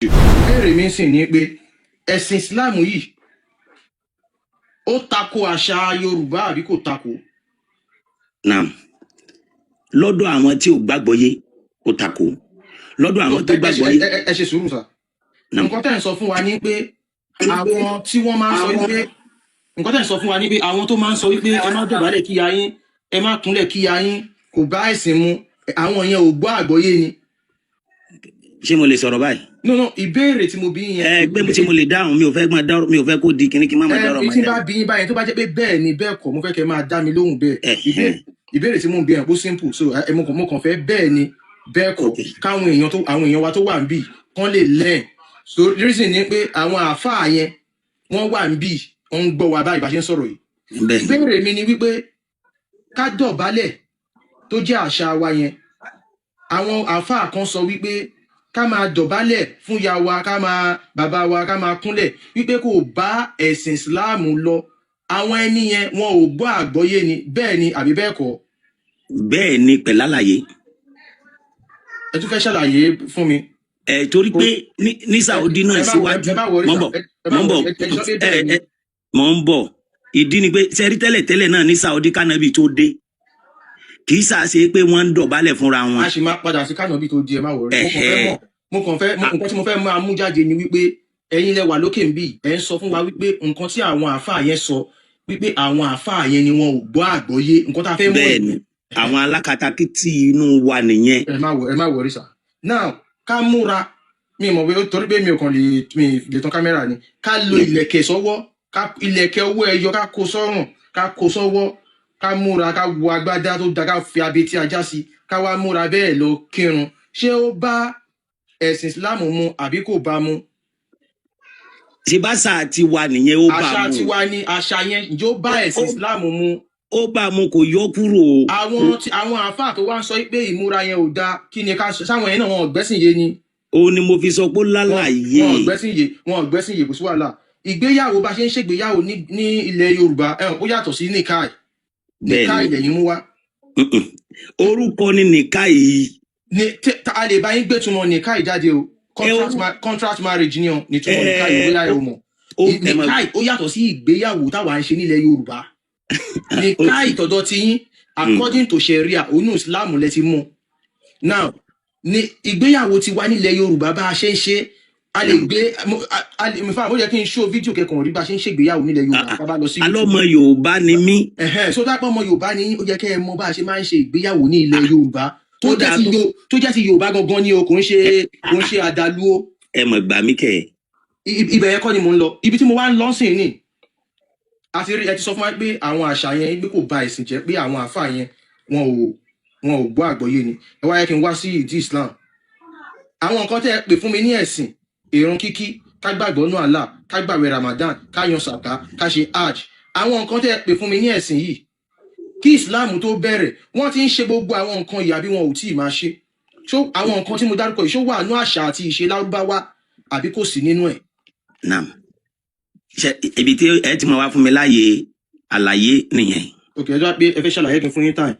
ìbéèrè mi sì ni pé ẹ̀sìn Islam yìí ó tako àṣà Yorùbá àbí kò tako? Naam. Lọ́dọ̀ àwọn tí ò gbàgbọ́ yé ó tako. Lọ́dọ̀ àwọn tó gbàgbọ́ yé. Ẹ ṣe sùúrù sà. Nǹkan tẹ́ ń sọ fún wa ní pé àwọn tí wọ́n máa ń sọ wípé nǹkan tẹ́ ń sọ fún wa ní pé àwọn tó máa ń sọ wípé ẹ má dọ̀bálẹ̀ kíya yín, ẹ má kúnlẹ̀ kíya yín, kò bá ẹ̀sìn mu, àwọn yẹn ò gbọ́ àgbọ́yé ni. Ṣé mo lè sọ̀rọ̀ báyìí? No, ìbéèrè tí mo bí yẹn. Pé tí mo lè dáhùn, mi ò fẹ́ kó di kíní kí má máa dárò mọ́. Tí bá bí yín báyẹn tó bá jẹ́ pé bẹ́ẹ̀ ni bẹ́ẹ̀ kọ́, mo fẹ́ kẹ́ máa dá mi lóhùn bẹ́ẹ̀. Ìbéèrè tí mo ń bí yẹn kó simple, so mo kàn fẹ́ bẹ́ẹ̀ ni bẹ́ẹ̀ kọ́ káwọn èèyàn wa tó wà ń bì kán lè learn. So reason ni pé àwọn àáfàá yẹn wọ́n wà ń bì, wọ́n ń gbọ́ wa báyìí bá ṣe ń sọ̀rọ̀ yìí. Ìbéèrè mi ni wípé ká dọ̀bálẹ̀ tó jẹ́ àṣà wa yẹn, àwọn àáfàá kan sọ wípé ká máa dọ̀bálẹ̀ fún ya wa, ká máa bàbá wa, ká máa kúnlẹ̀ wípé kò bá ẹ̀sìn Ìsìláàmù lọ. Àwọn ẹni yẹn wọn ò gbọ́ àgbọ́yé ni, bẹ́ẹ̀ ni àbí bẹ́ẹ̀ kọ́? Bẹ́ẹ̀ ni pẹ̀lálàyé. Ẹ tún fẹ́ ṣàlàyé fún mi. Torí pé ní Saudi náà síwájú mọ̀ ń bọ̀. Ìdí ni pé sẹ́rí tẹ́lẹ̀ náà ní Saudi kánábì tó dé. Kì í ṣàṣe pé wọ́n ń dọ̀bálẹ̀ fúnra wọn. A sì máa padà sí kánábì tó di ẹ má wọrí. Nǹkan tí mo fẹ́ máa mú jáde ni wípé ẹ̀yin lẹ wà lókè ń bì, ẹ̀ ń sọ fún wa wípé nǹkan tí àwọn àáfàá yẹn sọ wípé àwọn àáfàá yẹn ni wọn ò gbọ́ àgbọ́yé, nǹkan tá a fẹ́ mú. Bẹ́ẹ̀ ni àwọn alákatakítí inú wa nìyẹn. Ẹ má wọrí sà. Now ká múra, mi mọ̀ pé torí pé mi ò kàn lè tan kámẹ́rà ni, ká lo ìlẹ̀kẹ̀ sọ́wọ́, ìlẹ̀kẹ̀ owó ẹyọ ká kó sọ́rùn, ká kó sọ́wọ́, ká múra, ká wọ agbádá tó da, ká fi abetí ajá sí, ká wá múra bẹ́ẹ̀ lọ kírun. Ṣé ó bá ẹ̀sìn Ìsìláàmù mu àbí kò bá mu? Ṣé bá ṣáà ti wà nìyẹn ó bá mu? Àṣà tiwa ni àṣà yẹn, ǹjẹ́ ó bá ẹ̀sìn Ìsìláàmù mu? Ó bá mu, kò yọ kúrò. Àwọn àáfàá tó wá ń sọ pé ìmúra yẹn ò dáa, kí ni ká sọ? Sáwọn yẹn náà wọn ò gbẹ́sìn yé ni. Ó ní mo fi sọ pé lálàyé. Wọn ò gbẹ́sìn yé, kò sí wàhálà. Ìgbéyàwó bá ṣe ń ṣègbéyàwó ní ilẹ̀ Yorùbá ó yàtọ̀ sí nìkáì. Nìkáì lẹ́yìn mú wá. Orúkọ ni nìkáì. A lè bá yín gbẹ́tùmọ̀ nìkáì jáde o. Contract marriage ni o, nítumọ̀ nìkáì bóyá ẹ ò mọ̀. Nìkáì ó yàtọ̀ sí ìgbéyàwó táwa ń ṣe nílẹ̀ Yorùbá. Nìkáì tọ̀dọ̀ ti yín according to Sharia onú Islam lẹ ti mú. Now ní ìgbéyàwó ti wá nílẹ̀ Yorùbá bá a ṣe ń ṣe, a lè gbé mẹ́fà ó yẹ kí n ṣó fídíò kẹkàn rí bá a ṣe ń ṣègbéyàwó nílẹ̀ Yorùbá ká bá lọ sí. Alọ́mọ Yorùbá ni mí. So dápọ̀ ọmọ Yorùbá ni ó yẹ kẹ́ ẹ mọ̀ bá a ṣe máa ń ṣe ìgbéyàwó ní ilẹ̀ Yorùbá tó jẹ́ ti Yorùbá gangan ni o, kò ń ṣe àdàlú o. Ẹ mọ̀ gbà mí kẹ̀. Ibẹ̀ yẹn kọ́ ni mò ń lọ, ibi tí mo wá ń lọ sí ni àti rí ẹ ti sọ fún wa pé àwọn àṣà yẹn pé kò bà ẹ̀sìn jẹ́, pé àwọn àfáà yẹn wọn ò gbọ́ àgbọ́yé ni. Ẹ wá yẹ kí n wá sí ìdí Islam. Àwọn nǹkan tẹ́ ẹ pè fún mi ní ẹ̀sìn, ìrun kíkí, ká gbàgbọ́ nú Allah, ká gbàwẹ̀ Ramadan, ká yan sàká, ká ṣe hajj. Àwọn nǹkan tẹ́ ẹ pè fún mi ní ẹ̀sìn yìí, kí Islam tó bẹ̀rẹ̀ wọ́n ti ń ṣe gbogbo àwọn nǹkan yìí àbí wọn ò tí ì máa ṣe. Àwọn nǹkan tí mo dárúkọ yìí ṣó wà nú àṣà àti ìṣe Lárúbáwá àbí kò sí nínú ẹ̀? Naam. Ibi tí ẹ ti máa wá fún mi láàyè àlàyé nìyẹn. Ok, ẹ jọ pé ẹ fẹ́ ṣàlàyé kí n fún yín time,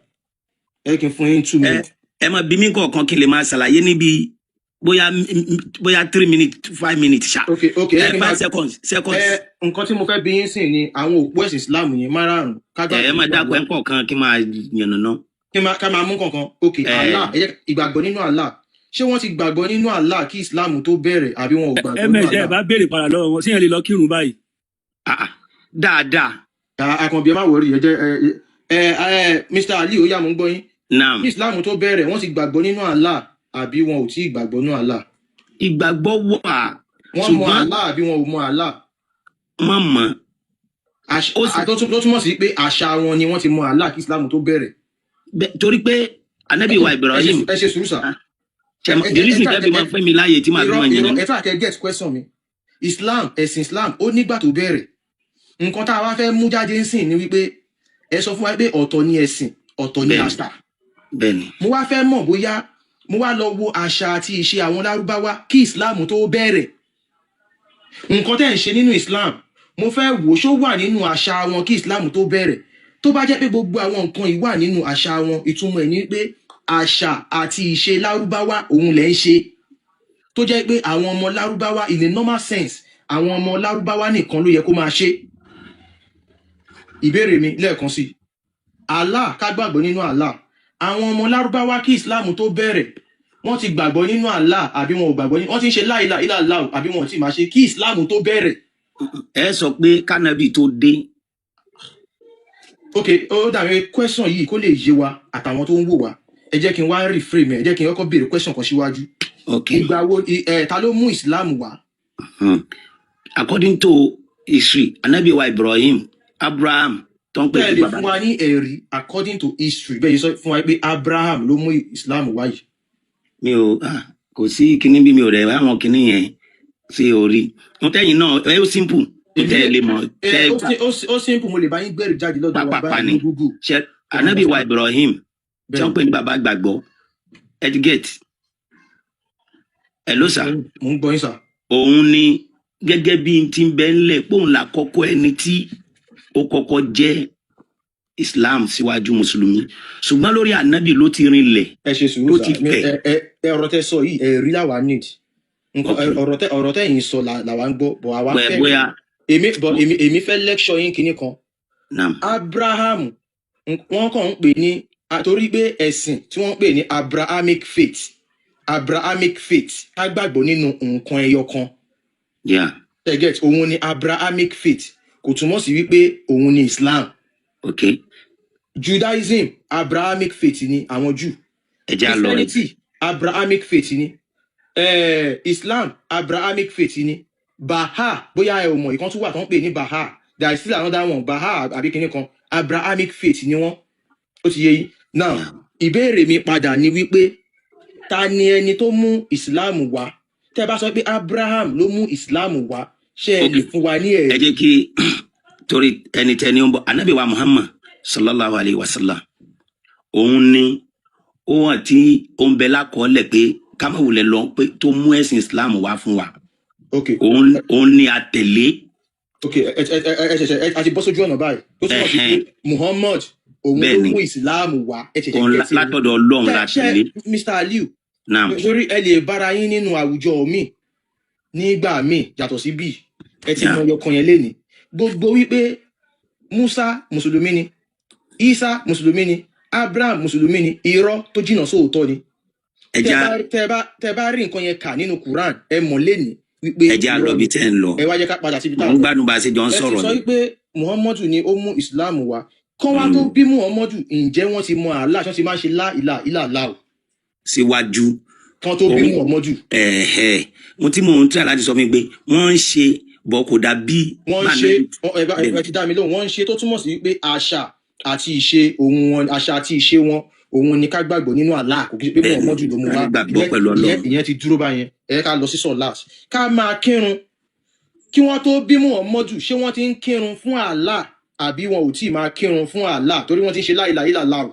ẹ kí n fún yín 2 minutes. Ẹ máa bí mi kọ̀ọ̀kan kí n lè máa ṣàlàyé níbi bóyá 3 minutes 5 minutes ṣá. Ok, 5 seconds. Nǹkan tí mo fẹ́ bí yín sìn ni àwọn òpó ẹ̀sìn Islam yẹn márààrún. Ẹ máa dákọ̀ ẹ̀ kọ̀ọ̀kan kí n máa yànnàná. Ká máa mú kankan. Ok, Allah, ìgbàgbọ́ nínú Allah. Ṣé wọ́n ti gbàgbọ́ nínú Allah kí Islam tó bẹ̀rẹ̀ àbí wọn ò gbàgbọ́ nínú Allah? Ẹ bá béèrè padà lọ́wọ́ wọn, síyẹn lè lọ kírun báyìí. Dáadáa. Àkànbí ẹ má wọrí ẹ jẹ́ Mr. Ali ó yá mú gbọ́ yín. Naam. Kí Islam tó bẹ̀rẹ̀ wọ́n ti gbàgbọ́ nínú Allah àbí wọn ò tí ì gbàgbọ́ nínú Allah? Ìgbàgbọ́ wà. Wọ́n mọ Allah àbí wọn ò mọ Allah? Wọ́n mọ̀. Tó túmọ̀ sí pé àṣà wọn ni wọ́n ti mọ Allah kí Islam tó bẹ̀rẹ̀. Torí pé Ànábì wa Ibrahim. Ẹ ṣe sùúrù sà. The reason tẹ́ fi máa fẹ́ mi láàyè tí màá fi máa yẹn. Ẹ fà kẹ́ get question mi. Ẹ̀sìn Islam ó nígbà tó bẹ̀rẹ̀. Nǹkan tá a wá fẹ́ mú jáde ń sìn ni wípé ẹ sọ fún wa pé ọ̀tọ̀ ni ẹ̀sìn, ọ̀tọ̀ ni àṣà. Bẹ́ẹ̀ni. Mo wá fẹ́ mọ̀ bóyá mo wá lọ wo àṣà àti ìṣe àwọn Lárúbáwá kí Islam tó bẹ̀rẹ̀. Nǹkan tẹ́ ń ṣe nínú Islam, mo fẹ́ wò ṣó wà nínú àṣà wọn kí Islam tó bẹ̀rẹ̀. Tó bá jẹ́ pé gbogbo àwọn nǹkan yìí wà nínú àṣà wọn, ìtumọ̀ ẹ̀ ni pé àṣà àti ìṣe Lárúbáwá òun lẹ̀ ń ṣe. tó jẹ́ pé àwọn ọmọ lárúbáwá in a normal sense àwọn ọmọ lárúbáwá nìkan ló yẹ kó máa ṣe. Ìbéèrè mi lẹ́ẹ̀kan sí Allah ká gbàgbọ́ nínú Allah àwọn ọmọ lárúbáwá kí Islam tó bẹ̀rẹ̀ wọ́n ti gbàgbọ́ nínú Allah àbí wọn ò gbàgbọ́ nínú wọ́n ti ń ṣe la ilaha illallah àbí wọn ò tí máa ṣe kí Islam tó bẹ̀rẹ̀. ẹ sọ pé kánábì tó dé. Ok ó dàbí question yìí kó lè yé wa àtàwọn tó ń wò wá ẹ jẹ́ kí n wá reframe ẹ jẹ́ kí n kọ́kọ́ béèrè question kan síwájú. Ìgbà wo ta ló mú Islam wá? According to history anabi wa Ibrahim Abraham tó ń pè ní bàbá. Bẹ́ẹ̀ lè fún wa ní ẹ̀rí according to history bẹ́ẹ̀ sọ fún wa pé Abraham ló mú Islam wá yìí. Mi ò kò sí kinní bí mi ò rẹ̀ àwọn kinní yẹn sí orí mo tẹ́yìn náà ẹ ó simple ó tẹ́ ẹ lè mọ̀. ó simple mo lè bá yín gbẹ̀rù jáde lọ́dọ̀ wa báyìí ní Google. anabi wa Ibrahim tó ń pè ní bàbá gbàgbọ́ educate ẹ ló sà. mo ń gbọ́ yín sà. òun ni gẹ́gẹ́ bí n ti ń bẹ ńlẹ̀ póun là kọ́kọ́ ẹni tí ó kọ́kọ́ jẹ́ Islam síwájú mùsùlùmí ṣùgbọ́n lórí ànábì ló ti rinlẹ̀. Ẹ ṣe sùúrù sà ọ̀rọ̀ tẹ́ sọ yìí ẹ̀rí làwa need ọ̀rọ̀ tẹ́ yìí sọ làwa ń gbọ́ bọ̀ àwa fẹ́ èmi fẹ́ lecture yín kinní kan. Abraham wọ́n kàn ń pè ní torí pé ẹ̀sìn tí wọ́n ń pè ní Abrahamic faith ká gbàgbọ́ nínú nǹkan ẹyọ kan. Get òun ni Abrahamic faith kò túmọ̀ sí wípé òun ni Islam. Judaism Abrahamic faith ni àwọn Júù. Christianity Abrahamic faith ni. Islam Abrahamic faith ni. Baha bóyá ẹ ò mọ̀ ìkan tún wà tó ń pè ní Baha there is still another one Baha àbí kinní kan Abrahamic faith ni wọ́n. Ó ti yé yín. Now ìbéèrè mi padà ni wípé ta ni ẹni tó mú Islam wá? Tẹ́ bá sọ pé Abraham ló mú Islam wá ṣé ẹ lè fún wa ní ẹ̀rí? Ẹ jẹ́ kí torí ẹni tẹ́ni ń bọ̀ Ànábì wa Muhammad sallallahu alayhi wa sallam òun ni ó hàn tí ó ń bẹ lákọọ́lẹ̀ pé ká má wulẹ̀ lọ pé tó mú ẹ̀sìn Islam wá fún wa. Òun ni a tẹ̀lé. A ti bọ́ sójú ọ̀nà báyìí tó túmọ̀ sí pé Muhammad òun ló mú Islam wá. Látọ̀dọ̀ Ọlọ́run la tẹ̀lé. Mr. Aliu nítorí ẹ lè bára yín nínú àwùjọ mi nígbà míì yàtọ̀ sí bí ẹ ti mọ ọyọkan yẹn lénìí gbogbo wípé Musa mùsùlùmí ni Isa mùsùlùmí ni Abraham mùsùlùmí ni irọ́ tó jìnnà sóòótọ́ ni. Tẹ́ bá rí nǹkan yẹn kà nínú Quran ẹ mọ̀ lénìí wípé ẹ jẹ́ àlọ́ bí tẹ́ ń lọ. Ẹ wá jẹ́ ká padà síbi táwọn. mo ń gbádùn bá a ṣe jọ ń sọ̀rọ̀ ni. ẹ ti sọ wípé Muhammadu ni ó mú Islam wá kán wá tó bí Muhammadu ǹjẹ́ wọ́n ti mọ Allah ṣọ́n ti máa ń ṣe la ilaha illallah síwájú kan tó bí Muhammadu. mo tí mò ń tẹ́ láti sọ fún mi pé wọ́n ń ṣe bọ́ kò dà bí. wọ́n ń ṣe ẹ ti dá mi lóhùn wọ́n ń ṣe tó túmọ̀ sí pé àṣà àti ìṣe òun àṣà àti ìṣe wọn òun ni ká gbàgbọ́ nínú Allah kò kí pé Muhammadu ló mú wá ìyẹn ti dúró báyẹn ẹ ká lọ sí sọ̀láàt ká máa kírun kí wọ́n tó bí Muhammadu ṣé wọ́n ti ń kírun fún Allah àbí wọn ò tí ì máa kírun fún Allah torí wọ́n ti ń ṣe la ilaha illallah.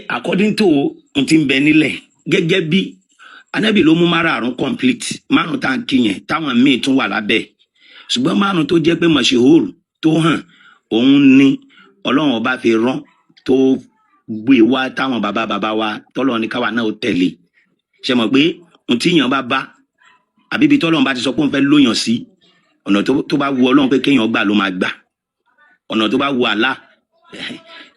According to ohun tí ń bẹ nílẹ̀ gẹ́gẹ́ bí Ànábì ló mú márààrún complete márùn tá à ń kíyẹn táwọn míì tún wà lábẹ́ ṣùgbọ́n márùn tó jẹ́ pé mọ̀ṣẹ́hóòrù tó hàn òun ni Ọlọ́run ọba fi rán tó gbé wá táwọn bàbá wa tọ́lọ́ ní káwa náà ó tẹ̀lé ṣe mọ̀ pé ohun tí èèyàn bá àbí ibi tọ́lọ́run bá ti sọ pé òun fẹ́ lóyàn sí ọ̀nà tó bá wu Ọlọ́run pé kéèyàn gbà ló máa gbà ọ̀nà tó bá wu Allah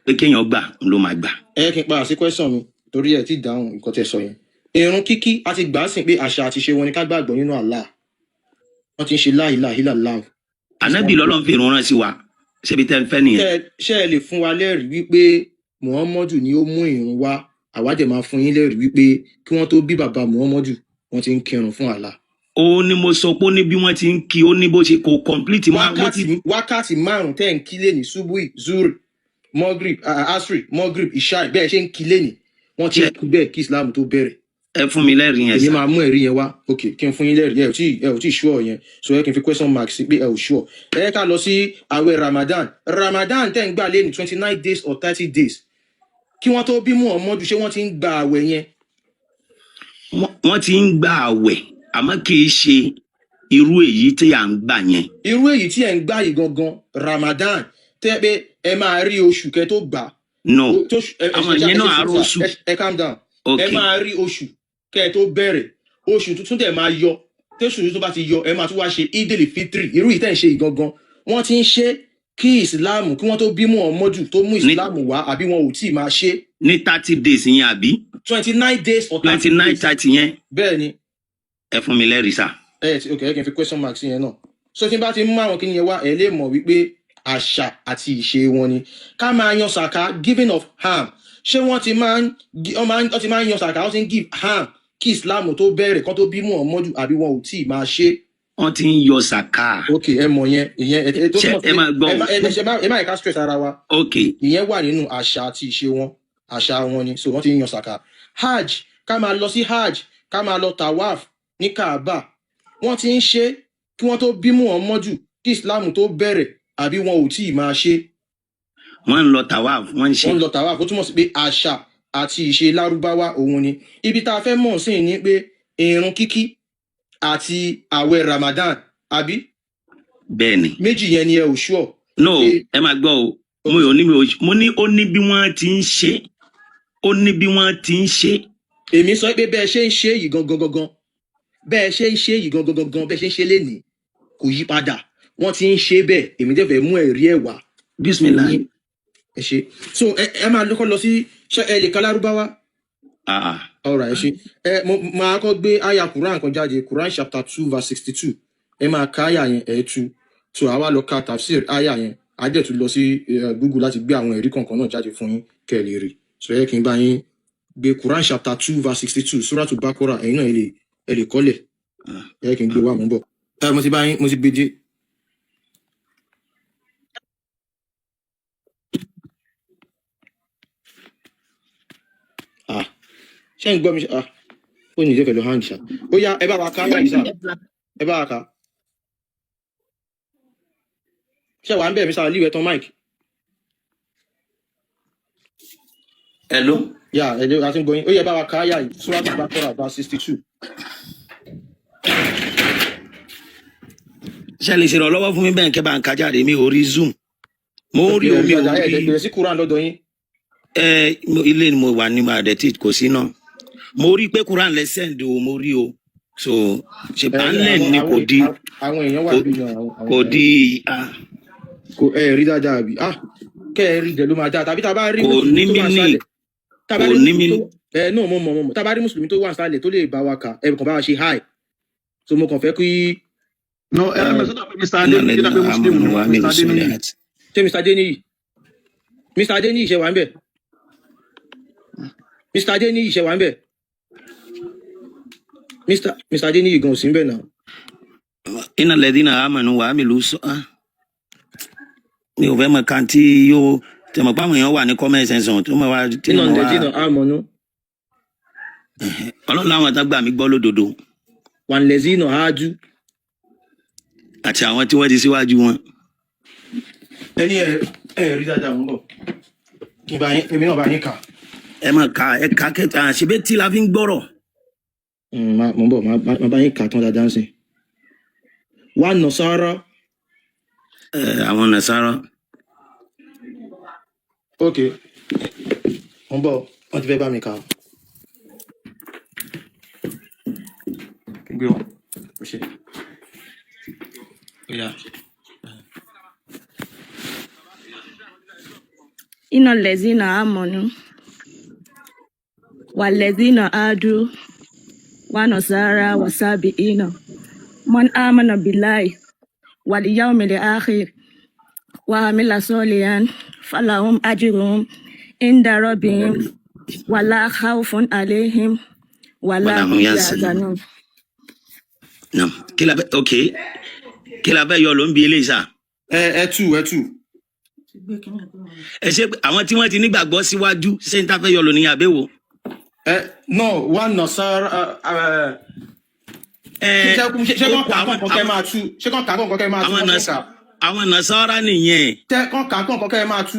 pé kéèyàn gbà ló máa gbà. Ẹ kí n padà sí question mi torí ẹ ti dáhùn nǹkan tẹ́ sọ yẹn ìrun kíkí a ti gbà á sìn pé àṣà àti ìṣe wọn ni ká gbàgbọ́ nínú Allah wọ́n ti ń ṣe la ilaha illallah. Ànábì lọ́lọ́run fi ìrun rán sí wa ṣébi tẹ́ ń fẹ́ nìyẹn. ṣé ẹ lè fún wa lẹ́rìí wípé Muhammadu ni ó mú ìrun wá àwa dẹ̀ máa fún yín lẹ́rìí wípé kí wọ́n tó bí bàbá Muhammadu wọ́n ti ń kírun fún Allah. Ó ní mo sọ pé ó ní bí wọ́n ti ń kí ó ní bó ṣe kò complete wákàtí márùn tẹ́ ń kí lẹ́ni subui zuri Maghrib asri Maghrib isha bẹ́ẹ̀ ṣe ń kí lẹ́ni wọ́n ti kú bẹ́ẹ̀ kí Islam tó bẹ̀rẹ̀. Ẹ fún mi lẹ́rìí yẹn. Èmi máa mú ẹ̀rí yẹn wá ok kí n fún yín lẹ́rìí ẹ ò tí ì ṣúọ̀ yẹn so ẹ kí n fi question mark sí pé ẹ ò ṣúọ̀. Ẹ ká lọ sí àwẹ̀ Ramadan tẹ́ ń gbà lẹ́ni 29 days or 30 days kí wọ́n tó bí Muhammadu ṣé wọ́n ti ń gba àwẹ̀ yẹn. Wọ́n ti ń gba àwẹ̀ àmọ́ kì í ṣe irú èyí tí à ń gbà yẹn. Irú èyí tí ẹ ń gbà yìí gangan Ramadan tẹ́ pé ẹ máa rí oṣù kẹ́ tó gbà. No àwọn yẹn náà àárọ̀ oṣù. Ẹ calm down ẹ máa rí oṣù kẹ́ tó bẹ̀rẹ̀ oṣù tuntun dẹ̀ máa yọ tẹ́sù tuntun bá ti yọ ẹ máa tún wá ṣe Eid al-Fitr irú yìí tẹ̀ ń ṣe yìí gangan wọ́n ti ń ṣe kí ìsìláàmù kí wọ́n tó bí Muhammadu tó mú ní ìsìláàmù wá àbí wọn ò tí ì máa ṣe ní 30 days yẹn àbí 29 days or 30 29 days 30 yẹn bẹ́ẹ̀ ni ẹ fún mi lẹ́rìí sà. ok ẹ kì í fi question mark sí yẹn náà so tí n bá ti mú àwọn kìnìyẹn wá ẹ lè mọ̀ wípé àṣà àti ìṣe wọn ni ká máa yan sàká giving of harm ṣé wọ́n ti máa ń yan sàká wọ́n ti ń give harm kí islam tó bẹ̀rẹ̀ kán tó bí Muhammadu àbí wọn ò tí ì máa ṣe. wọ́n ti ń yọ sàká. ok ẹ mọ̀ yẹn ìyẹn tó ṣé túmọ̀ ẹ máa gbọ́. ẹ má yẹ ká stress ara wa. ok ìyẹn wà nínú àṣà àti ìṣe wọn àṣà wọn ni so wọ́n ti ń yan sàká. hajj ká máa lọ sí hajj ká máa lọ tawaf ní kaaba wọ́n ti ń ṣe kí wọ́n tó bí Muhammadu kí islam tó bẹ̀rẹ̀ àbí wọn ò tí ì máa ṣe. wọ́n ń lọ tawaf wọ́n ń ṣe. wọ́n ń lọ tawaf ó túmọ̀ sí pé àṣà àti ìṣe lárúbáwá òun ni ibi tá a fẹ́ mọ̀ sí ni pé ìrun kíkí àti àwẹ̀ Ramadan àbí. bẹ́ẹ̀ni. méjì yẹn ni ẹ ò ṣúọ. no ẹ máa gbọ́ o mo ní ó ní bí wọ́n ti ń ṣe ó ní bí wọ́n ti ń ṣe. èmi sọ pé bẹ́ẹ̀ ṣe ń ṣe yìí gangan bẹ́ẹ̀ ṣe ń ṣe yìí gangan bẹ́ẹ̀ ṣe ń ṣe lénìí kò yí padà wọ́n ti ń ṣe bẹ́ẹ̀ èmi dẹ̀ fẹ́ mú ẹ̀rí ẹ̀ wá. Bismillah. ẹ ṣe so ẹ máa lọ́kọ́ lọ sí ẹ lè ka lárúbáwá. ọ̀rọ̀ ẹ ṣe mo máa kọ́ gbé àyà Quran kan jáde Quran chapter 2 verse 62 ẹ máa ka àyà yẹn ẹ̀ tú so àwa lọ ka tafsir àyà yẹn á dẹ̀ tún lọ sí Google láti gbé àwọn ẹ̀rí kọ̀ọ̀kan náà jáde fún yín kẹ́ ẹ lè rí so ẹ kí n bá yín gbé Quran chapter 2 verse 62 Suratul Baqarah ẹ̀yin náà ẹ lè kọ́lẹ̀ ẹ kí n gbé wá mú bọ̀ mo ti gbé dé. ṣé ń gbọ́ mi ó ní ìjẹ́fẹ̀ ló hàn ṣá ó yá ẹ bá wa ká láì sá ẹ bá wa ká ṣé wàá ń bẹ̀ mí sáà líwẹ̀ tán mike. hello. yà ẹ lè àti gbọ́yìn ó yẹ bá wa ká yà yìí Suratul Baqarah verse 62. ṣe lè ṣèrànlọ́wọ́ fún mi bẹ́ẹ̀ kẹ́ bá ń ka jáde mi ò rí zoom mo rí omi ò rí. bẹ̀rẹ̀ sí Quran lọ́dọ̀ yín. ilé ni mo wà ní màdẹ́tì kò sí náà mo rí pé Quran lẹ sẹ́ǹdì o mo rí o so ṣe panlẹ̀ ni kò di àwọn èèyàn wà bí kò di kò rí dáadáa bí kẹ́ ẹ rí dẹ̀ ló máa dáa tàbí tá a bá rí kò ní mí ní kò ní mí ní. náà mo tá a bá rí mùsùlùmí tó wà nísàlẹ̀ tó lè bá wa kà ẹ kàn bá wa ṣe hi so mo kàn fẹ́ kí. no ẹ ẹ mẹsàn-án pé Mr. Adeniyi ṣé Mr. Adeniyi ṣe wà ń bẹ̀ Mr. Adeniyi ṣe wà ń bẹ̀ Mr. Adeniyi gan sí ń bẹ̀ náà. iná lẹ́dínà àmàlù wà á mi lù sọ mi ò fẹ́ mọ kan tí yóò tẹ̀mọ̀ pàmò èèyàn wà ní comment section tó mọ̀ wá. iná lẹ́dínà àmọ̀nù. ọlọ́run làwọn àtàgbà mi gbọ́ lódodo. wà ń lẹ́dínà áájú. àti àwọn tí wọ́n ti síwájú wọn. ẹni ẹ rí dáadáa wọn bọ̀ kí èmi náà bá yín kà. ẹ máa ka ẹ ka kẹta ṣebí tí la fi ń gbọ́rọ̀. mo ń bọ̀ máa bá yín kà tán dáadáa ń sìn. wà Nasara. àwọn Nasara. ok mo ń bọ̀ wọ́n ti fẹ́ bá mi kà. gbé wọn ó ṣe. Yeah. إن الذين آمنوا والذين هادوا ونصارى وسابئين من آمن بالله واليوم الآخر وعمل صالحا فلهم أجرهم عند ربهم ولا خوف عليهم ولا هم يحزنون. kí la fẹ́ ok kí la fẹ́ yọ ló ń bi eléyìí sá. ẹ tú. ẹ ṣe pé àwọn tí wọ́n ti nígbàgbọ́ síwájú ṣé n ta fẹ́ yọ lò ní àbẹ̀wò. no wà Nasara. ṣé kàn kà kàn kẹ́ máa tú ṣé kàn kà kàn kẹ́ máa tú àwọn Nasara nìyẹn. kàn kà kàn kẹ́ máa tú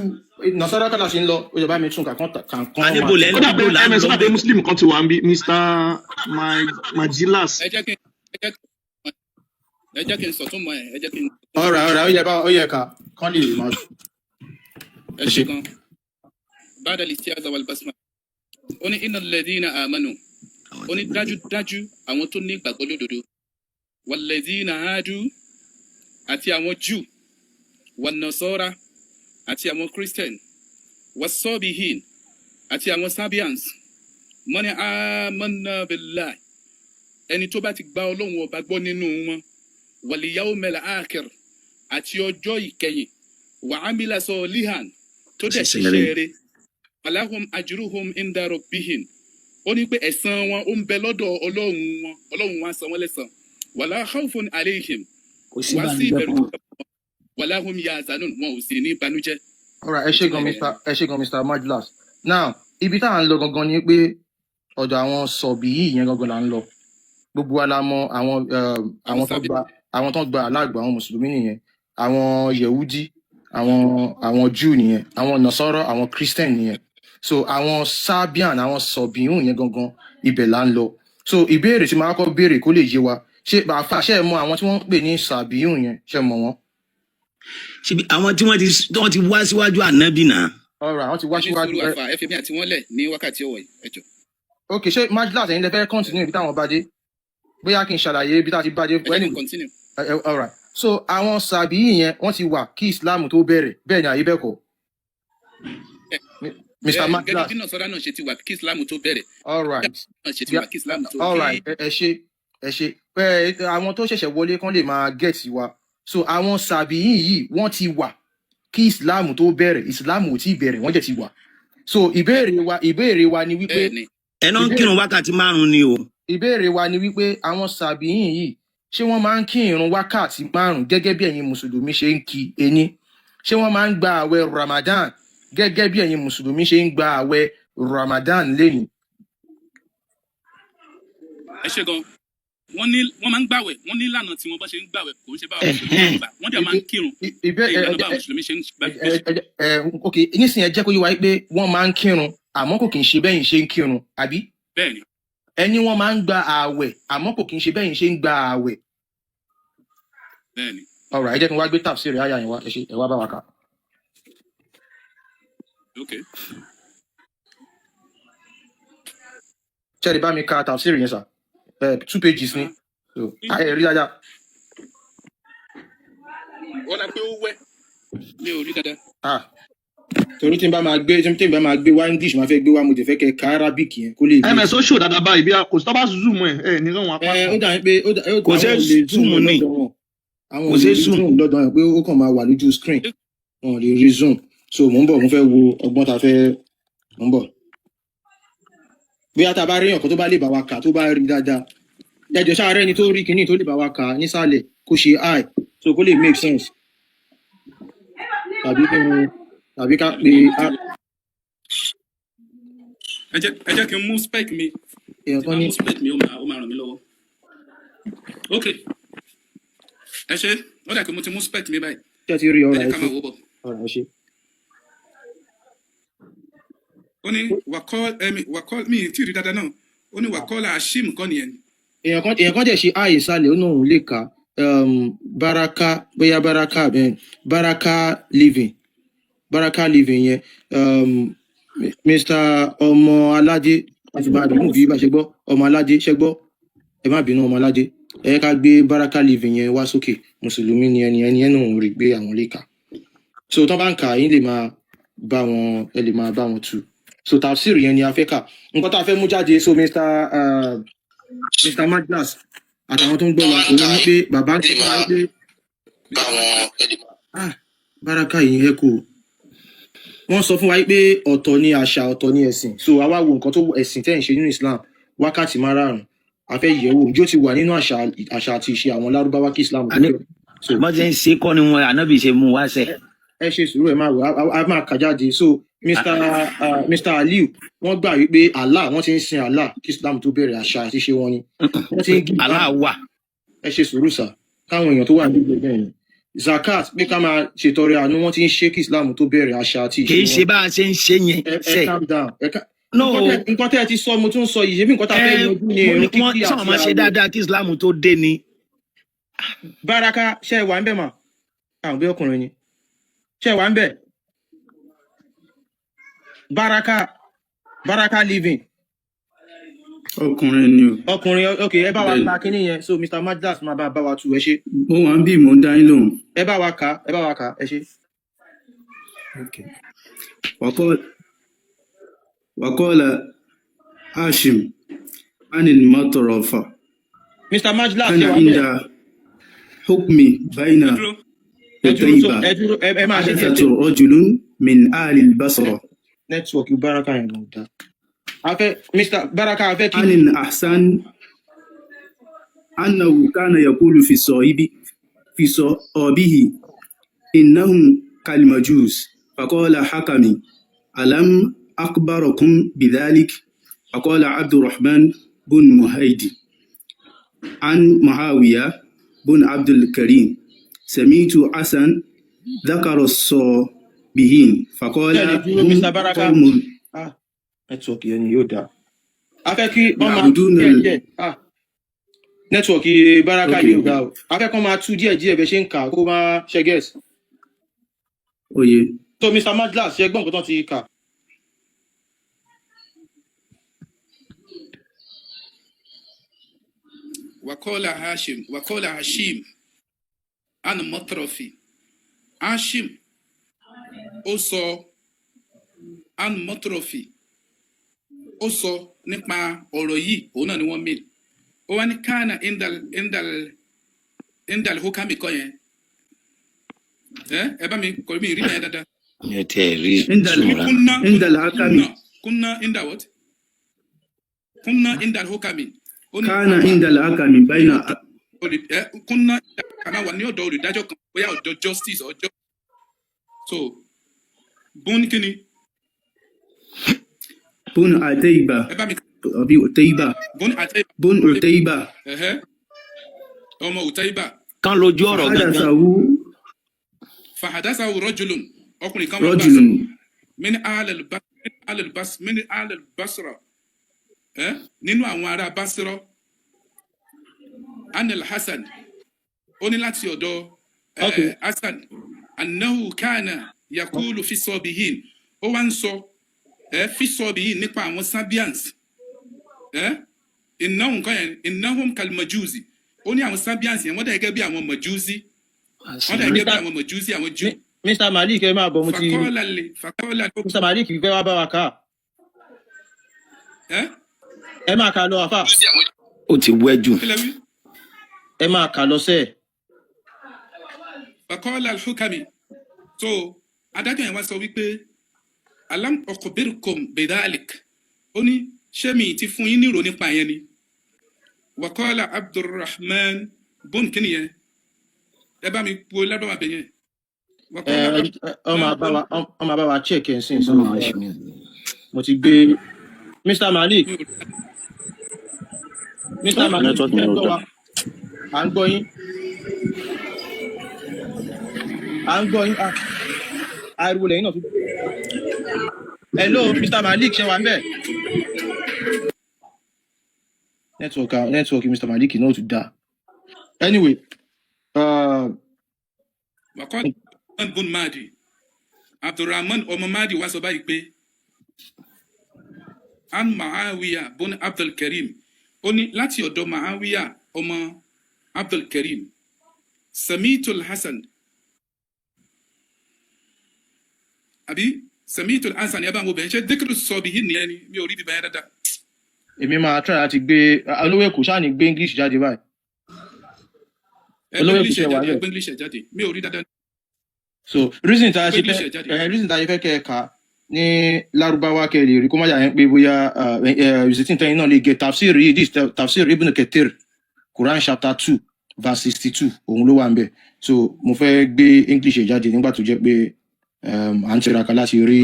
Nasara kọ́dà sí ń lọ ó yẹ bá mi tún kà kàn. adébólẹ̀ ń lò là ń lọ bẹ́ẹ̀ muslim kan ti wà ń bí Mr. Majilas. ẹ jẹ́ kí n sọ tún mọ́ ẹ jẹ́ kí n. ọ̀rọ̀ ó yẹ ká kán lè máa. ẹ ṣe kan ba'da al-isti'aza wal basmala ó ní innal ladhina amanu. ó ní dájúdájú àwọn tó ní ìgbàgbọ́ lódodo walladhina hadu àti àwọn Júù wan-nasara àti àwọn Christian was-sabihin àti àwọn Sabians man amanna billahi ẹni tó bá ti gba Ọlọ́run ọba gbọ́ nínú wọn wal yawmil akhir àti ọjọ́ ìkẹyìn wa amila solihan tó dẹ̀ ṣiṣẹ́ rere alahum ajruhum inda rabbihim ó ní pé ẹ̀san wọn ó ń bẹ lọ́dọ̀ Ọlọ́run wọn á san wọ́n lẹ́san wala khawfun alayhim kò sí wá sí ìbànújẹ́ ìbẹ̀rù fún wọn. wala hum yahzanun wọn ò sì ní ìbànújẹ́. Alright, ẹ ṣé gan Mr. Majlas. Now, ibi tá à ń lọ gangan ni pé ọ̀dọ̀ àwọn sọ̀bì yìí yẹn gangan là ń lọ. Gbogbo wa la mọ àwọn tó gba aláàgbà àwọn mùsùlùmí nìyẹn, àwọn Yehudi, àwọn Jew nìyẹn, àwọn Nasara, àwọn Christian nìyẹn. So àwọn Sabian, àwọn sọ̀bì yìí yẹn gangan ibẹ̀ là ń lọ. So ìbéèrè tí màá kọ́ béèrè kó lè yé wa, ṣé ẹ mọ àwọn tí wọ́n ń pè ní sàbí yìí yẹn, ṣé ẹ mọ wọn? Ṣebí àwọn tí wọ́n ti wá síwájú ànábì náà. Alright, àwọn ti wá síwájú ẹ. ẹ fi mí àti wọn lẹ̀ ní wákàtí ọ̀wọ̀ yìí ẹ jọ̀ọ́. Ok, ṣé Majlas ẹ̀yin lè fẹ́ continue ibi táwọn bá dé? Bóyá kí n ṣàlàyé ibi tá a ti bá dé. ẹ jẹ́ kí n continue. Alright, so àwọn sàbí yìí yẹn wọ́n ti wà kí Islam tó bẹ̀rẹ̀, bẹ́ẹ̀ ni àyè bẹ́ẹ̀ kọ́. Mr. Majlas. gẹ́gẹ́ bí Nasara náà ṣe ti wà kí Islam tó bẹ̀rẹ̀. Alright. náà ṣe ti wà kí Islam tó Alright, ẹ ṣé. Àwọn tó ṣẹ̀ṣẹ̀ wọlé kán lè máa get wa. So àwọn sàbí yìí wọ́n ti wà kí Islam tó bẹ̀rẹ̀, Islam ò tí ì bẹ̀rẹ̀, wọ́n jẹ̀ ti wà. So ìbéèrè wa ni wípé ẹ náà ń kírun wákàtí 5 ni o. ìbéèrè wa ni wípé àwọn sàbí yìí ṣé wọ́n máa ń kí ìrun wákàtí 5 gẹ́gẹ́ bí ẹ̀yin mùsùlùmí ṣe ń kí ení? Ṣé wọ́n máa ń gba àwẹ̀ Ramadan gẹ́gẹ́ bí ẹ̀yin mùsùlùmí ṣe ń gba àwẹ̀ Ramadan lénìí? ẹ ṣe gan wọ́n máa ń gbàwẹ̀ wọ́n ní ìlànà tí wọ́n bá ṣe ń gbàwẹ̀ kò ń ṣe báwa mùsùlùmí ṣe ń gbà wọ́n dẹ̀ máa ń kírun ìlànà báwa mùsùlùmí ṣe ń gbà. Ok, nísìnyẹn jẹ́ kó yé wa pé wọ́n máa ń kírun àmọ́ kò kì í ṣe bẹ́yìn ṣe ń kírun, àbí? bẹ́ẹ̀ni. Ẹni wọ́n máa ń gba ààwẹ̀ àmọ́ kò kì í ṣe bẹ́yìn ṣe ń gba ààwẹ̀. bẹ́ẹ̀ni. Alright, ẹ jẹ́ kí n wá gbé tafsiri àyà yẹn wá, ẹ wá bá wa kà. Okay. Ṣé ẹ bá mi ka tafsiri yẹn sà? 2 pages ni. So, ẹ rí dáadáa. wọ́n dá pé ó wẹ́ mi ò rí dáadáa. Torí tí n bá máa gbé wá English máa fẹ́ gbé wá mo jẹ fẹ́ kẹ́ ka Arabic yẹn kó lè gbé. ms ó ṣò dáadáa báyìí bí a kò sí tó bá zoom ẹ ní lọ́wọ́n apá. Ó dà pé Kò ṣeé zoom ní. Àwọn Kò ò lè ṣeé zoom. zoom lọ́dọ̀ yẹn pé ó kàn máa wà lójú screen. Wọn ò lè rí zoom. So mò ń bọ̀ mo fẹ́ wo ọgbọ́n ta fẹ́ mò ń bọ̀. Bóyá tá a bá rí èèyàn kan tó bá lè bá wa kà tó bá rí dáadáa. Ẹjọ́ ṣáà rẹ́ni tó rí kinní tó lè bá wa kà nísàlẹ̀ kó ṣe eye so kó lè make sense. Tàbí ká pe ẹ jẹ́ kí n mú spec mi. èèyàn tí kan bá ní mú spec mi ó máa ràn mí lọ́wọ́. ok ẹ ṣe ó dà pé mo ti mú spec mi báyìí. ṣé ẹ ti rí ẹ ọ̀rọ̀ jẹ́ ẹ ká ṣe máa wò bọ̀. ọ̀rọ̀ ẹ ṣe. ó ní wàkọ́ mi tí ì rí dáadáa náà ó ní wàkọ́lá ashim kọ́ nìyẹn. èèyàn kan dẹ̀ ṣe eye ìsàlẹ̀ ó náà òun lè kà baraka living yẹn Mr. ọmọ aládé láti bá àdúgbò bí bá ṣe gbọ́ ọmọ aládé ṣe gbọ́ ẹ má bínú ọmọ aládé ẹ ká gbé baraka living yẹn wá sókè mùsùlùmí ni ẹni náà ń rí gbé àwọn lè kà so tán bá ń kà yín lè máa bá wọn tú so tafsir yẹn ni a fẹ́ kà nǹkan tá a fẹ́ mú jáde so Mr. Majlas àtàwọn tó ń gbọ́ wa òun ní pé bàbá ń sọ fún wa pé baraka yìí ẹ kò wọ́n sọ fún wa pé ọ̀tọ̀ ni àṣà ọ̀tọ̀ ni ẹ̀sìn so àwa wo nǹkan tó ẹ̀sìn tẹ́ ń ṣe nínú Islam wákàtí 5 a fẹ́ yẹ̀wò ǹjẹ́ ó ti wà nínú àṣà àti ìṣe àwọn lárúbáwá kí Islam tó bẹ̀rẹ̀. bọ́n ṣe ń ṣe kọ́ ni wọn ànábì ṣe mú wá sẹ́. ẹ ṣe sùúrù ẹ máa wò á máa kà jáde so Mr. Aliu wọ́n gbà wípé Allah wọ́n ti ń sin Allah kí Islam tó bẹ̀rẹ̀ àṣà àti ìṣe wọn ni wọ́n ti ń gí Allah wà. ẹ ṣe sùúrù sà káwọn èèyàn tó wà níbi bẹ́ẹ̀ ni zakat pé ká máa ṣètọrẹ àánú wọ́n ti ń ṣe kí Islam tó bẹ̀rẹ̀ àṣà àti ìṣe kì í wọn. ṣe bá a ṣe ń ṣe yẹn sẹ́. calm down No. nǹkan tẹ́ ẹ ti sọ mo tún sọ yìí ṣebí nǹkan tá a fẹ́ yanjú ni irun kíkí àti sọ̀rọ̀ máa ṣe dáadáa kí Islam tó dé ni. Baraka ṣe wà ń bẹ̀ mà àwọn bí ọkùnrin ni ṣe wà ń bẹ̀ Baraka living ọkùnrin ni o. ọkùnrin ok ẹ bá wa Bẹ́ẹ̀ni. ka kínní yẹn so Mr. Majdas máa bá wa tu ẹ ṣe Mo wà ń bí mò ń dá yín lóhùn. ẹ bá wa kà ẹ ṣe. Okay. وقال هاشم عن المطرفة Mr. Majdas أنا ṣe wà عند bẹ́ẹ̀ حكمي بين ẹ dúró ẹ dúró قتيبة ẹ máa ṣe díẹ̀ حدثت díẹ̀ رجل من أهل البصرة nẹ́tíwọ̀kì Baraka yẹn ló dá afẹ́ Mr. Baraka afẹ́ kí عن الأحسن أنه كان يقول في صحابه إنهم كالمجوس فقال حكمي ألم أخبركم بذلك فقال عبد الرحمن بن مهيدي عن معاوية بن عبد الكريم سمعت حسن ذكر الصابئين فقال bẹ́ẹ̀ ni dúró هم Mr. Baraka قوم nẹ́tíwọ̀kì yẹn ni yóò dá afẹ́ kí wọ́n máa tú يعبدون díẹ̀ díẹ̀ nẹ́tíwọ̀kì Baraka Okay. yóò dá o afẹ́ kí wọ́n máa tú díẹ̀ díẹ̀ bẹ́ẹ̀ ṣe ń kà kó máa ṣe gẹ́ẹ̀sì Oye. so Mr. Majdas ṣe gbọ́n nǹkan tó ti kà. wàkọ́lá hashim ana mọ́tọ́rọ̀fì hashim ó sọ ana mọ́tọ́rọ̀fì ó sọ nípa ọ̀rọ̀ yìí òun náà ni wọ́n mìíràn ó wá ní kánà indal hukami kọ́ yẹn ẹ bá mi kọ́ mi rí bẹ́ẹ̀ dáadáa. ẹ tẹ rí عند sùúrà عند الحكم kunna inda what kunna indal hukami ó ní كان عند الحكم بين kunna kàmá wà ní ọ̀dọ̀ olùdájọ́ kan bóyá ọ̀dọ̀ justice ọjọ́ so bùn kíni بن عتيبة ẹ bá mi أبي عتيبة bùn àti بن عتيبة ọmọ Utaiba kan lójú ọ̀rọ̀ gangan حدثه fahadasa rajulun ọkùnrin kan wà bá رجل min alal basra nínú àwọn ará basra anil hasan ó ní láti ọ̀dọ̀ Okay. hasan annahu kana yakulu fi sabihin ó wá ń sọ fi sabihin nípa àwọn sabians innahum kan yẹn innahum kal majusi ó ní àwọn sabians yẹn wọ́n dà gẹ́gẹ́ bí àwọn majusi wọ́n dà gẹ́gẹ́ bí àwọn majusi àwọn Júù. Mr. Malik ẹ máa bọ̀ mo ti fakọ́lá Mr. Malik fẹ́ wá bá wa kà ẹ máa kà lọ àfà ó ti wẹ́jù kílẹ̀ wí. ẹ máa kà lọ sẹ́ẹ̀. fakọ́lá alhukami so adájọ́ yẹn wá sọ wípé alam ọkọ̀bẹ̀rùkọ̀m bedalik ó ní ṣé mi ti fún yín nírò nípa yẹn ni wakọ́lá abdulrahman bọ́n kí nìyẹn ẹ bá mi po lábàbà bẹ̀ yẹn. ọmọ bá wa check ẹ̀ sìn sọ mo ti gbé Mr. Malik Mr. Malik network ẹ mi ò gbọ́ dá. wa à ń gbọ́ yín ariwo lẹ́yìn náà tún. Hello Mr. Malik ṣe wà ń bẹ̀. Network Mr. Malik náà tún dá. Anyway. wakọ́lá bọ́n Mahdi abdulrahman ọmọ Mahdi wá sọ báyìí pé an Muawiya bọ́n abdulkarim ó ní láti ọ̀dọ̀ Muawiya ọmọ abdulkarim samitul hasan àbí samitul hasan yaba wo bẹ́ẹ̀ ṣe dékìrì sọ̀bì yìí nìyẹn ni mi ò rí bíbá yẹn dáadáa. Èmi máa try láti gbé olówó èkó ṣáà ní gbé English jáde báyìí. Olówó èkó ṣe wà lẹ̀. ẹgbẹ́ English ẹ̀ jáde mi ò rí dáadáa. So reason tá a ṣe English ẹ̀ jáde. fẹ́ kẹ́ ẹ kà ní Lárúbáwá kẹ́ ẹ lè rí kó má yà yẹn pé bóyá visiting tẹ́yìn náà lè get tafsir yìí this tafsir Ibn Kathir Quran chapter 2 verse 62 òun ló wà ń bẹ̀. So mo fẹ́ gbé English ẹ̀ jáde nígbà tó jẹ́ pé à ń tiraka láti rí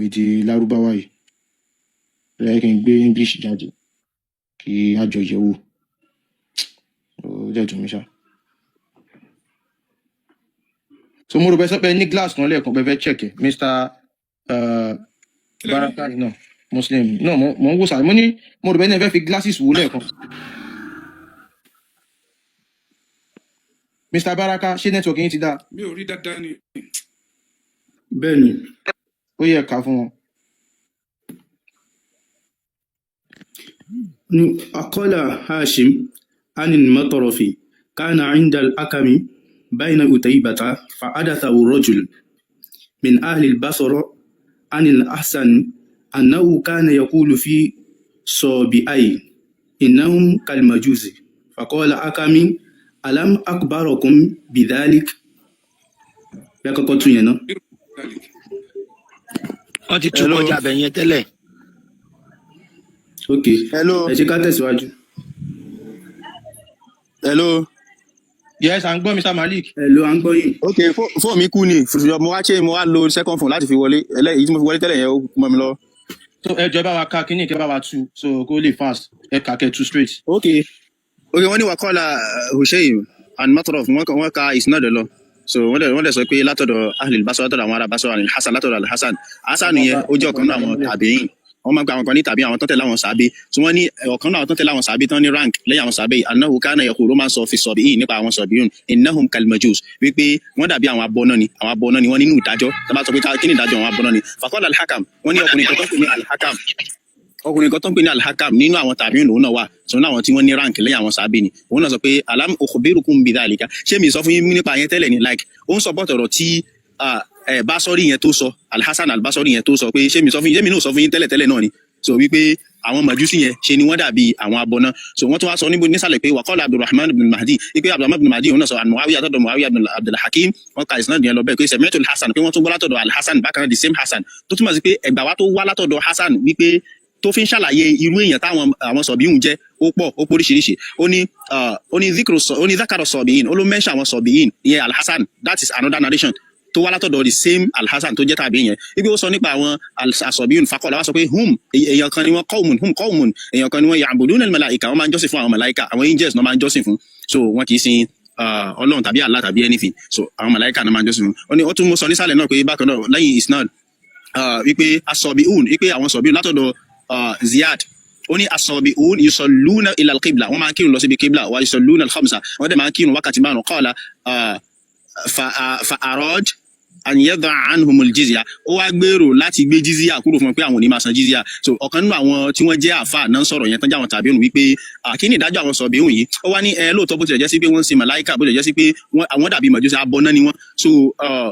èdè Lárúbáwá yìí. Ẹ kí n gbé English jáde kí a jọ yẹ̀ wò. Ó jẹ́ dùn mí ṣá. So mo rò bẹ́ sọ́pẹ́ ní glass kan lẹ́ẹ̀kan bẹ́ẹ̀ fẹ́ check ẹ̀ Mr. Baraka yìí náà Muslim náà mo ń wò sáré mo rò bẹ́ ní ẹ fẹ́ fi glasses wò lẹ́ẹ̀kan. Mr. Baraka ṣé network yín ti dá? mi ò rí dáadáa ni. bẹ́ẹ̀ni Ó yẹ ká fún wọn. قال هاشم عن المطرف كان عند الحكم بين أتيبة فحدثه رجل من أهل البصرة عن الحسن أنه كان يقول في صابئين إنهم كالمجوس فقال حكم ألم أخبركم بذلك يقول تنينا wọ́n ti tún kọjá bẹ̀ yẹn tẹ́lẹ̀. Okay Hello. ẹ jẹ́ ká tẹ̀síwájú. Hello. yes à ń gbọ́ Mr. Malik. ẹ ló à ń gbọ́ yìí. Ok, fóònù mi kú ni. Mo wá change, mo wá lo second phone láti fi wọlé. Èyí tí mo fi wọlé tẹ́lẹ̀ yẹn ó mọ́ mi lọ. so ẹ jọ ẹ bá wa ka kíní kẹ bá wa tú so kó lè fast ẹ kà kẹ tú straight. Ok, wọ́n ní wàkọ́lá Hushaym and Matrof, wọ́n ka isnad lọ. So wọ́n dẹ̀ sọ pé látọ̀dọ̀ Ahlul Basra, látọ̀dọ̀ àwọn ará Basra ní Hasan, látọ̀dọ̀ Al-Hasan. Hasan yẹn ó jẹ́ ọ̀kan náà àwọn tàbíìn. Wọ́n máa ń gba àwọn kan ní tàbí àwọn tó tẹ̀lé àwọn sàábé. So wọ́n ní ọ̀kan náà tó tẹ̀lé àwọn sàábé tán ní rank lẹ́yìn àwọn sàábé. Annahu kana yaqulu, máa ń sọ fi sọ̀bìín nípa àwọn sọ̀bìín. Innahum kalmajus, wípé wọ́n dàbí àwọn abọ́ná ni. Àwọn abọ́ná ni wọ́n nínú ìdájọ́. Tá bá sọ pé kí ni ìdájọ́ àwọn abọ́ná ni. Faqala al-Hakam, wọ́n ní ọkùnrin kan tó ń pè ní al-Hakam. Ọkùnrin kan tó ń pè ní al-Hakam nínú àwọn tàbíìn lòun náà wà. So náà àwọn tí wọ́n ní rank lẹ́yìn àwọn sàábé ni. Òun náà sọ pé alam ukhbirukum bidhalika. Ṣé mi sọ fún yín nípa yẹn tẹ́lẹ̀ ni, like ó ń support ọ̀rọ̀ tí Basori yẹn tó sọ, Al-Hasan al-Basori yẹn tó sọ pé ṣé mi náà sọ fún yín tẹ́lẹ̀ náà ni. So wípé àwọn màjúsí yẹn ṣe ni wọ́n dàbí àwọn abọ́ná. So wọ́n tún wá sọ níbo nísàlẹ̀ pé waqala Abdurrahman ibn Mahdi, wípé Abdurrahman ibn Mahdi òun náà sọ an Muawiya àtọ̀dọ̀ Muawiya ibn Abdul Hakim, wọ́n ka isnad yẹn lọ bẹ́ẹ̀ pé sami'tu al-Hasan, pé wọ́n tún gbọ́ látọ̀dọ̀ al-Hasan bákan náà the same Hasan, tó túmọ̀ sí pé ẹgbà wa tó wá látọ̀dọ̀ Hasan wípé tó fi ń ṣàlàyé irú èèyàn táwọn àwọn sọ̀bíhùn jẹ́ ó pọ̀ ó póríṣiríṣi. Ó ní zakaro sọ̀bíhìn, ó ló mẹ́ṣà àwọn sọ̀bíhìn ìyẹn al-Hasan, that is another narration tó wá látọ̀dọ̀ the same al-Hasan tó jẹ́ tàbí yẹn. Ibi ó sọ nípa àwọn asọ̀bíhùn fakọ̀lá wá sọ pé èèyàn kan ni wọ́n qawmun èèyàn kan ni wọ́n ya'buduna al-malaika, wọ́n máa ń jọ́sìn fún àwọn màláìka, àwọn angels náà máa ń jọ́sìn fún. So wọ́n kì í sin Ọlọ́run tàbí Allah tàbí anything. So àwọn màláìka náà máa ń jọ́sìn fún. Ó tún mú sọ nísàlẹ̀ náà pé bákan náà lẹ́yìn isnad wípé asọ̀bíhùn, wípé àwọn sọ̀bíhùn látọ̀dọ̀ Ziyad, ó ní asọ̀bíhùn yusalluna ila al-qibla, wọ́n máa ń kírun lọ síbi qibla, wa yusalluna al-khamsa, wọ́n dẹ̀ máa ń kírun wákàtí márùn-ún. Qala fa arad an yadha anhumul jizya, ó wá gbèrò láti gbé jizya kúrò fún wọn pé àwọn ò ní máa san jizya. So ọ̀kan nínú àwọn tí wọ́n jẹ́ àfà náà sọ̀rọ̀ yẹn tán jẹ́ àwọn tàbíùn wípé kí ni ìdájọ́ àwọn sọ̀bíùn yìí. Ó wá ní lóòótọ́ bó tilẹ̀ jẹ́ sí pé wọ́n ń sin màláìkà, bó tilẹ̀ jẹ́ sí pé àwọn dàbí màjúsí abọ́ná ni wọ́n. So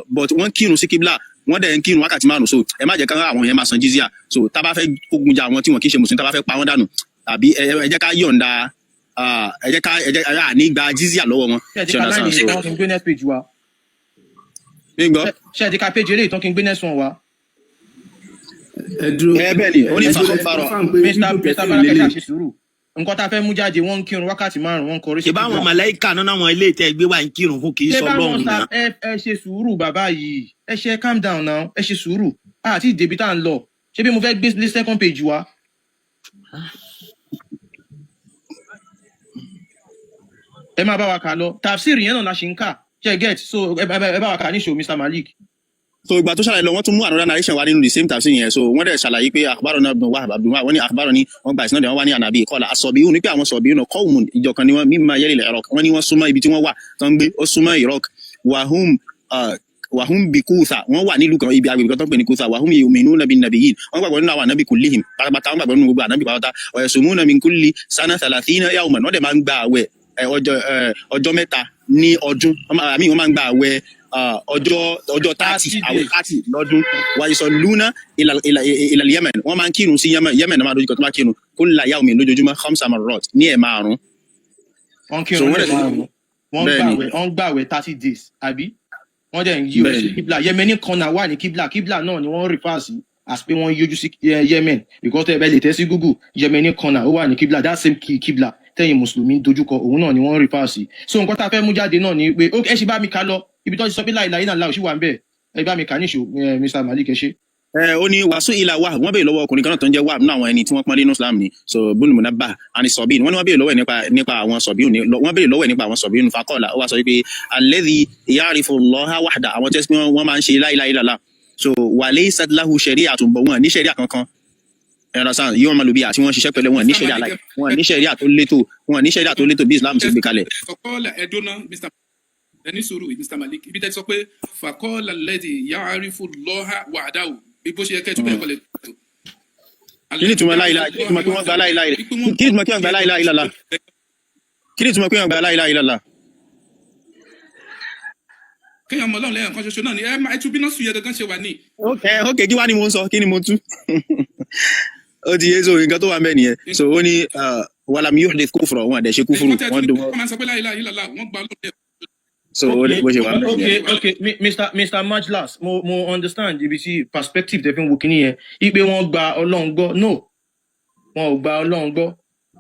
but wọ́n kírun sí kíbla, wọ́n dẹ̀ ń kírun wákàtí márùn. So ẹ má jẹ́ ká àwọn yẹn máa san jizya. So tá bá fẹ́ kógun jà àwọn tí wọ́n kì í ṣe mùsùlùmí, tá bá fẹ́ pa wọ́n dànù, àbí ẹ jẹ́ ká yọ̀ǹda ẹ jẹ́ ká ní gba jizya lọ́wọ́ wọn. ṣé ẹ ti ka láì ní ìtàn kí n gbé next page wa. Ṣé ẹ ti ka page eléyìí tán kí n gbé next one wa. ẹ dúró bẹ́ẹ̀ ni ó ní fàkọ́fàrọ̀. Mr. Barakẹ́ ṣe sùúrù, nǹkan tá a fẹ́ mú jáde wọ́n ń kírun wákàtí márùn-ún, wọ́n ń kọrí sí. ṣe báwọn màláìka náà àwọn ilé ìtẹ́ gbé wà ń kírun fún kì í sọ lọ́run náà. ẹ ṣe sùúrù bàbá yìí, ẹ ṣe calm down now, ẹ ṣe sùúrù àti ìdèbí tá à ń lọ. Ṣé bí mo fẹ́ gbé second page wa. Ẹ máa bá wa kà lọ, tafsir yẹn náà la ṣe ń kà, ṣe get, so ẹ bá wa kà ní show Mr. Malik. So ìgbà tó ṣàlàyé lọ wọ́n tún mú another narration wá nínú the same tafsir yẹn. So wọ́n dẹ̀ ṣàlàyé pé akhbarana ibn Wahb Abdullah, wọ́n ní akhbarani, wọ́n gba ìsinadì, wọ́n wá ní ànàbí qala as-sabiyun, ní pé àwọn sabiyun qawmun ìjọ kan ni wọ́n mimma yalil Iraq, wọ́n ní wọ́n súnmọ́ ibi tí wọ́n wà tó ń gbé, ó súnmọ́ Iraq. Wahum bi Kutha, wọ́n wà nílùú kan ibi agbègbè kan tó ń pè ní Kutha. Wahum yu'minuna bin nabiyyin, wọ́n gbàgbọ́ nínú àwọn ànábì kullihim pátápátá, wọ́n gbàgbọ́ nínú gbogbo ànábì pátápátá. Wa yasumuna min kulli sana 30 yawman, wọ́n dẹ̀ máa ń gba àwẹ̀ ọjọ́ mẹ́ta ní ọdún. Àmì wọ́n máa ń gba àwẹ̀ ọjọ́ 30 àwẹ̀ 30 lọ́dún. Wa yusalluna ila Yemen, wọ́n máa ń kírun sí Yemen náà máa dojú kọ tó máa kírun kulla yawmin lójoojúmọ́ 5 marrat ní ẹ̀ẹ̀márùn. Wọ́n kírun márùn-ún, wọ́n gbàwẹ̀ 30 days àbí wọ́n dẹ̀ ń yí ojú sí kíbla. Yemeni corner wà ní kíbla náà ni wọ́n refer sí as pé wọ́n yójú sí Yemen, because tẹ́ ẹ bẹ́ lè tẹ́ sí Google Yemeni corner ó wà ní kíbla, that same kíbla tẹ́yìn mùsùlùmí dojúkọ òun náà ni wọ́n refer sí. So nǹkan tá a fẹ́ mú jáde náà ni pé ẹ ṣe bá mi ká lọ ibi tó ti sọ pé láìláì náà láò sí wà ń bẹ̀, ẹ bá mi kà níṣó Mr. Malik ẹ ṣe. Ó ní wàásù ìlà wà, wọ́n bèèrè lọ́wọ́ ọkùnrin kan náà tó ń jẹ́ Wahb, náà àwọn ẹni tí wọ́n pọ́n nínú Islam ni. So bùnú Munabbah àni sọ̀bíìn, wọ́n ní wọ́n bèèrè lọ́wọ́ nípa àwọn sọ̀bíìn, wọ́n bèèrè lọ́wọ́ nípa àwọn sọ̀bíìn. Faqala, ó wá sọ wípé alladhi ya'rifu Allaha wahda, àwọn tẹ́sí pé wọ́n máa ń ṣe la ilaha illallah. So wa laysat lahu shari'atun, bọ̀ wọn ní ṣẹ̀ríà kankan. Ẹ̀rọ sáà yóò máa lò bí àti wọ́n ṣiṣẹ́ pẹ̀lú wọn ní ṣẹ̀ríà láì, wọn ní ṣẹ̀ríà tó létò bí Islam ti gbé kalẹ̀. Faqala ẹ̀dọ́nà ẹni sùúrù Mr. Malik, ibi tẹ́ sọ pé faqala alladhi ya'rifu Allaha wahdahu, bí bó ṣe yẹ kẹ́ tó bẹ̀rẹ̀ kọ́lẹ̀ tó. kí ni ìtumọ̀ láìláì kí ni ìtumọ̀ kí wọ́n gba láìláì kí ni ìtumọ̀ kí wọ́n gba láìláì lọ́la kí ni ìtumọ̀ kí wọ́n gba láìláì lọ́la. kéèyàn mọ Ọlọ́run lẹ́yìn kan ṣoṣo náà ni ẹ tún bí náà sùn yẹ gangan ṣe wà ní. ok kí wá ni mo ń sọ kí ni mo tú ó ti yé so nǹkan tó wà mẹ́ nìyẹn so ó ní wàlámù yóò lè kúfùrọ̀ wọn àdẹ̀ṣe kúfùrù wọn dùn wọ́n máa ń sọ pé láìláì ìlàlá wọ́n gba Ọlọ́run lẹ́yìn. so ó lè bó ṣe wà mẹ́ nìyẹn. okay Mr. Majlas mo understand ibi tí perspective tẹ fi ń wo kíní yẹn ipe wọn gba Ọlọ́run gbọ́ no wọn ò gba Ọlọ́run gbọ́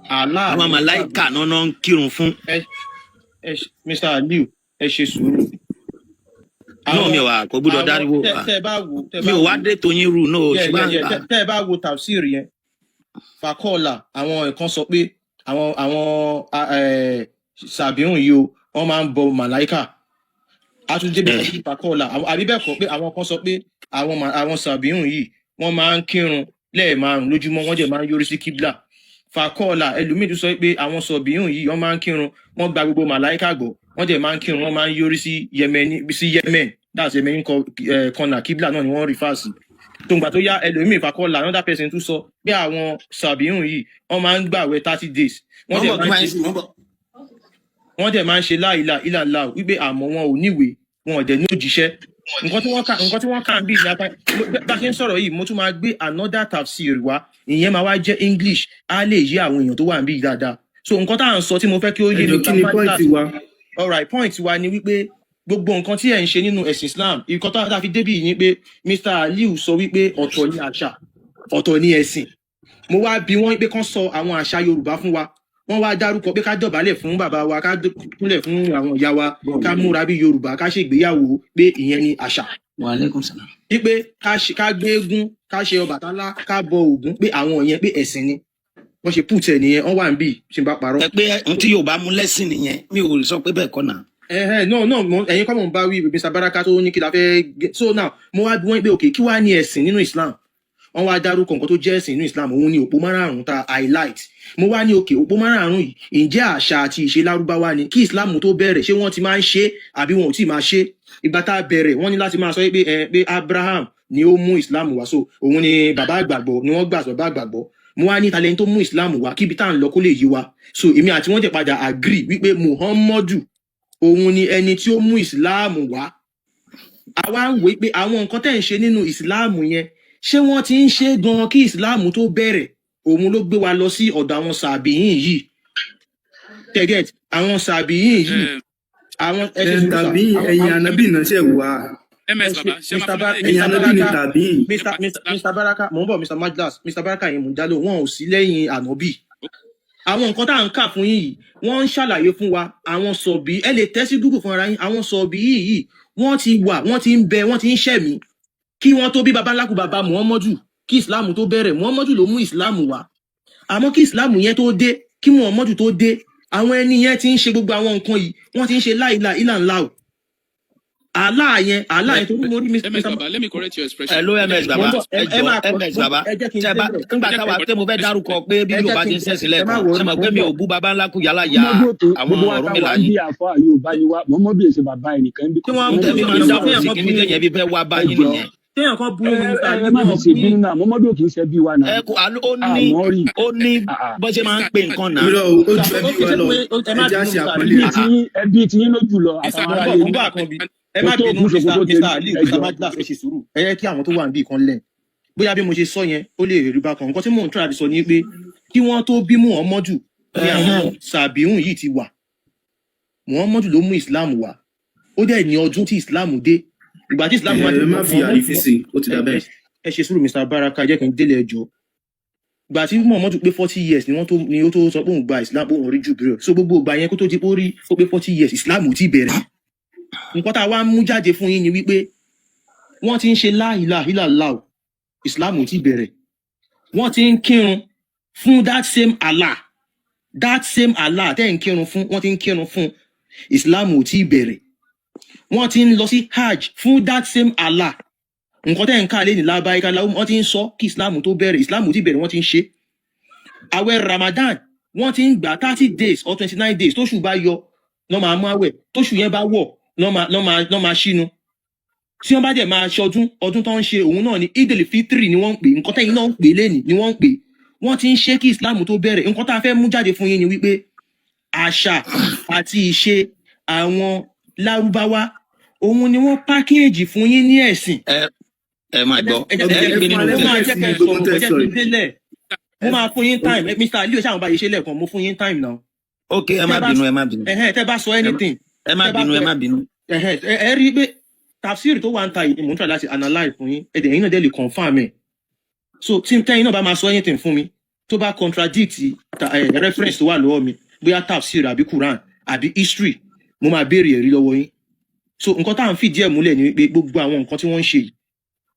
Allah àwọn màláìkà náà ń kírun fún. Mr. Aliu ẹ ṣe sùúrù. náà mi ò wà kó gbúdọ̀ dáríwó mi ò wá dé tóyin rú náà ṣùgbọ́n. tẹ́ ẹ bá wo tafsir yẹn fakọ́ọ̀là àwọn ẹ̀kan sọ pé àwọn sàbíhùn yìí o wọ́n máa ń bọ màláìkà àtúndé bẹ́ẹ̀ sí fakọ́ọ̀là àbí bẹ́ẹ̀ kọ́ pé àwọn kan sọ pé àwọn sàbíhùn yìí wọ́n máa ń kírun lẹ́ẹ̀márùn lójúmọ́ wọ́n dẹ̀ máa ń yọrí sí kíblà fakọ́ọ̀là ẹlòmíì tún sọ pé àwọn sàbíhùn yìí wọ́n máa ń kírun wọ́n gba gbogbo màláìkà gbọ́ wọ́n dẹ̀ máa ń kírun wọ́n máa ń yọrí sí Yemen that's Yemen kọ́nà kíblà náà ni wọ́n rí fáàsì tòǹgbà tó yá ẹlòmíì fakọ́ọ̀là another person tún sọ pé àwọn sàbíhùn yìí wọ́n máa ń gbààwẹ̀ 30 days wọ́n dẹ̀ máa ń ṣe láìla ìlàlá wípé àmọ́ wọn ò níwèé wọn ò dẹ̀ ní òjíṣẹ́ nǹkan tí wọ́n kà ń bí ìyá bá ṣe ń sọ̀rọ̀ yìí mo tún máa gbé another tafsir wá ìyẹn máa wá jẹ́ English á lè yé àwọn èèyàn tó wà ń bí dáadáa so nǹkan tá à ń sọ tí mo fẹ́ kí ó yé mi kí ni point wa. alright point wa ni wípé gbogbo nǹkan tí ẹ̀ ń ṣe nínú ẹ̀sìn Islam nǹkan tá a fi débì yìí ni pé Mr. Aliu sọ wípé ọ̀tọ̀ ni àṣà ọ̀tọ̀ ni ẹ̀sìn mo wá bi wọ́n pé kán sọ àwọn àṣà Yorùbá fún wa wọ́n wá dárúkọ pé ká dọ̀bálẹ̀ fún bàbá wa ká kúnlẹ̀ fún àwọn ìyá wa ká múra bí Yorùbá ká ṣègbéyàwó pé ìyẹn ni àṣà. Wa alaikum salam. wípé ká gbé eégún ká ṣe Ọbàtálá ká bọ Ògún pé àwọn yẹn pé ẹ̀sìn ni wọ́n ṣe pùtẹ̀ nìyẹn wọ́n wà ń bì tí n bá parọ́. ẹ pé n tí Yorùbá mú lẹ́sìn nìyẹn mi ò sọ pé bẹ́ẹ̀ kọ́ náà. no ẹ̀yin kọ́ mọ̀ ń bá wí Mr. Baraka tó ní kí la fẹ́ so now mo wá bí wọ́n pé òkè kí wàá ní ẹ̀sìn nínú Islam wọ́n wá dárúkọ nǹkan tó jẹ́ ẹ̀sìn nínú Islam òun ni òpó márààrún ta highlight mo wá ní òkè òpó márààrún yìí ǹjẹ́ àṣà àti ìṣe lárúbáwá ni kí Islam tó bẹ̀rẹ̀ ṣé wọ́n ti máa ń ṣe àbí wọn ò tí máa ṣe ìgbà tá a bẹ̀rẹ̀ wọ́n ní láti máa sọ pé Abraham ni ó mú Islam wá so òun ni bàbá àgbàgbọ́ ni wọ́n gbà sọ bàbá àgbàgbọ́ mo wá ní talent tó mú Islam wá kíbi tá à ń lọ kó lè yé wa so èmi àti wọ́n jẹ́ padà agree wípé Muhammadu òun ni ẹni tí ó mú Islam wá àwa ń wé pé àwọn nǹkan tẹ́ ń ṣe nínú Islam yẹn ṣé wọ́n ti ń ṣe gan kí Islam tó bẹ̀rẹ̀ òun ló gbé wa lọ sí ọ̀dọ̀ àwọn sàbíyìn yìí tẹ̀gẹ̀t àwọn sàbíyìn yìí àwọn tàbí ẹ̀yìn ànábì náà ṣe wà ms baba ṣe máa fún ẹ̀yìn ànábì ni tàbí. Mr. Baraka mò ń bọ̀ Mr. Majlas Mr. Baraka yìí mò ń dálò wọn ò sí lẹ́yìn ànábì àwọn nǹkan tá à ń kà fún yìí wọ́n ń ṣàlàyé fún wa àwọn sọ̀bí ẹ lè tẹ́ sí Google fún ara yín àwọn sọ̀bí yìí wọ́n ti wà wọ́n ti ń bẹ wọ́n ti ń ṣẹ̀mí kí wọ́n tó bí babaláku baba Muhammadu kí Islam tó bẹ̀rẹ̀ Muhammadu ló mú Islam wá àmọ́ kí Islam yẹn tó dé kí Muhammadu tó dé àwọn ẹni yẹn ti ń ṣe gbogbo àwọn nǹkan yìí wọ́n ti ń ṣe láìla ìlànà o Allah yẹn tó ní mo rí ms baba let me correct your expression. Hello MS baba MS baba nígbà táwa tẹ́ mo fẹ́ dárúkọ pé bí Yorùbá ti ń ṣẹ̀sìn lẹ́ẹ̀kan ṣe mọ̀ pé mi ò bú baba ńlá kú yálà ya àwọn ọ̀rọ̀ mi láyé. Mọ́mọ́dù èsè bàbá ẹnìkan bí kò wọ́n tẹ̀mí máa ń dáhùn sí kí ní tẹ̀yẹ̀ bí fẹ́ wá báyìí nìyẹn. téèyàn kan burú ní ẹ má fi ṣe bínú náà Mọ́mọ́dù kì í ṣe bí wa náà. ẹ kò ó ní bó ṣe máa ń pè nǹkan náà. irọ́ ó ju ẹbí wa lọ ẹja ṣe àpọ́nlé. ẹbí tí yín ló jù lọ àtàwọn ará yìí. ẹ má bínú Mr. Ali Mr. Majlas ẹ ṣe sùúrù ẹ yẹ kí àwọn tó wà níbí kan lẹ̀ bóyá bí mo ṣe sọ yẹn ó lè rí bákan nǹkan tí mò ń try àti sọ ni pé kí wọ́n tó bí Muhammadu ní àwọn sàbíhùn yìí ti wà Muhammadu ló mú Islam wá ó dẹ̀ ní ọdún tí Islam dé ìgbà tí Islam wá. ẹ má fi àrífín sí ó ti dà bẹ́ẹ̀. ẹ ṣe sùúrù Mr. Baraka jẹ́ kí n délé ẹjọ́ ìgbà tí Muhammadu pé 40 years ni ó tó sọ pé òun gba Islam pé òun rí jù bẹ̀rẹ̀ so gbogbo ìgbà yẹn kó tó di pé ó pé 40 years Islam ò tí bẹ̀rẹ̀ nǹkan tá a wá ń mú jáde fún yín ni wípé wọ́n ti ń ṣe la ilaha illallah Islam ò tí bẹ̀rẹ̀ wọ́n ti ń kírun fún that same Allah tẹ́ ń kírun fún wọ́n ti ń kírun fún Islam ò tí bẹ̀rẹ̀ wọ́n ti ń lọ sí hajj fún that same Allah nǹkan tẹ́ ń ká lé ní lábáyíká wọ́n ti ń sọ kí Islam tó bẹ̀rẹ̀ Islam ò tí bẹ̀rẹ̀ wọ́n ti ń ṣe àwẹ̀ Ramadan wọ́n ti ń gbà 30 days or 29 days tóṣù bá yọ lọ́ máa mú àwẹ̀ tóṣù yẹn bá wọ̀ lọ́ máa ṣínu tí wọ́n bá dẹ̀ máa ṣe ọdún tó ń ṣe òun náà ni idil fitri ni wọ́n ń pè nǹkan tẹ́yìn náà ń pè lẹ́nìí ni wọ́n ń pè wọ́n ti ń ṣe kí islam tó bẹ̀rẹ̀ nǹkan tá a fẹ́ mú jáde fún yín ni wípé àṣà àti ìṣe àwọn lárúbáwá òun ni wọ́n pákéèjì fún yín ní ẹ̀sìn. ẹ máa gbọ́ mo máa fún yín time Mr. Aliu ṣáà mo bá yẹ ṣe lẹ́ẹ̀kan mo fún yín time now. ok ẹ má bínú. tẹ́ bá sọ anything. ẹ má bínú. ẹ rí i pé tafsir tó wà ń ta yìí mo ń try láti analyse fún yín ẹ̀dẹ̀ yín náà dẹ̀ lè confirm ẹ̀. so tí tẹ́yìn náà bá máa sọ anything fún mi tó bá contradict reference tó wà lọ́wọ́ mi bóyá tafsir àbí Quran àbí history mo máa béèrè ẹ̀rí lọ́wọ́ yín. so nǹkan tá à ń fìdí ẹ̀ múlẹ̀ ni wípé gbogbo àwọn nǹkan tí wọ́n ń ṣe yìí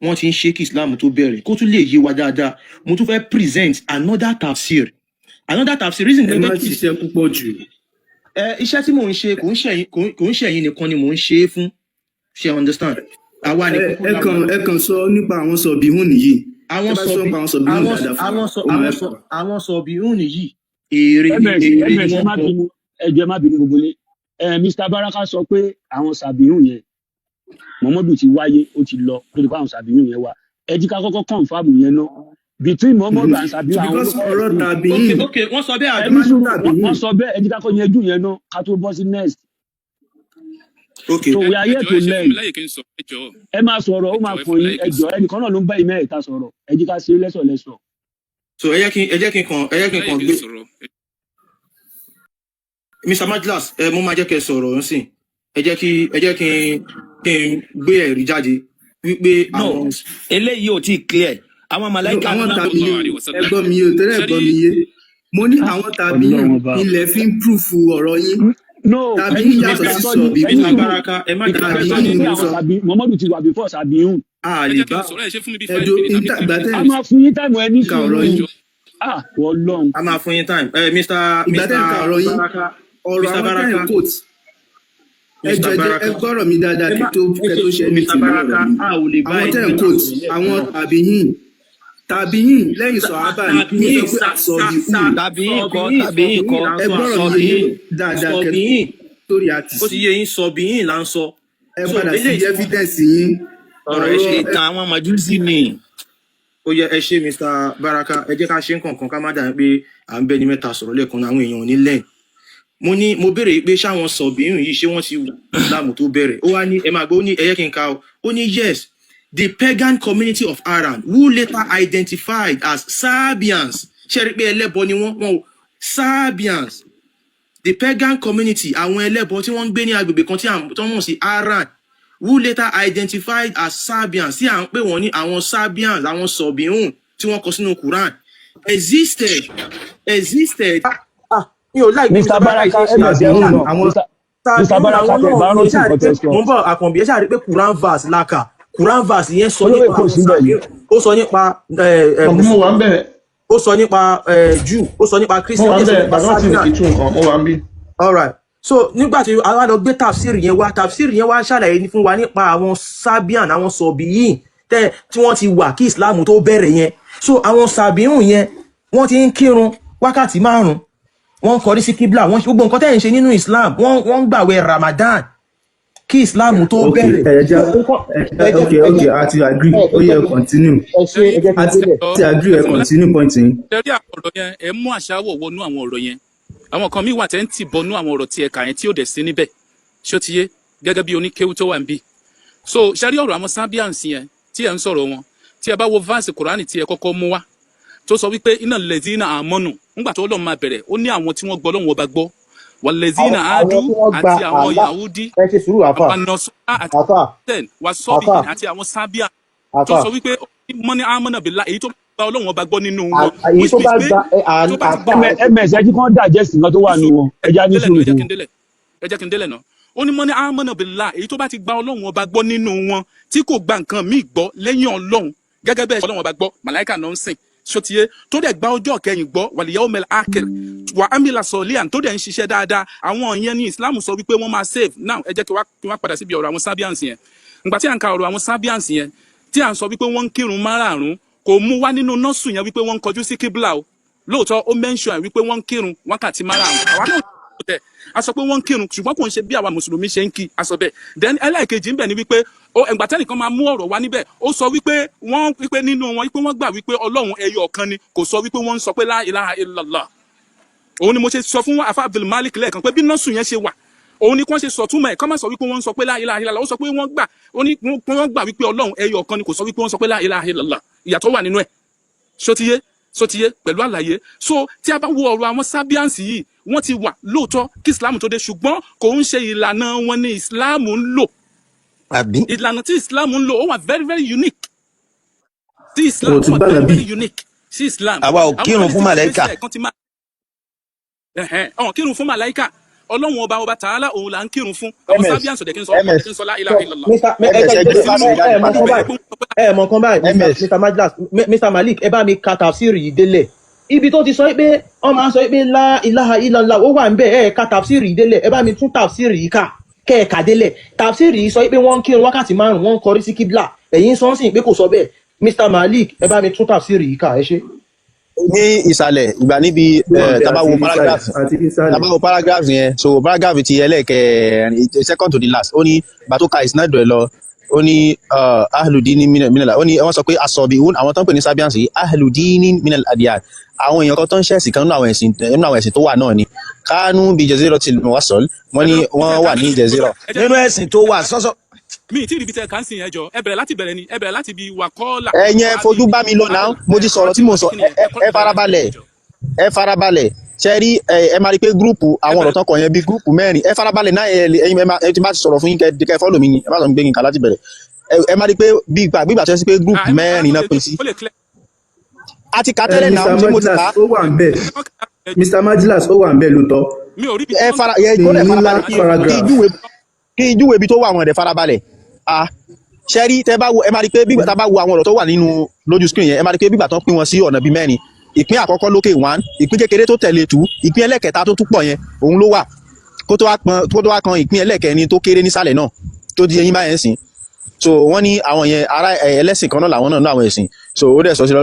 wọ́n ti ń ṣe kí Islam tó bẹ̀rẹ̀ kó tún lè yé wa dáadáa mo tún fẹ́ present another tafsir reason ẹ má ṣiṣẹ́ púpọ̀ jù. iṣẹ́ tí mò ń ṣe kò ń ṣe ẹ̀yin nìkan ni mò ń ṣe é fún ṣe understand àwa ni ẹ kàn sọ nípa àwọn sọ̀bìhún nìyí àwọn sọ̀bìhún nìyí èrè ẹjẹ má bínú gbogbo lé Mr. Baraka sọ pé àwọn sàbíhùn yẹn Muhammadu ti wáyé ó ti lọ tó di pa àwọn sàbíhùn yẹn wá ẹ jí ká kọ́kọ́ confirm yẹn náà between Muhammadu and sàbíhùn àwọn ok wọ́n sọ bẹ́ẹ̀ wọ́n sọ bẹ́ẹ̀ ẹ jí ká kọ́ yanjú yẹn náà ká tó bọ́ sí next. Okay. So we are here to learn. Ẹ máa sọ̀rọ̀ ó máa fún yín ẹjọ́ ẹnìkan náà ló ń bá ìmọ̀ ẹ̀ta sọ̀rọ̀ ẹ jí ká ṣe lẹ́sọ̀. So ẹ jẹ́ kí n kàn gbé Mr. Majlas mo máa jẹ́ kẹ́ sọ̀rọ̀ nsìn ẹ jẹ́ kí n gbé ẹ̀rí jáde wípé àwọn. eléyìí ò tí ì clear àwọn màláíkà àwọn tàbí ẹgbọ́n mi ò tẹ́lẹ̀ ẹgbọ́n mi yé mo ní àwọn tàbí ilẹ̀ fi ń prúfù ọ̀rọ̀ yín. No, tàbí yàtọ̀ sí sọ bíbí Baraka ẹ má jẹ́ Muhammadu ti wà before Sàbíhùn. Àlìbá ẹjọ́ ìgbàtẹ́ a máa fún yín táìmù ẹni ka ọ̀rọ̀ yín. Ọlọ́run. A máa fún yín time. Ìgbàtẹ́ ka ọ̀rọ̀ yín ọ̀rọ̀ àwọn tẹ́yìn coat. Ẹjọ́ ẹ gbọ́rọ̀ mi dáadáa kí tó ṣe ní ti lọ́rọ̀ mi. Àwọn tẹ́yìn coat àwọn tàbíyìn lẹ́yìn sọ àbá ní ìsọ pé tàbíyìn kọ́ ẹ gbọ́rọ̀ mi dáadáa kẹ́tọ́ torí àti ó ti yé yín sọ bíyìn là ń sọ. Ẹ padà sí evidence yín. ọ̀rọ̀ ìtàn àwọn Májúsí ni. Ó yẹ ẹ ṣe Mr. Baraka ẹ jẹ́ ká ṣe nǹkan ká má dà pé à ń bẹ ní mẹ́ta sọ̀rọ̀ lẹ́ẹ̀kan náà àwọn èèyàn ò ní lẹ́yìn. mo béèrè pé ṣáwọn sọ̀bìyìn yìí ṣé wọ́n ti wù Islam tó bẹ̀rẹ̀ ó wá ní ẹ máa gbọ́ ó ní ẹ yẹ kí n ka ó ní yes. The pagan community of Aran, who later identified as Sabians, Sabians, the pagan community, àwọn ẹlẹ́bọ tí wọ́n ń gbé ní agbègbè kan tí wọ́n mọ̀ sí Aran, who later identified as Sabians, tí à ń pè wọ́n ní àwọn Sabians, àwọn Sọ̀bìhùn tí wọ́n kọ sínú Quran, existed. Mr. Baraka ẹ máa ṣe Mr. Baraka tẹ bá rántí nǹkan tẹ sọ. Mo ń bọ̀ àkànbí ẹ ṣáà rí pé Quran verse láka. Quran verse yẹn sọ nípa ó sọ nípa ó sọ nípa Jew ó sọ nípa Christian ó sọ nípa Sabian. All right. So nígbà tí a wá lọ gbé tafsir yẹn wá ṣàlàyé fún wa nípa àwọn Sabian àwọn Sọ̀bìyìn tí wọ́n ti wà kí Islam tó bẹ̀rẹ̀ yẹn. So àwọn Sàbíhùn yẹn wọ́n ti ń kírun wákàtí 5 wọ́n kọrí sí kíblà wọ́n gbogbo nǹkan tẹ́ ń ṣe nínú Islam wọ́n gbàwẹ̀ Ramadan kí Islam tó bẹ̀rẹ̀. Okay, I agree. Ó yẹ continue. I agree, continue pointing. Lórí ọ̀rọ̀ yẹn, ẹ mú àṣàwọ̀ wọnú àwọn ọ̀rọ̀ yẹn. Àwọn kan míì wà tẹ́ ń tì bọnú àwọn ọ̀rọ̀ tí ẹ kà yẹn tí ó dẹ̀ sí níbẹ̀. Ṣó ti yé gẹ́gẹ́ bí oníkéwú tó wà ń bí. So ṣárí ọ̀rọ̀ àwọn Sabians yẹn tí ẹ ń sọ̀rọ̀ wọn. Tí ẹ bá wo verse Kùránì tí ẹ kọ́kọ́ mú wá. Tó sọ wípé iná lẹ́zínà àmọ́nù. Nígbà tó Ọlọ́run máa bẹ̀rẹ̀, ó ní àwọn tí wọ́n gbọ́ Ọlọ́run ọba gbọ́. Wàlẹ́zínà àádú àti àwọn Yahudi àwọn Nasara àti Christian wàsọ́bì àti àwọn Sabian tó sọ wípé mọ́ni amọ́nà bìlá èyí tó bá Ọlọ́run ọba gbọ́ nínú wọn. èyí tó bá gba ms ẹjí kan digest nǹkan tó wà nínú wọn ẹjá ní sùúrù. ẹ jẹ́ kí n délẹ̀ náà ó ní mọ́ni amọ́nà bìlá èyí tó bá ti gba Ọlọ́run ọba gbọ́ nínú wọn tí kò gba nǹkan míì gbọ́ lẹ́yìn Ọlọ́run gẹ́gẹ́ bẹ́ẹ̀ Ọlọ́run ọba gbọ́ màláìkà náà ń sìn sotie tó dẹ̀ gba ọjọ́ kẹyìn gbọ́ wàlíyàwó mẹ́lẹ̀ ákẹ́rì wà ámìlà sọ̀líàn tó dẹ̀ ń ṣiṣẹ́ dáadáa àwọn yẹn ní Islam sọ wípé wọ́n máa save now ẹ jẹ́ kí wá padà síbi ọ̀rọ̀ àwọn Sabians yẹn ìgbà tí à ń ka ọ̀rọ̀ àwọn Sabians yẹn tí à ń sọ wípé wọ́n ń kírun márààrún kò mú wá nínú nọ́ọ̀sù yẹn wípé wọ́n ń kọjú sí kíbla o lóòótọ́ ó mention wípé wọ́n ń kírun wákàtí márààrún tẹ̀ a sọ pé wọ́n ń kírun ṣùgbọ́n kò ń ṣe bí àwa mùsùlùmí ṣe ń kí a sọ bẹ́ẹ̀ then ẹlẹ́ẹ̀kejì ń bẹ̀ ni wípé ẹgbà tẹ́nìkan máa mú ọ̀rọ̀ wá níbẹ̀ ó sọ wípé wọ́n wípé nínú wọn wípé wọ́n gbà wípé ọlọ́run ẹyọ ọ̀kan ni kò sọ wípé wọ́n ń sọ pé la ilaha illallah òun ni mo ṣe sọ fún afa Abdul Malik lẹ́ẹ̀kan pé bí nọ́ọ̀sù yẹn ṣe wà òun ni kí wọ́n ṣe sọ túmọ̀ ẹ̀ kọ́ máa sọ wípé wọ́n ń sọ pé la ilaha illallah ó sọ pé wọ́n gbà wọ́n gbà wípé ọlọ́run ẹyọ ọ̀kan ni kò sọ wípé wọ́n sọ pé la ilaha illallah ìyàtọ̀ wà nínú ẹ̀ sotiye pẹ̀lú àlàyé so tí a bá wo ọ̀rọ̀ àwọn Sabians yìí wọ́n ti wà lóòótọ́ kí Islam tó dé ṣùgbọ́n kò ń ṣe ìlànà wọn ni Islam ń lò ìlànà tí Islam ń lò ó wà very very unique tí Islam wà very very unique sí Islam àwa ò kírun fún màláíkà ọ̀hún kírun fún màláíkà ọlọ́run ọba tààlà òun là ń kírun fún àwọn Sabians ọ̀dẹ̀ kí n sọ la ilaha illallah. mọ̀ kan báyìí Mr. Malik ẹ bá mi ka tafsiri yìí délẹ̀ ibi tó ti sọ pé wọ́n máa ń sọ pé la ilaha illallah ó wà ń bẹ̀ ẹ̀ ka tafsiri yìí délẹ̀ ẹ bá mi tún tafsiri yìí kà kẹ́ẹ̀ka délẹ̀ tafsiri yìí sọ pé wọ́n ń kírun wákàtí 5 wọ́n ń kọrí sí kíbla ẹ̀yin sọ ń sìn pé kò sọ bẹ́ẹ̀ Mr. Malik ẹ bá mi tún tafsiri yìí kà ẹ ṣe. ní ìsàlẹ̀ ìgbà níbi tabawo paragraph yẹn so paragraph ti ẹlẹ́ẹ̀kẹ́ second to the last ó ní batoka isnadu ẹ lọ ó ní ahludini minala ó ní wọ́n sọ pé asọ̀bìhún àwọn tó ń pè ní Sabians yìí ahludini minal adiyar àwọn èèyàn kan tó ń ṣẹ̀sìn kan nínú àwọn ẹ̀sìn tó wà náà ni kánú bíi jaziratil muwassal wọ́n ní wọ́n wà ní jazira nínú ẹ̀sìn tó wà sọ́sọ́. mi tí ìrìbí tẹ kàn sí yẹn jọ ẹ bẹ̀rẹ̀ láti bẹ̀rẹ̀ ni ẹ bẹ̀rẹ̀ láti bí wàkọ́ọ̀là. ẹ̀yin fojú bá mi lọ náà mo ti sọ̀rọ̀ tí mo sọ ẹ farabalẹ̀ ṣe rí ẹ máa rí pé gúrùpù àwọn ọ̀rọ̀ tán kọ̀ yẹn bí gúrùpù 4 ẹ farabalẹ̀ náà ẹ̀yin ẹ ti máa ti sọ̀rọ̀ fún yín kẹ́ fọ́lọ̀ mi ẹ má sọ gbé yín kà láti bẹ̀rẹ̀ ẹ máa rí pé bí ìgbà tó yẹ sí pé gúrùpù 4 náà pín sí. a ti kà tẹ́lẹ̀ náà ṣé mo ti kà. Mr. Majlas ó wà ń bẹ̀ lóòótọ́. ẹ farabalẹ̀ kí ìjúwe ibi tó wà àwọn ẹ̀rẹ̀ farabalẹ̀ ṣẹ́rí tẹ́ bá wo ẹ máa rí pé bígbà tá bá wo àwọn ọ̀rọ̀ tó wà nínú lójú screen yẹn ẹ máa rí pé bígbà tó pín wọn sí ọ̀nà bíi 4 ìpín àkọ́kọ́ lókè 1 ìpín kékeré tó tẹ̀lé 2 ìpín ẹlẹ́kẹta tó tún pọ̀ yẹn òun ló wà kó tó wá kan ìpín ẹlẹ́kẹrin tó kéré nísàlẹ̀ náà tó di eyín báyẹn sìn so wọ́n ní àwọn yẹn ará ẹlẹ́sìn kan náà làwọn náà àwọn ẹ̀sìn so ó dẹ̀ sọ sí lọ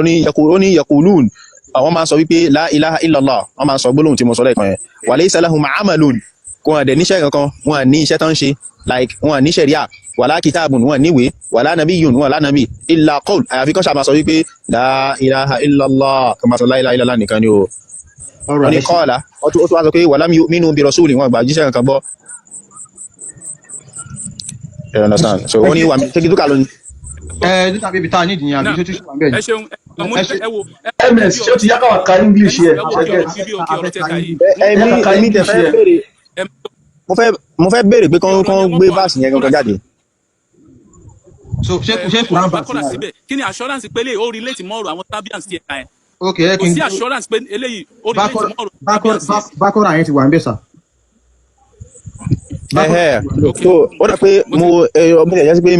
ó ní yaqulun àwọn máa sọ wípé la ilaha illallah wọ́n máa sọ gbólóhùn tí mo sọ lẹ́ẹ̀kan yẹn wa laysa lahum amalun kò hàn dẹ̀ níṣẹ́ kankan wọn ní iṣẹ́ tó ń ṣe like wọn ní ṣẹ̀ríà wàlá kitabun wọn níwèé wàlá nabiyyun wọn lánàbí illa qawl àyàfi kan ṣàmà sọ wípé la ilaha illallah kò máa sọ la ilaha illallah nìkan ni o wọn ní kọ́ọ̀lá ó tún wá sọ pé walam yu'minu bi rasuli wọn gbà jíṣẹ́ kankan gbọ́ you understand so ó ní wà mí ṣé kí dúkà lónìí. nígbà bíbi tá a ní ìdíyàn àbí tó tún ṣùgbọ́n bẹ́ẹ̀ ni. ẹ ṣeun ms ṣé o ti yá káwá ka English yẹ. èmi tẹ fẹ́ béèrè mo fẹ́ béèrè pé kán gbé báàsì yẹn gangan jáde. so ṣé Quran bá kọ́lá síbẹ̀ kí ni assurance pé eléyìí ó relate mọ́ ọ̀rọ̀ àwọn Sabians yẹn ká ẹ̀. ok ẹ kí kò n sí assurance pé eléyìí ó relate mọ́ ọ̀rọ̀ Sabians yẹn. bákọ́rà yẹn ti wà ń bẹ̀ sà. so ó dà pé mo tẹ̀yẹ́ sí pé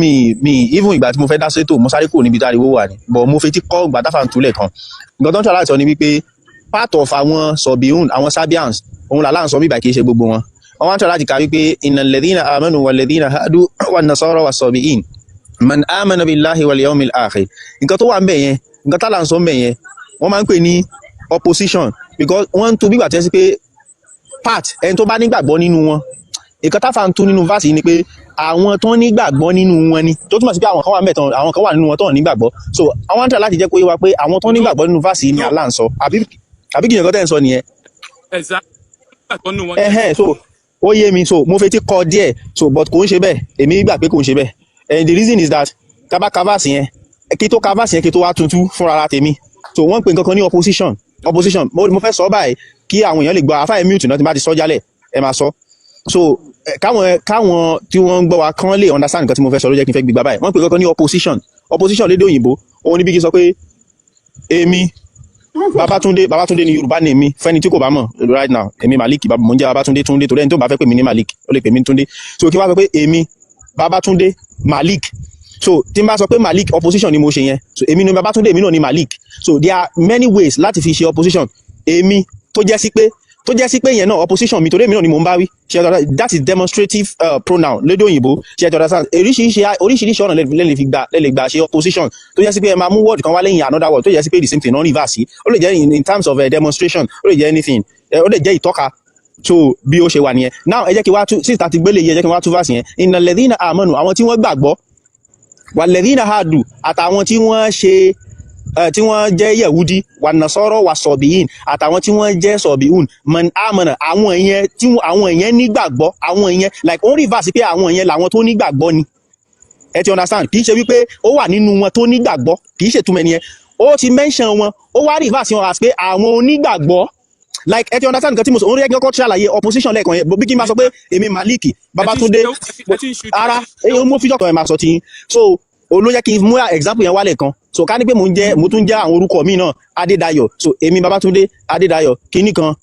mi even ìgbà tí mo fẹ́ dá sétò mo sáré kúrò níbi tá a rí owó wà ní but mo fetí kọ́ ìgbà táfà ń túlẹ̀ kan nǹkan tó ń ṣàlàyé sọ ni wípé part of àwọn Sọ̀bìhún àwọn Sabians òun là ń sọ bíbà kì í ṣe gbogbo wọn wọ́n tọ́ láti kà wípé innal ladhina amanu wal ladhina hadu wan nasara was sabiin man amana billahi wal yawmil akhir nǹkan tó wà ń bẹ̀ yẹn nǹkan tá là ń sọ ń bẹ̀ yẹn wọ́n máa ń pè ní opposition because wọ́n ń tu bígbà tẹ́ sí pé part ẹni tó bá nígbàgbọ́ nínú wọn nǹkan táfà ń tu nínú verse yìí ni pé àwọn tó nígbàgbọ́ nínú wọn ni tó túmọ̀ sí pé àwọn kan wà ń bẹ̀ tán àwọn kan wà nínú wọn tó nígbàgbọ́ so àwọn tọ́ láti jẹ́ kó yé wa pé àwọn tó nígbàgbọ́ nínú verse yìí ni Allah ń sọ àbí kí nǹkan tẹ́ ń sọ nìyẹn. so ó yé mi so mo fetí kọ díẹ̀ so but kò ń ṣe bẹ́ẹ̀ èmi gbà pé kò ń ṣe bẹ́ẹ̀ and the reason is that kaba canvas yẹn kí tó canvas yẹn kí tó wá tuntun fúnra ara tèmi so wọ́n ń pè nǹkan kan ní opposition mo fẹ́ sọ báyìí kí àwọn èèyàn lè gbọ́ afáyé mute náà tí bá ti sọ jálẹ̀ ẹ máa sọ so káwọn tí wọ́n ń gbọ́ wa kán lè understand nǹkan tí mo fẹ́ sọ ló jẹ́ kí n fẹ́ gbígbà báyìí wọ́n ń pè nǹkan kan ní opposition lédè òyìnbó òun ní bí kí n sọ pé èmi Babátúndé ni Yorùbá ní mi fẹ́ni tí kò bá mọ̀ right now èmi Malik mo ń jẹ́ Babátúndé Túndé torí ẹni tó bá fẹ́ pè mí ní Malik ó lè pè mí ní Túndé so kí wá sọ pé èmi Babátúndé Malik so tí n bá sọ pé Malik opposition ni mo ṣe yẹn so èmi ni Babátúndé èmi náà ni Malik so there are many ways láti fi ṣe opposition èmi tó jẹ́ sí pé yẹn náà opposition mi torí èmi náà ni mo ń bá wí that is demonstrative pronoun lédè òyìnbó ṣe ẹjọ́ understand oríṣiríṣi ọ̀nà lè gbà ṣe opposition tó jẹ́ sí pé ẹ máa mú word kan wá lẹ́yìn another word tó jẹ́ sí pé the same thing non reverse sí ó lè jẹ́ in terms of demonstration ó lè jẹ́ anything ó lè jẹ́ ìtọ́ka so bí ó ṣe wà nìyẹn. Now ẹ jẹ́ kí wá tú sísá ti gbélé yìí, ẹ jẹ́ kí wá tú verse yẹn. Innal ladhina amanu, àwọn tí wọ́n gbàgbọ́, wal ladhina hadu, àtàwọn tí wọ́n ṣe tí wọ́n jẹ́ yẹ̀wúdí, wà nasọ́rọ̀ wà sọ̀bìyìn, àtàwọn tí wọ́n jẹ́ sọ̀bìhùn, man amana, àwọn ìyẹn tí àwọn ìyẹn nígbàgbọ́, àwọn ìyẹn like ó rí verse pé àwọn ìyẹn làwọn tó nígbàgbọ́ ni. Ẹ ti understand? Kì í ṣe wípé ó wà nínú wọn tó nígbàgbọ́, kì í ṣe túmọ̀ ẹni yẹn. Ó ti mention wọn, ó wá rí verse wọn as pé àwọn onígbàgbọ́. Like ẹ ti understand nǹkan tí mo sọ, orí ẹgbẹ́ kọ́ ṣàlàyé opposition lẹ́ẹ̀kan yẹn, bí kí n máa sọ pé èmi Maliki, Babatunde, ara mo fi jọ́kọ̀ ẹ̀ máa sọ ti yín. So olóyè kí n mú example yẹn wálẹ̀ kan. So ká ní pé mo tún jẹ́ àwọn orúkọ mi náà, Adédayọ̀. So èmi Babatunde Adédayọ̀ kíní kan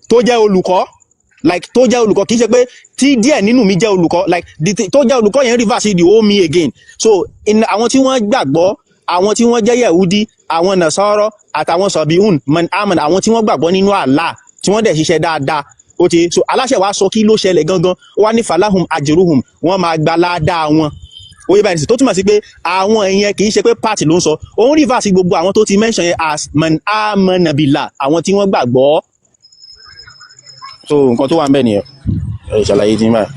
tó jẹ́ olùkọ́, like tó jẹ́ olùkọ́, kì í ṣe pé tí díẹ̀ nínú mi jẹ́ olùkọ́, like tó jẹ́ olùkọ́ yẹn reverse the whole me again. So àwọn tí wọ́n gbàgbọ́, àwọn tí wọ́n jẹ́ Yẹ̀húdí, àwọn Nasara àtàwọn Sọ̀bíhùn, man amana, àwọn tí wọ́n gbàgbọ́ nínú Allah, tí wọ́n dẹ̀ ṣiṣẹ́ dáadáa. Ó ti so aláṣẹ wa sọ kí ló ṣẹlẹ̀ gangan, ó wá ní falahum ajruhum, wọ́n máa gba ládàá wọn. Ó yẹ báyìí tó túmọ̀ sí pé àwọn ìyẹn kì í ṣe pé party ló ń sọ, òun reverse gbogbo àwọn tó ti mention yẹn as man amana billah, àwọn tí wọ́n gbàgbọ́. So nǹkan tó wà ń bẹ̀ nìyẹn, ṣàlàyé tí ń báyìí.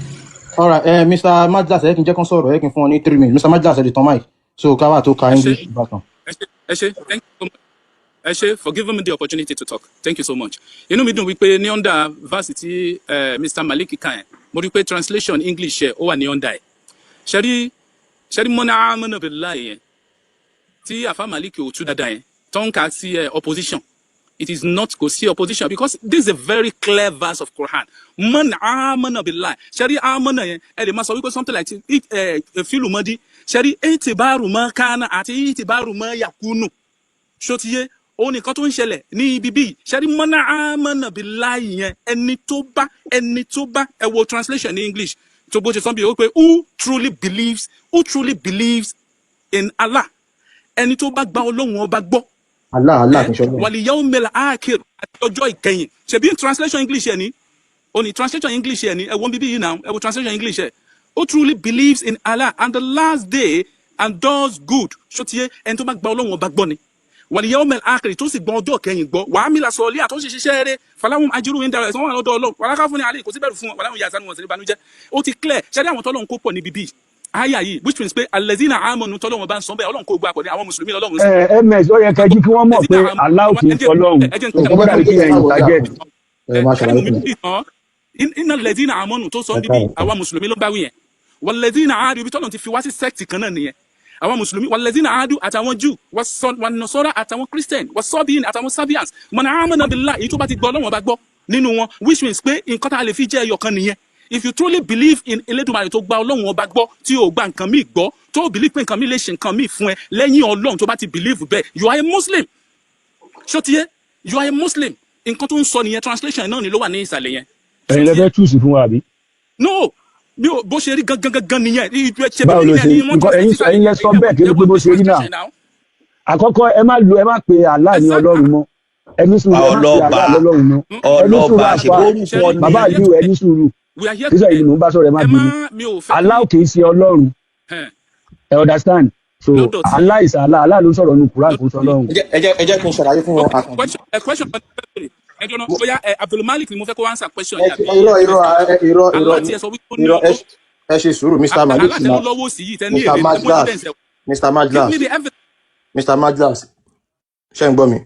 All right, Mr. Majlas, ẹ kí n jẹ́ kán sọ̀rọ̀, ẹ kí n fún wọn ní 3 minutes. Mr. Majlas, ẹ di tán mic. So káwá tó ka English bákan. Thank you so much. Eshe, for giving me the opportunity to talk. Thank you so much. Inú mi dùn wípé ní under verse tí Mr. Maliki kan yẹn, mo rí pé translation English ẹ̀ ó wà ní under ẹ̀. Ṣẹ́rí mọ́nà amana billahi yẹn, tí àfa Maliki ò tú dáadáa yẹn, tó ń kà sí opposition. It is not kò sí opposition because this is a very clear verse of Quran. Man amana billahi. Ṣẹ́rí amana yẹn, ẹ lè máa sọ wípé something like fílù mọ́dí. Ṣẹ́rí itibaru ma kana àti itibaru ma yakunu. Ṣótiyé, ó ní nǹkan tó ń ṣẹlẹ̀ ní ibi bíi ṣẹ́rí mọ́nà amana billahi yẹn, ẹni tó bá ẹ wo translation ní English tó bó ṣe sọ bí ó pé who truly believes in Allah, ẹni tó bá gba Ọlọ́run ọba gbọ́. Allah kì í ṣọlọ́run. Wal yawmil akhir, àti ọjọ́ ìkẹyìn. Ṣebí translation English yẹn ni, ó ní translation English yẹn ni, ẹ wo bíbí yìí náà, ẹ wo translation English yẹn. Who truly believes in Allah and the last day and does good. Ṣótiyé, ẹni tó bá gba Ọlọ́run ọba gbọ́ ni. Wal yawmil akhir, tó sì gbọ́ ọjọ́ ìkẹyìn gbọ́. Wa amila solihan, tó sì ṣiṣẹ́ rere. Falahum ajruhum inda rabbihim, wọ́n wà lọ́dọ̀ Ọlọ́run. Wala khawfun alayhim, kò sí bẹ̀rù fún wọn. Wala hum yahzanun, wọ́n sì ní ìbànújẹ́. Ó ti clear. Ṣẹ́rí àwọn tọ́lọ́run kó pọ̀ ní bíbí. Aya yìí, which means pé allazina amanu tọ́lọ́run bá ń sọ bẹ́ẹ̀, Ọlọ́run kó gbà pọ̀ ní àwọn Mùsùlùmí lọ́lọ́run sọ. MS ó yẹ ká jí kí wọ́n mọ̀ pé Allah kì í fọlọ́run. Nǹkan dàbí kí ẹ̀yin target. Innal ladhina amanu tó sọ bíbí àwa Mùsùlùmí ló ń bá wí yẹn. Wal ladhina aadu, ibi tọ́lọ́run ti fi wá sí sect kan náà nìyẹn. Àwọn Mùsùlùmí, wal ladhina aadu àtàwọn Jew, wan nasara àtàwọn Christian, was-sabiin àtàwọn Sabians, man amana billah, èyí tó bá ti gbọ́ Ọlọ́run bá gbọ́ nínú wọn, which means pé nǹkan tá a lè fi jẹ́ ẹyọ kan nìyẹn. If you truly believe in Elédùmarè tó gba Ọlọ́run ọba gbọ́, tí o gba nǹkan míì gbọ́, tó believe pé nǹkan míì lè ṣe nǹkan míì fún ẹ lẹ́yìn Ọlọ́run tó bá ti believe bẹ́ẹ̀, you are a Muslim. Ṣótiyé, you are a Muslim. Nǹkan tó ń sọ nìyẹn, translation náà ni ló wà ní ìsàlẹ̀ yẹn. Ẹ̀yin lẹ fẹ́ túùsì fún wa àbí? No, bí o bó ṣe rí gangan nìyẹn. Báwo ló ṣe ẹ̀yin lẹ sọ bẹ́ẹ̀ kí ló pé bó ṣe rí náà? Àkọ́kọ́ ẹ má pe Allah ní Ọlọ́run mọ́. Ẹni sùúrù, ẹ má pe Allah lọ́lọ́run mọ́. Ẹni sùúrù àpá bàbá ìlú ẹni sùúrù. Sísọ yìí ni mò ń bá sọ̀rọ̀ ẹ má bínú. Allah kì í ṣe Ọlọ́run. Ẹ understand? So Allah is Allah. Allah ló sọ̀rọ̀ nínú Quran kò sọ Ọlọ́run. Ẹ jẹ́ kí n ṣàlàyé fún wọn. Question I don't know. Bóyá Abdulmalik ni mo fẹ́ kó answer question yà bí. Irọ́ ẹ ṣe sùúrù Mr. Malik. Mr. Majlas, ṣé ń gbọ́ mi?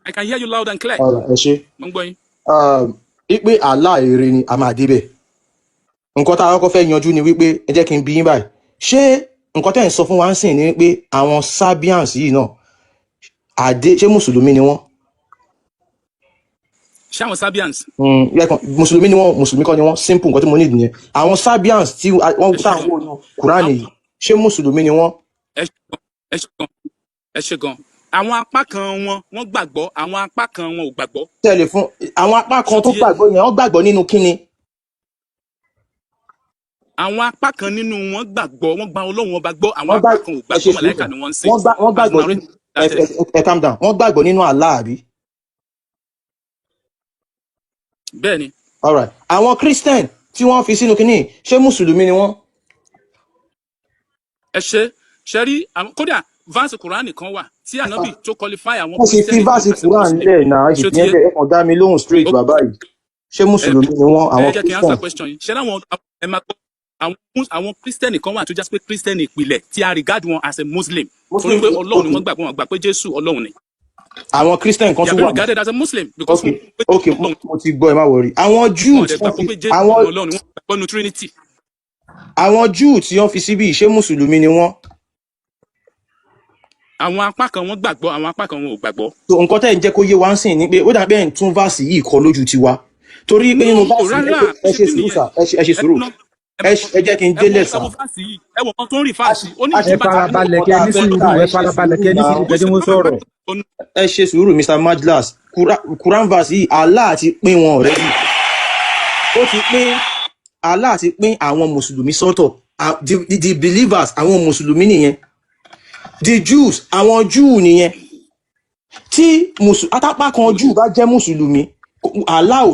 I can hear you loud and clear. Ẹ ṣe. Mo ń gbọ́ yín. Ipe Allah èrè ni a máa débẹ̀. Nǹkan tá a kọ́kọ́ fẹ́ yanjú ni wípé ẹ jẹ́ kí n bi yín báyìí. Ṣé nǹkan tẹ́ ń sọ fún wa ń sìn ni wípé àwọn Sabians yìí náà ṣé Mùsùlùmí ni wọ́n? Ṣé àwọn Sabians? Mùsùlùmí ni wọ́n, Mùsùlùmí kọ́ ni wọ́n, simple nǹkan tí mo need nìyẹn. Àwọn Sabians tí wọ́n sáwọn wò ní Quran yìí, ṣé Mùsùlùmí ni wọ́n? Ẹ ṣe gan. Àwọn apá kan wọ́n gbàgbọ́, àwọn apá kan wọn ò gbàgbọ́. Tẹ́lẹ̀ fún àwọn apá kan tó gbàgbọ́ yẹn, wọ́n gbàgbọ́ nínú kíni? Àwọn apá kan nínú wọn gbàgbọ́, wọ́n gba Ọlọ́run ọba gbọ́, àwọn apá kan ò gbàgbọ́, màláíkà ni wọ́n ń sìn. Wọ́n gbàgbọ́ nínú calm down. Wọ́n gbàgbọ́ nínú Allah àbí? Bẹ́ẹ̀ni. All right. Àwọn Christian tí wọ́n fi sínú kíní, ṣé Mùsùlùmí ni wọ́n? Ẹ ṣe rí kódà verse Quran kan wà tí Ànábì tó qualify àwọn Christian. Wọ́n sì fi verse Quran lẹ̀ náà, ìyẹn lẹ̀ ẹ̀kan dá mi lóhùn straight bàbá yìí. ṣé mùsùlùmí ni wọ́n àwọn ẹ jẹ́ kí n christian. answer question yìí ṣé láwọn ẹ máa gbọ́ àwọn christian kan wà tó jẹ́ pé christian ìpìlẹ̀ tí a regard wọn as a muslim torí pé ọlọ́run ni wọ́n gbà pé jésù ọlọ́run ni. àwọn christian kan they tún are wà. regarded as a muslim because ok mo ti gbọ́ ẹ má wọrí. àwọn Jew tí wọ́n fi àwọn trinity. àwọn Jew tí wọ́n fi síbí ṣé mùsùlùmí ni wọ́n. àwọn apá kan wọ́n gbàgbọ́ àwọn apá kan wọn ò gbàgbọ́. so nǹkan tẹ́ ẹ̀ ń jẹ́ kó yé wa ń sìn ni pé ó dàbí ẹ̀ ń tún fásì yìí kọ lójú tiwa torí pé nínú fásì ẹ ṣe sùúrù sà ẹ ṣe sùúrù ẹ jẹ́ kí n délẹ̀ sà. ẹ wọ kan tó ń rí fásì. ẹ farabalẹ̀ kẹ́ ní sùúrù kẹ́ mo sọ̀rọ̀. ẹ ṣe sùúrù Mr. Majlas Quran verse yìí Allah ti pín wọn already. ó ti pín Allah ti pín àwọn mùsùlùmí sọ́tọ̀ the believers àwọn mùsùlùmí nìyẹn the Jews àwọn Jew nìyẹn tí atápá kan Jew bá jẹ́ mùsùlùmí Allah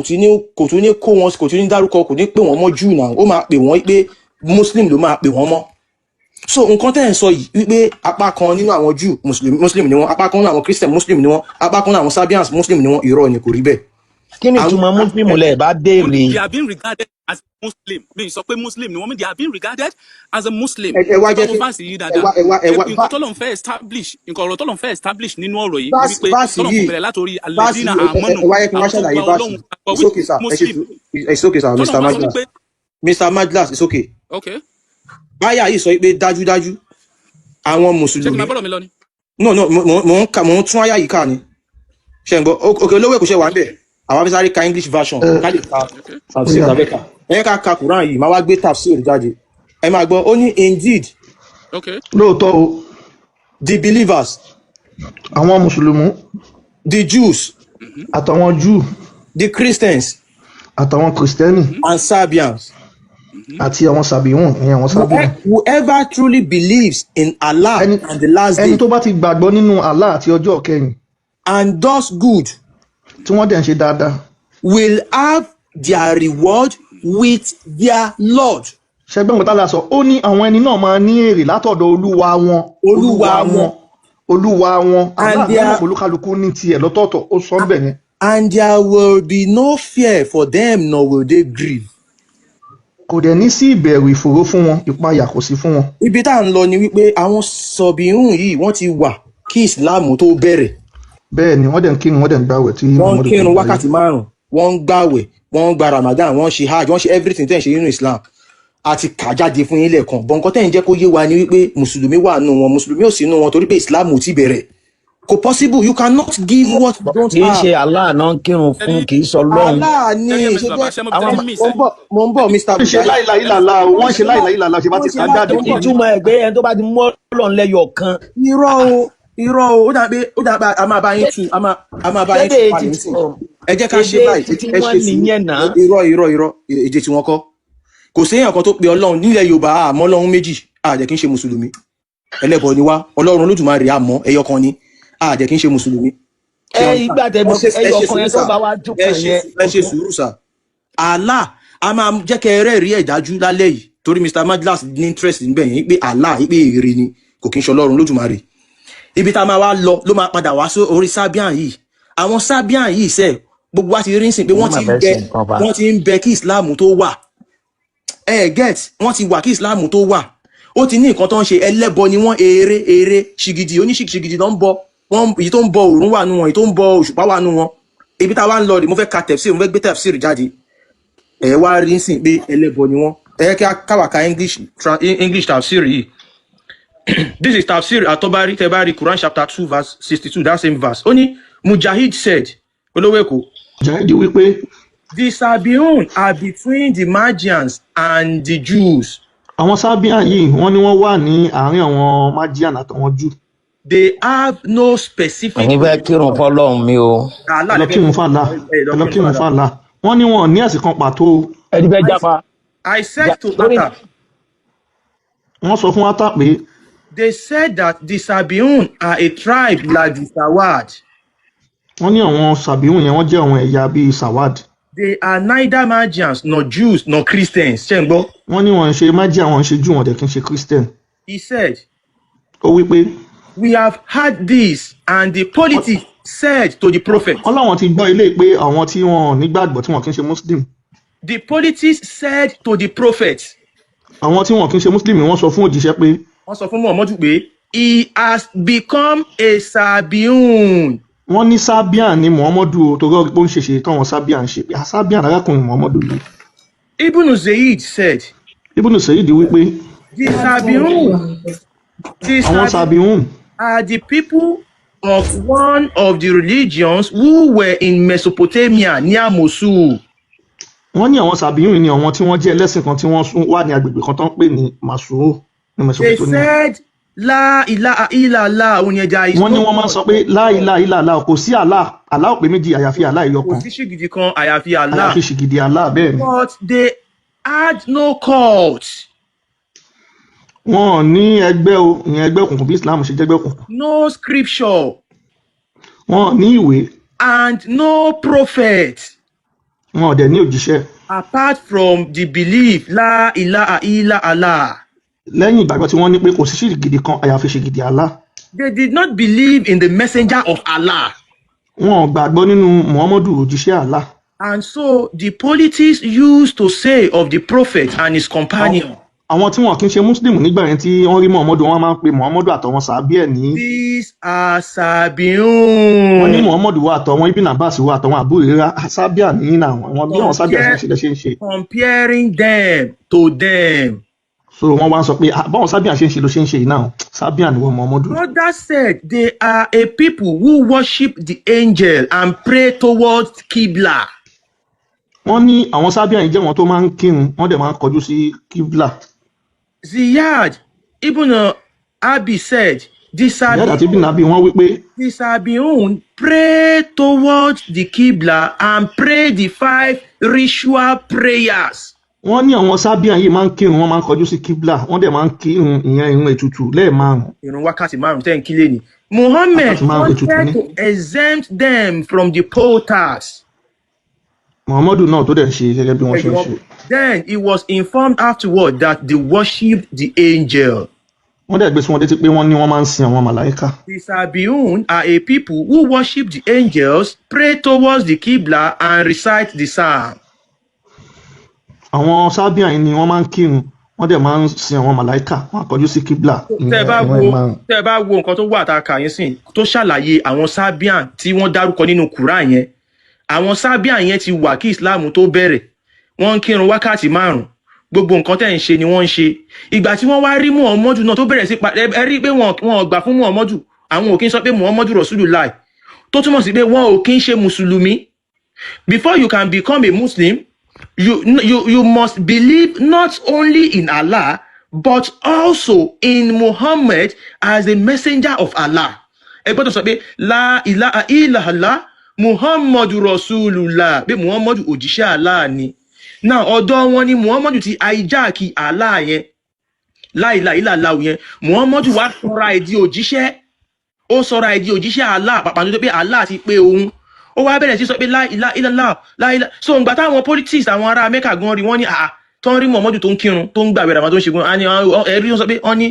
kò tún ní kó wọn kò tún ní dárúkọ kò ní pè wọ́n mọ́ Jew náà ó máa pè wọ́n pé Muslim ló máa pè wọ́n mọ́. So nǹkan tẹ́ ẹ̀ ń sọ yìí wípé apá kan nínú àwọn Jew Muslim ni wọ́n apá kan nínú àwọn Christian Muslim ni wọ́n apá kan nínú àwọn Sabians Muslim ni wọ́n irọ́ ni kò rí bẹ́ẹ̀. kí ni ìtumọ̀ Muslim lẹ̀ bá béèrè. they have been regarded as Muslim mi sọ pé Muslim ni wọ́n they have been regarded as a Muslim. ẹ wá jẹ́ nǹkan tọ́lọ̀ ń fẹ́ establish nǹkan ọ̀rọ̀ tọ́lọ̀ ń fẹ́ establish nínú ọ̀rọ̀ yìí wípé tọ́lọ̀ kò bẹ̀rẹ̀ látòrí alẹ́dínà àmọ́nù àwọn tó gba Ọlọ́run Muslim. It's okay sir Mr. Majlas it's okay. báyà yìí sọ pé dájúdájú àwọn mùsùlùmí. ṣé kí n máa bọ́rọ̀ mi lọ ni. no mo ń tún àyà yìí kà ni ṣe ń gbọ́ òkè olówó èkó ṣe wà ń bẹ̀ àwọn afẹ́sáré ka English version ká lè ka tafsir abẹ́ka ẹ̀yẹ́ ká Quran yìí máa wá gbé tafsir jáde ẹ máa gbọ́ ó ní indeed lóòótọ́ o the believers àwọn mùsùlùmí the Jews àtàwọn Jew the Christians àtàwọn Christiani and Sabians àti àwọn Sàbíhùn ìyẹn àwọn Sàbíhùn. whoever truly believes in Allah and the last day. ẹni tó bá ti gbàgbọ́ nínú Allah àti ọjọ́ kẹyìn. and does good. tí wọ́n dẹ̀ ń ṣe dáadáa. will have their reward with their Lord. ṣẹgbẹ́ mọ̀tá la sọ ó ní àwọn ẹni náà máa ní èrè látọ̀dọ̀ olúwa wọn. aláàbò olúkálukú ní tiẹ̀ lọ́tọ̀ọ̀tọ̀ ó sọ bẹ́ẹ̀ ni. and there will be no fear for them nor will they grieve. kò dẹ̀ ní sí ìbẹ̀rù ìfòró fún wọn ìpayà kò sí fún wọn. ibi tá à ń lọ ni wípé àwọn sọ̀bìhùn yìí wọ́n ti wà kí ìsìláàmù tó bẹ̀rẹ̀. bẹ́ẹ̀ ni wọ́n dẹ̀ ń kírun wọ́n dẹ̀ ń gbàwẹ̀ tí. wọ́n ń kírun wákàtí 5 wọ́n ń gbàwẹ̀ wọ́n ń gba Ramadan wọ́n ń ṣe hajj wọ́n ṣe everything tẹ́ ń ṣe nínú Islam àti kà jáde fún yín lẹ́ẹ̀kan bọ̀ nǹkan tẹ́ ń jẹ́ kó yé wa ni wípé mùsùlùmí wà nù wọn mùsùlùmí ò sí nù wọn torí pé Islam ò ti bẹ̀rẹ̀ kò possible you cannot give what you don't have. kì í ṣe Allah náà ń kírun fún kì í sọ lọ́hùn. Allah ni mo ń bọ̀ Mr. wọ́n ṣe láìláìlàlá wọ́n ṣe láìláìlàlá ṣe bá ti ká jáde. ìtumọ̀ ẹgbẹ́ ẹni tó bá ti mú Ọlọ́run lẹ́yọ̀ kan. irọ́ o ó dàbí a máa bá yín tu a máa bá yín tu palẹ̀ sí ẹ jẹ́ ká ṣe báyìí ẹ ṣe sí irọ́ èdè tí wọ́n kọ́ kò sí èèyàn kan tó pe Ọlọ́run nílẹ̀ Yorùbá àmọ́ Ọlọ́run méjì àjẹ́ kí n ṣe mùsùlùmí ẹlẹ́bọ ni wá Ọlọ́run Olódùmarè àmọ́ ẹyọ kan ni àjẹ́ kí n ṣe mùsùlùmí. ìgbà tẹ̀mọ́ ẹyọ kan yẹn tó bá wá dúkàn yẹn. ẹ ṣe sùúrù sà Allah a máa jẹ́ kẹ́ ẹ rẹ́ẹ̀rí ẹ̀ dájú lálẹ́ yìí torí Mr. Majlas ní interest níbẹ̀ yẹn pé Allah pé èrè ni kò kí n ṣe Ọlọ́run Olódùmarè ibi tá a máa wá lọ ló máa padà wá sí orí Sabian yìí àwọn Sabian yìí sẹ gbogbo wa ti rí nsìn pé wọ́n ti ń bẹ kí Islam tó wà wọ́n ti wà kí Islam tó wà ó ti ní nǹkan tó ń ṣe ẹlẹ́bọ ni wọ́n eré ṣìgìdì oníṣìgìdì ló ń bọ wọn èyí tó ń bọ òrùn wà nù wọn èyí tó ń bọ òṣùpá wà nù wọn ibi tá a wá ń lọ rè mo fẹ́ ka tafsir mo fẹ́ gbé tafsir jáde ẹ wá rí nsìn pé ẹlẹ́bọ ni wọ́n ẹ kí a káwà ka English tafsir yìí. This is tafsir At-Tabari Tebari Quran chapter 2 verse 62 that same verse. Oni Mujahid said, Oloweko. Mujahid wípé the Sabiun are between the Magians and the Jews. Àwọn Sabian yìí wọ́n ní wọ́n wà ní àárín àwọn Magian àtàwọn Jew. They have no specific. Ẹni bẹ́ẹ̀ kírun fọ́lọ́run mi o. Ẹlọ́kírun fàlà. Wọ́n ní wọn ní ẹ̀sìn kan pàtó. Ẹni bẹ́ẹ̀ jápa. I said to Atta. Wọ́n sọ fún Atta pé. They said that the Sabiun are a tribe like the Sawad. Wọ́n ní àwọn Sabiun yẹn wọ́n jẹ́ àwọn ẹ̀yà bíi Sawad. They are neither Magians nor Jews nor Christians. Ṣé ń gbọ́? Wọ́n ní wọ́n ń ṣe Magian wọ́n ń ṣe Jew wọ́n dẹ̀ kí ń ṣe Christian. He said. Ó wí pé. We have had this and the politics said to the prophet. wọ́n láwọn ti gbọ́ ilé pé àwọn tí wọn ò nígbàgbọ́ tí wọn kì í ṣe muslim The politics said to the prophet. àwọn tí wọn kì í ṣe muslim wọ́n sọ fún òjíṣẹ́ pé Wọ́n sọ fún Muhammadu pé he has become a Sabiun. wọ́n ní Sabian ni Muhammadu torí ọ̀rọ̀ pé ó ń ṣèṣe táwọn Sabian ṣe pé Sabian arákùnrin Muhammadu yìí. Ibn Zayd said, Ibn Sayyid wípé the Sabiun, àwọn Sabiun are the people of one of the religions who were in Mesopotamia near Mosul. wọ́n ní àwọn Sabiun ni àwọn tí wọ́n jẹ́ ẹlẹ́sìn kan tí wọ́n wà ní agbègbè kan tó ń pè ní Masuru ní They Mesopotamia. said, La ilaha illallah, Onyeja is wọ́n ní no wọ́n máa ń sọ pé la ilaha illallah kò sí Allah Allah ò pé méjì àyàfi Allah ẹyọ kan kò sí ṣìgìdì kan àyàfi Allah. àyàfi ṣìgìdì Allah bẹ́ẹ̀ ni. But they had no cult, wọn ò ní ẹgbẹ́ o ìyẹn ẹgbẹ́ òkùnkùn bí Islam ṣe jẹ́gbẹ́ òkùnkùn. no scripture, wọn ò ní ìwé and no prophet, wọn ò dẹ̀ ní òjíṣẹ́ apart from the belief, La ilaha illallah. lẹ́yìn ìgbàgbọ́ tí wọ́n ní pé kò sí ṣìgìdì kan àyàfi ṣìgìdì Allah. They did not believe in the messenger of Allah. wọn ò gbàgbọ́ nínú Muhammadu òjíṣẹ́ Allah. And so the politics used to say of the prophet and his companion, àwọn tí wọn kì í ṣe muslim nígbà yẹn tí wọ́n rí Muhammadu wọ́n máa ń pe Muhammadu àtọwọn sàbí ẹ̀ ní. these are wọ́n ní Sabiun. Muhammadu wa àtọwọn Ibn Abbas wa àtọwọn Abu Hurairah sábíà ní àwọn wọn bí àwọn sábíà ṣe ń ṣe. Comparing them to them. so wọ́n wá ń sọ pé báwọn sábíà ṣe ń ṣe ló ṣe ń ṣe yìí náà sábíà ni wọ́n Muhammadu. Others said they are a people who worship the angel and pray towards Qibla. wọ́n ní àwọn sábíà yìí jẹ́ wọn tó máa ń kírun wọ́n dẹ̀ máa ń kọjú sí kíbla. Ziyad Ibn Abi said, the ìyá àti Ibn Sabiun, Abi wọ́n wí pé the Sabiun pray towards the Qibla and pray the 5 ritual prayers. wọ́n ní àwọn sábíà yìí máa ń kírun wọ́n máa ń kọjú sí kíbla wọ́n dẹ̀ máa ń kírun ìyẹn ìrun ètùtù lẹ́ẹ̀márùn-ún. Ìrun wákàtí márùn tẹ́ ń kílé ni. Muhammad Wákàtí márùn-ún ètùtù wanted ni. to exempt them from the potters. Muhammadu náà tó dẹ̀ ń ṣe gẹ́gẹ́ bí wọ́n ṣe ń ṣe. Then he was informed afterward that they worshipped the angel. wọ́n dẹ̀ gbé sí wọn létí pé wọ́n ní wọ́n máa ń sin àwọn màláíkà. The Sabiun are a people who worship the angels, pray towards the Qibla, and recite the psalm. àwọn sábíà yìí ni wọ́n máa ń kírun wọ́n dẹ̀ máa ń sin àwọn màláíkà wọ́n á kọjú sí kíbla. Tẹ́ ẹ bá wo nǹkan tó wà tá a kà yín sìn tó ṣàlàyé àwọn Sabian tí wọ́n dárúkọ nínú Quran yẹn. Àwọn Sabian yẹn ti wà kí Islam tó bẹ̀rẹ̀. Wọ́n ń kírun wákàtí márùn-ún. Gbogbo nǹkan tẹ́ ń ṣe ni wọ́n ń ṣe. Ìgbà tí wọ́n wá rí Muhammadu náà tó bẹ̀rẹ̀ sí ẹ rí pé wọn ò gbà fún Muhammadu. Àwọn ò kí ń sọ pé Muhammadu Rasulullah. Tó túmọ̀ sí pé wọn ò kí ń ṣe Mùsùlùmí. Before you can become a Muslim, you must believe not only in Allah but also in Muhammad as the messenger of Allah. Ẹ gbọ́dọ̀ sọ pé La ilaha illallah Muhammadu Rasulullah pé Muhammadu òjíṣẹ́ Allah ni. Now ọ̀dọ̀ wọn ni Muhammadu ti hijack Allah yẹn. La ilaha illallah yẹn. Muhammadu wá sọra ẹ̀ di òjíṣẹ́. Ó sọra ẹ̀ di òjíṣẹ́ Allah pàpà tó pé Allah ti pé òun. Ó wá bẹ̀rẹ̀ sí sọ pé La ilaha illallah la ilaha. So ǹgbà táwọn politics àwọn ará Mẹ́kà gan rí wọ́n ní tó ń rí Muhammadu tó ń kírun tó ń gbàwẹ̀ Ramadan tó ń ṣe gan ẹ̀rí wọn sọ pé wọ́n ní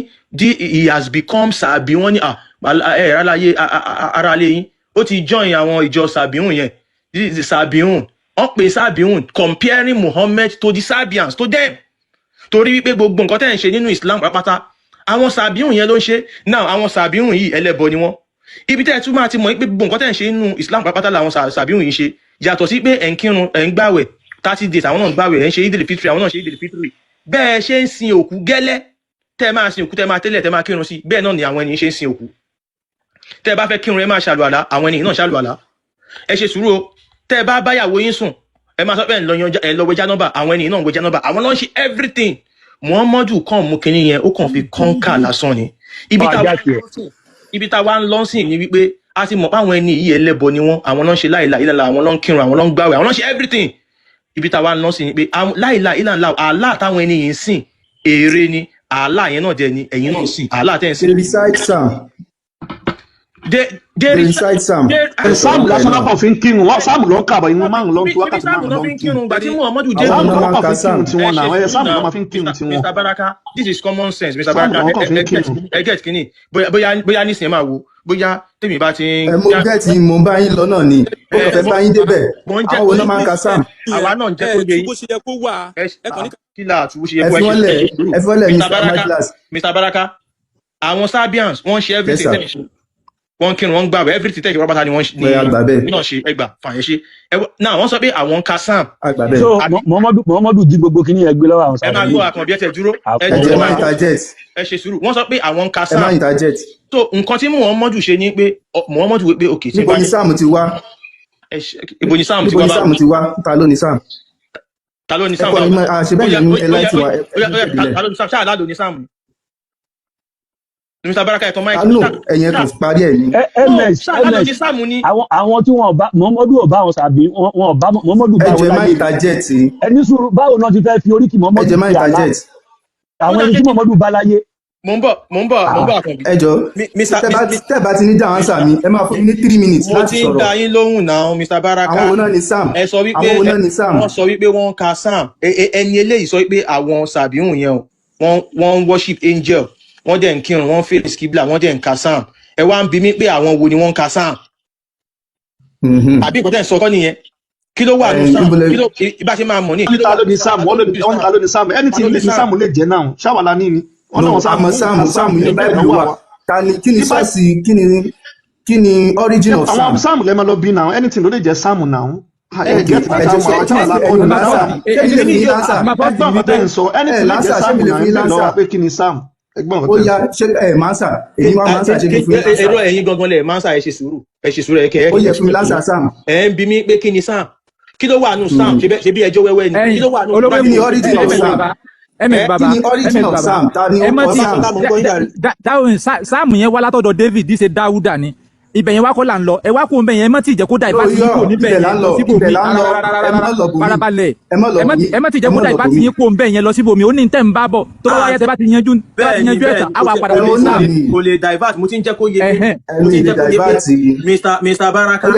he has become Sabi wọ́n ní ara lé yín ó ti join àwọn ìjọ Sabiun yẹn this is Sabiun wọ́n pè Sabiun comparing Muhammad to the Sabians to them torí wípé gbogbo nǹkan tẹ́ ń ṣe nínú Islam pátápátá àwọn Sabiun yẹn ló ń ṣe now àwọn Sabiun yìí ẹlẹ́bọ ni wọ́n ibi tẹ́ ẹ tún máa ti mọ̀ pé gbogbo nǹkan tẹ́ ń ṣe nínú Islam pátápátá làwọn Sabiun yìí ṣe yàtọ̀ sí pé ẹ̀ ń kírun ẹ̀ ń gbàwẹ̀ 30 days àwọn náà ń gbàwẹ̀ ẹ̀ ń ṣe Eid al-Fitr àwọn náà ṣe Eid al-Fitr bẹ́ẹ̀ ṣe ń sin òkú gẹ́lẹ́ tẹ́ máa sin òkú tẹ́ máa tẹ́lẹ̀ tẹ́ máa kírun sí bẹ́ẹ̀ náà ni àwọn ènìyàn ṣe ń sin òkú tẹ́ bá fẹ́ kírun ẹ máa ṣàlùwàlá àwọn ènìyàn náà ṣàlùwàlá ẹ ṣe sùúrù o tẹ́ bá báyàwó yín sùn ẹ máa sọ pé ẹ lọ wẹ̀ jánábà àwọn ènìyàn náà wẹ̀ jánábà àwọn náà ń ṣe everything Muhammadu kàn mú kinní yẹn ó kàn fi kọ́ńkà lásán ni ibi tá wá ń lọ sìn ní wípé a ti mọ̀ pé àwọn ẹni yìí ẹlẹ́bọ ni wọ́n àwọn náà ń ṣe láìláì ìlànà àwọn náà ń kírun àwọn náà ń gbàwẹ̀ àwọn náà ń ṣe everything ibi tá wá ń lọ sìn ní pé láìláì ìlànà Allah táwọn ẹni yìí ń sìn èrè ni Allah yẹn náà dẹ̀ ni ẹ̀yin náà sìn Allah tẹ̀ ń sìn. They recite Psalm. Sáàmù lásán náà kàn fi ń kírun wọ́n sáàmù ló ń kàbọ̀ ìwọ̀n márùn-ún ló ń tú wákàtí márùn-ún ló ń kírun. Sáàmù ló kàn fi ń kírun tiwọn náà sáàmù ló máa fi ń kírun tiwọn. Mr. Baraka, this is common sense Mr. Baraka ẹ get kínní bóyá nísìnyẹn máa wo bóyá tèmi bá ti ń. mo jẹ́ ti mo bá yín lọ náà ni ó kàn fẹ́ bá yín débẹ̀ àwọn wo náà máa ń ka sam. àwa náà ń jẹ́ kó yé yín. bó ṣe yẹ kó wà ẹ kàn ní. kí la àtúbó ṣe yẹ kó ẹ fọ́lẹ̀ Mr. Majlas. Mr. Baraka àwọn Serbians wọ́n ṣe everything tẹ̀lé ṣe wọ́n kírun wọ́n gbàgbé everything tẹ̀lé ìwọ́pátá ni wọ́n ní náà ṣe ẹgbà fàyẹ̀ ṣe náà wọ́n sọ pé àwọn ka sam. so Muhammadu jí gbogbo kí ni ẹ gbé lọ́wọ́ àwọn sábà. ẹ máa gbọ́ àkànbí ẹ tẹ̀ dúró ẹ ṣe sùúrù wọ́n sọ pé àwọn ka sam. so nǹkan tí Muhammadu ṣe ni pé Muhammadu wí pé òkè. níbo ni sam ti wá. ibo ni sam ti wá. ta ló ni sam. ta ló ni sam wá. àṣebẹ́yẹ ní ẹ láti wá. ta ló ni sam ṣáà ládò ni sam. Mr. Baraka ẹ̀tọ́ máìkì. Anu ẹ̀yẹn kò parí ẹ̀ ní. ms àwọn tí wọn bá Muhammadu ọba àwọn sàbí wọn ọba Muhammadu bá wọn láyé. ẹ̀jẹ̀ máa ń ta jẹ́ẹ̀tì. ẹni sùúrù báwo náà ti fẹ́ fi oríkì Muhammadu. ẹ̀jẹ̀ máa ń ta jẹ́ẹ̀tì. àwọn ẹni tí Muhammadu bá láyé. mo ń bọ̀ àkànbí. ẹ jọ tẹ́ bá ti ní dáhùn sà mí ẹ máa fún mi ní 3 minutes láti sọ̀rọ̀. mo ti ń dá yín lóhùn náà Mr. Baraka. àwọn náà ni sam. ẹ sọ wípé wọ́n sọ wípé wọ́n ka sam ẹni eléyìí sọ wípé àwọn sàbíhùn yẹn wọ́n worship angel wọ́n dẹ̀ ń kírun wọ́n fèrè skibla wọ́n dẹ̀ ń ka sam ẹ wá ń bi mí pé àwọn wo ni wọ́n ń ka sam. àbí ìkọ́tẹ́ ìsọkọ́ nìyẹn kí ló wà ní sam kí ló ibà ṣe máa mọ̀ ní. wọ́n ta ló ní sam wọ́n ta ló ní sam ẹni tí ní sam lè jẹ́ náà ṣáwàlá ní ni. sam ní báyìí wà ta ni kí ni sọ́ọ̀sì kí ni origin of sam. àwọn sam lè máa lọ bí náà anything ló lè jẹ́ sam náà. ó yá ṣe mansa èyí wá mansa ṣe kí fún mi lansa. èrò ẹ̀yin gangan lẹ̀ mansa ẹ ṣe sùúrù ẹ̀kẹ́. ó yẹ fún mi lansa sam. ẹ ń bi mí pé kí ni sam kí ló wà nù sam ṣe bí ẹjọ́ wẹ́wẹ́ ni kí ló wà nù. kí ni origin of sam. kí ni origin of sam ta ni ó kọ sam. sam yẹn wá látọ̀dọ̀ David ṣe Dáúdà ni ibẹ̀ yẹn wá kọ́ là ń lọ ẹ wá kó ń bẹ̀ yẹn ẹ má ti jẹ́ kó dà ìbá ti yín kó níbẹ̀ yẹn lọ síbòmí farabalẹ̀ ẹ má ti jẹ́ kó dà ìbá ti yín kó ń bẹ̀ yẹn lọ síbòmí ó ní tẹ̀ ń bá bọ̀ tó bá wáyé tẹ bá ti yanjú ẹ̀ tán á wà padà lọ sí àmì. kò lè divert mo ti ń jẹ́ kó yé mo ti ń jẹ́ kó yé Mr. Baraka.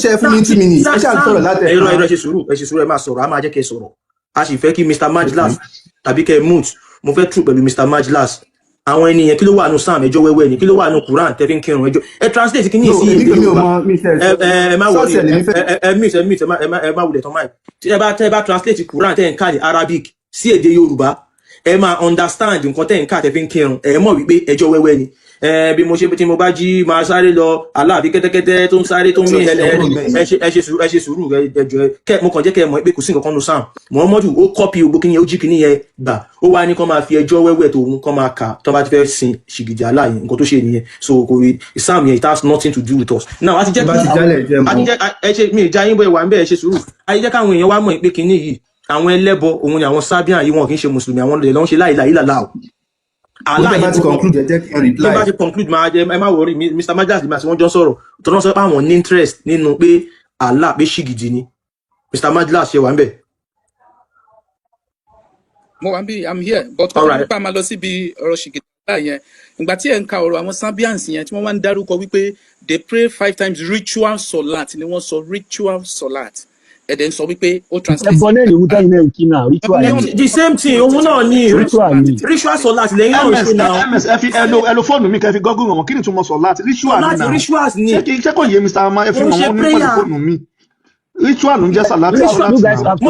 ṣe fún mi 2 minutes ẹ ṣáà sọ̀rọ̀ látẹ̀. ẹ ṣe sùúrù ẹ máa sọ̀rọ̀ a máa jẹ́ kẹ́ sọ̀rọ̀ a sì fẹ́ kí Mr. Majlas tàbí kẹ́ mute mo fẹ́ true pẹ̀lú Mr. Majlas àwọn ènìyàn kí ló wà nù sam ẹjọ́ wẹ́wẹ́ ni kí ló wà nù Quran tẹ́ fi ń kírun ẹjọ́ ẹ translate kí ní ìsí èdè Yorùbá ẹ má wọlé ẹ má wulẹ̀ tán máì tí ẹ bá translate Quran tẹ́ ń ká ní Arabic sí èdè Yorùbá ẹ máa understand nǹkan tẹ́ ń ká tẹ́ fi ń kírun ẹ mọ̀ wípé ẹjọ́ wẹ́wẹ́ ni bí mo ṣe tí mo bá jí máa sáré lọ aláàbí kẹ́tẹ́kẹ́tẹ́ tó ń sáré tó ń mí ẹ ṣe sùúrù ẹjọ́ mo kàn jẹ́ kẹ́ mọ̀ pé kò sí nǹkan kan nù sam Muhammadu ó kọ́pì ogbó kíní ó jí kíní yẹn gbà ó wá ní kán máa fi ẹjọ́ wẹ́wẹ́ tòun kán máa kà tó bá ti fẹ́ sin ṣìgìdì aláàyè nǹkan tó ṣe nìyẹn so kò rí sam yẹn it has nothing to do with us now a ti jẹ́ mi ìjà yín bọ́ ìwà ń bẹ́ẹ̀ ṣe sùúrù a ti jẹ́ káwọn èèyàn wá mọ̀ pé kíní yìí àwọn ẹlẹ́bọ òun ni àwọn Serbian yìí wọn kì í ṣe mùsùlùmí àwọn lè lọ́n ṣe láìláìláà aláàyè bá ti conclude jẹ́ kí n reply. bá ti conclude máa jẹ ẹ má wọrí Mr. Majlas àti wọn jọ sọ̀rọ̀ tó náà sọ pé àwọn ní interest nínú pé Allah pé ṣìgìdì ni Mr. Majlas ṣe wà ń bẹ̀. mo wà ń bí I'm here but kọ́ nípa máa lọ síbi ọ̀rọ̀ ṣìgìdì yẹn ìgbà tí ẹ̀ ń ka ọ̀rọ̀ àwọn Serbians yẹn tí wọ́n wá ń dárúkọ wípé they pray 5 times ritual solat ni wọ́n sọ ritual solat ẹ̀dẹ̀ ń sọ wípé ó translate. ẹ̀bọ náà ni ìwúta yìí náà ń kí náà ritual ni. the same thing òun náà ní ritual solat lẹ́yìn náà ń ṣe náà. ms ẹ lo fóònù mi kẹ́ fi gọ́gùn wọn kí ni túmọ̀ solat ritual ni náà rituals ni. ṣé kò yé Mr. ama ẹ fi mọ̀ wọn ní pẹ̀lú fóònù mi ritual ń jẹ́ solat. mo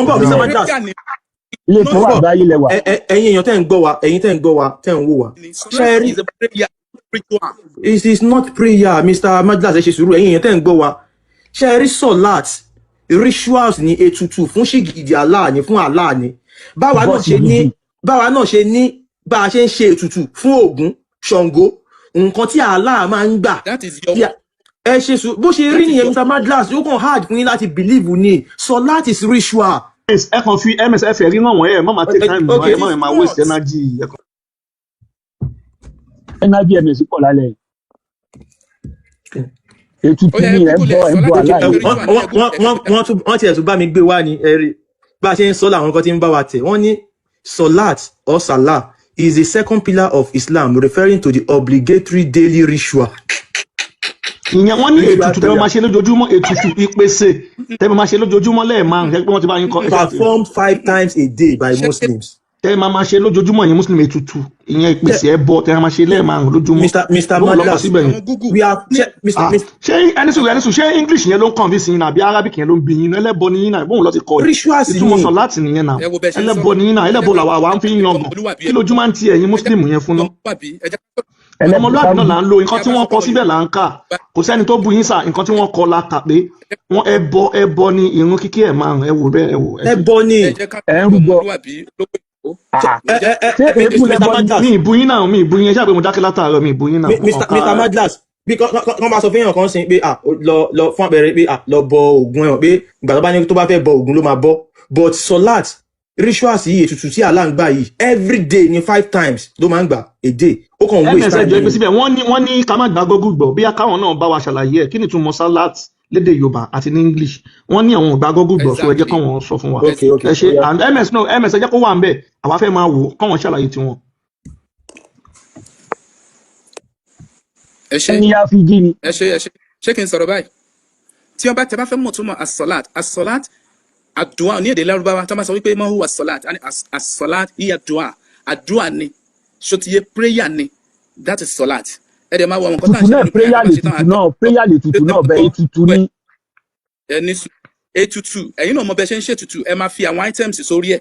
ń bọ̀ Mr. Majlas. ilé tó wà báyìí lẹ́wà. ẹ̀yin èèyàn tẹ́ ń gbọ́ wa tẹ́ ń wò wa. it is not prayer Mr. Majlas ẹ ṣe sùúrù ẹ̀yin èèyàn tẹ́ ń gbọ́ wa. ṣe rí solat rituals ni ètùtù fún ṣìgìdì Allah ni fún Allah ni báwa náà ṣe ní bá a ṣe ń ṣe ètùtù fún Ògún Ṣàngó nǹkan tí Allah máa ń gbà ẹ ṣe sùn bó ṣe rí nìyẹn Mr. Majlas ó kàn hard fún yín láti believe ni solat is ritual. ẹ kàn fi msf rí náà wọ́n ẹ̀ má máa take time ẹ má máa waste energy. energy ms pọ̀ lálẹ́ ètùtù ni ẹ bọ aláìní. wọ́n tiẹ̀ tún bá mi gbé wá ní ẹ̀rí bá a ṣe ń sọ làwọn kan tí ń bá wa tẹ̀ wọ́n ní solat or salah is the second pillar of Islam referring to the obligatory daily ritual. ìyẹn wọ́n ní ètùtù tẹ́ wọ́n máa ṣe lójoojúmọ́ ètùtù ìpèsè tẹ́ wọ́n máa ṣe lójoojúmọ́ lẹ́ẹ̀márùn-ún tẹ́ wọ́n ti bá yín kọ́. performed 5 times a day by Muslims. tẹ́ máa ṣe lójoojúmọ́ yẹn Muslim ètùtù ìyẹn ìpèsè ẹbọ tẹ́ máa ṣe lẹ́ẹ̀márùn lójúmọ́. Mr. Bó lọ́kọ̀ Madlas, síbẹ̀ yẹn. we are Ṣé ẹnisùn ṣé English yẹn ló ń convince yín náà àbí Arabic yẹn ló ń bí yín náà ẹlẹ́bọ ni yín náà bóun lọ ti kọ rituals ìtumọ̀ ni sọ láti nìyẹn náà ẹ wo bẹ́ẹ̀ ṣe ń ẹlẹ́bọ sọ̀rọ̀ ni yín náà ẹlẹ́bọ làwa ń fi ń yangàn ọmọlúwàbí kí lójú máa ń ti ẹ̀yin Muslim yẹn fún náà. ẹjẹ́ Ọmọlúwàbí náà là ń lo nǹkan tí wọ́n kọ síbẹ̀ là ń kà kò sẹ́ni tó bu yín sà nǹkan tí wọ́n kọ la kà pé wọ́n ẹbọ ni ìrun kíkí ẹ̀ márùn ẹ wò bẹ́ẹ̀ ẹ wò. ẹbọ ni ẹ ń rúbọ ṣé èébú lẹbọ ni. mi ìbú yín náà mi ìbú yín ẹ ṣáà pé mo dákẹ́ látàárọ̀ mi ìbú yín náà. Mr. Madlas bí kọ́ máa sọ fún èèyàn kan sí pé lọ fún àpẹẹrẹ pé lọ bọ Ògún ẹ̀wọ̀n pé ìgbà tó bá ní tó bá fẹ́ bọ Ògún ló máa bọ but solat rituals yìí ètùtù tí Allah ń gbà yìí every day ni 5 times ló máa ń gbà a day ó kàn wé ms ẹjọ ìpèsè bẹ́ẹ̀ wọ́n ní ká má gbà Google gbọ́ bí akáwọn náà bá wa ṣàlàyé ẹ kí ni túmọ̀ salat lédè Yorùbá àti ní English wọ́n ní àwọn ògbà Google gbọ́ so ẹ jẹ́ káwọn sọ fún wa ẹ ṣe and ms ẹ jẹ́ kó wà ń bẹ̀ àwa fẹ́ máa wò káwọn ṣàlàyé tiwọn. ẹni yá fi jí ni. ẹ ṣe kí n sọ̀rọ̀ báyìí tí wọ́n bá tẹ bá fẹ́ mọ̀ tó mọ̀ as-salat àdúà ní èdè Lárúbáwá tó máa sọ wípé ma huwa as-salat as-salat hiya àdúà ni ṣòtìyẹ prayer ni that is salat ẹ dẹ̀ máa wọ àwọn nǹkan tá à ń ṣe nínú prayer lè tutù náà bẹ́ẹ̀ ètùtù ni. ẹni ètùtù ẹ̀yin náà mọ bẹ́ẹ̀ ṣe ń ṣètùtù ẹ máa fi àwọn items sórí ẹ̀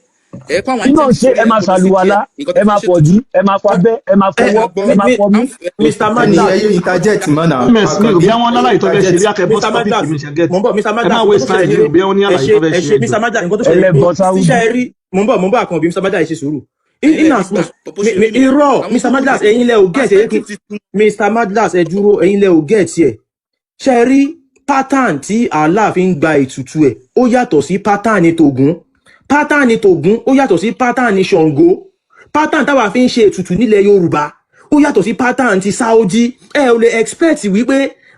ẹ kó àwọn items sórí ẹ̀ ẹ máa ṣàlùwàlá ẹ máa fọ̀dí ẹ máa fọ̀bẹ́ ẹ máa fọwọ́ ẹ máa fọmú. Mr. Madlas ẹyẹ interject mọ́nà. ms mi ò bí àwọn aláì tó fẹ́ ṣe bí akẹ́bọ́ sọ́fíìkì mi ṣe gẹ́tì ẹ máa waste time mi ò bí àwọn aláì tó fẹ́ ṣe Mr. Madlas nǹkan tó ṣẹlẹ̀ tíṣà rí mo ń bọ̀ àkànbí Mr. Madlas ṣe sùúrù irọ́ Mr. Madlas ẹ̀yin lẹ ò gẹ̀ẹ́sì Mr. Madlas ẹ dúró ẹ̀yin lẹ ò gẹ̀ẹ́sì ẹ̀ ṣe rí pattern tí Allah fi ń gba ètùtù ẹ̀ ó yàtọ̀ sí pattern tògún ó yàtọ̀ sí pattern Ṣàngó pattern táwa fi ń ṣe ètùtù nílẹ̀ Yorùbá ó yàtọ̀ sí pattern ti Saudi ẹ ò lè expect wípé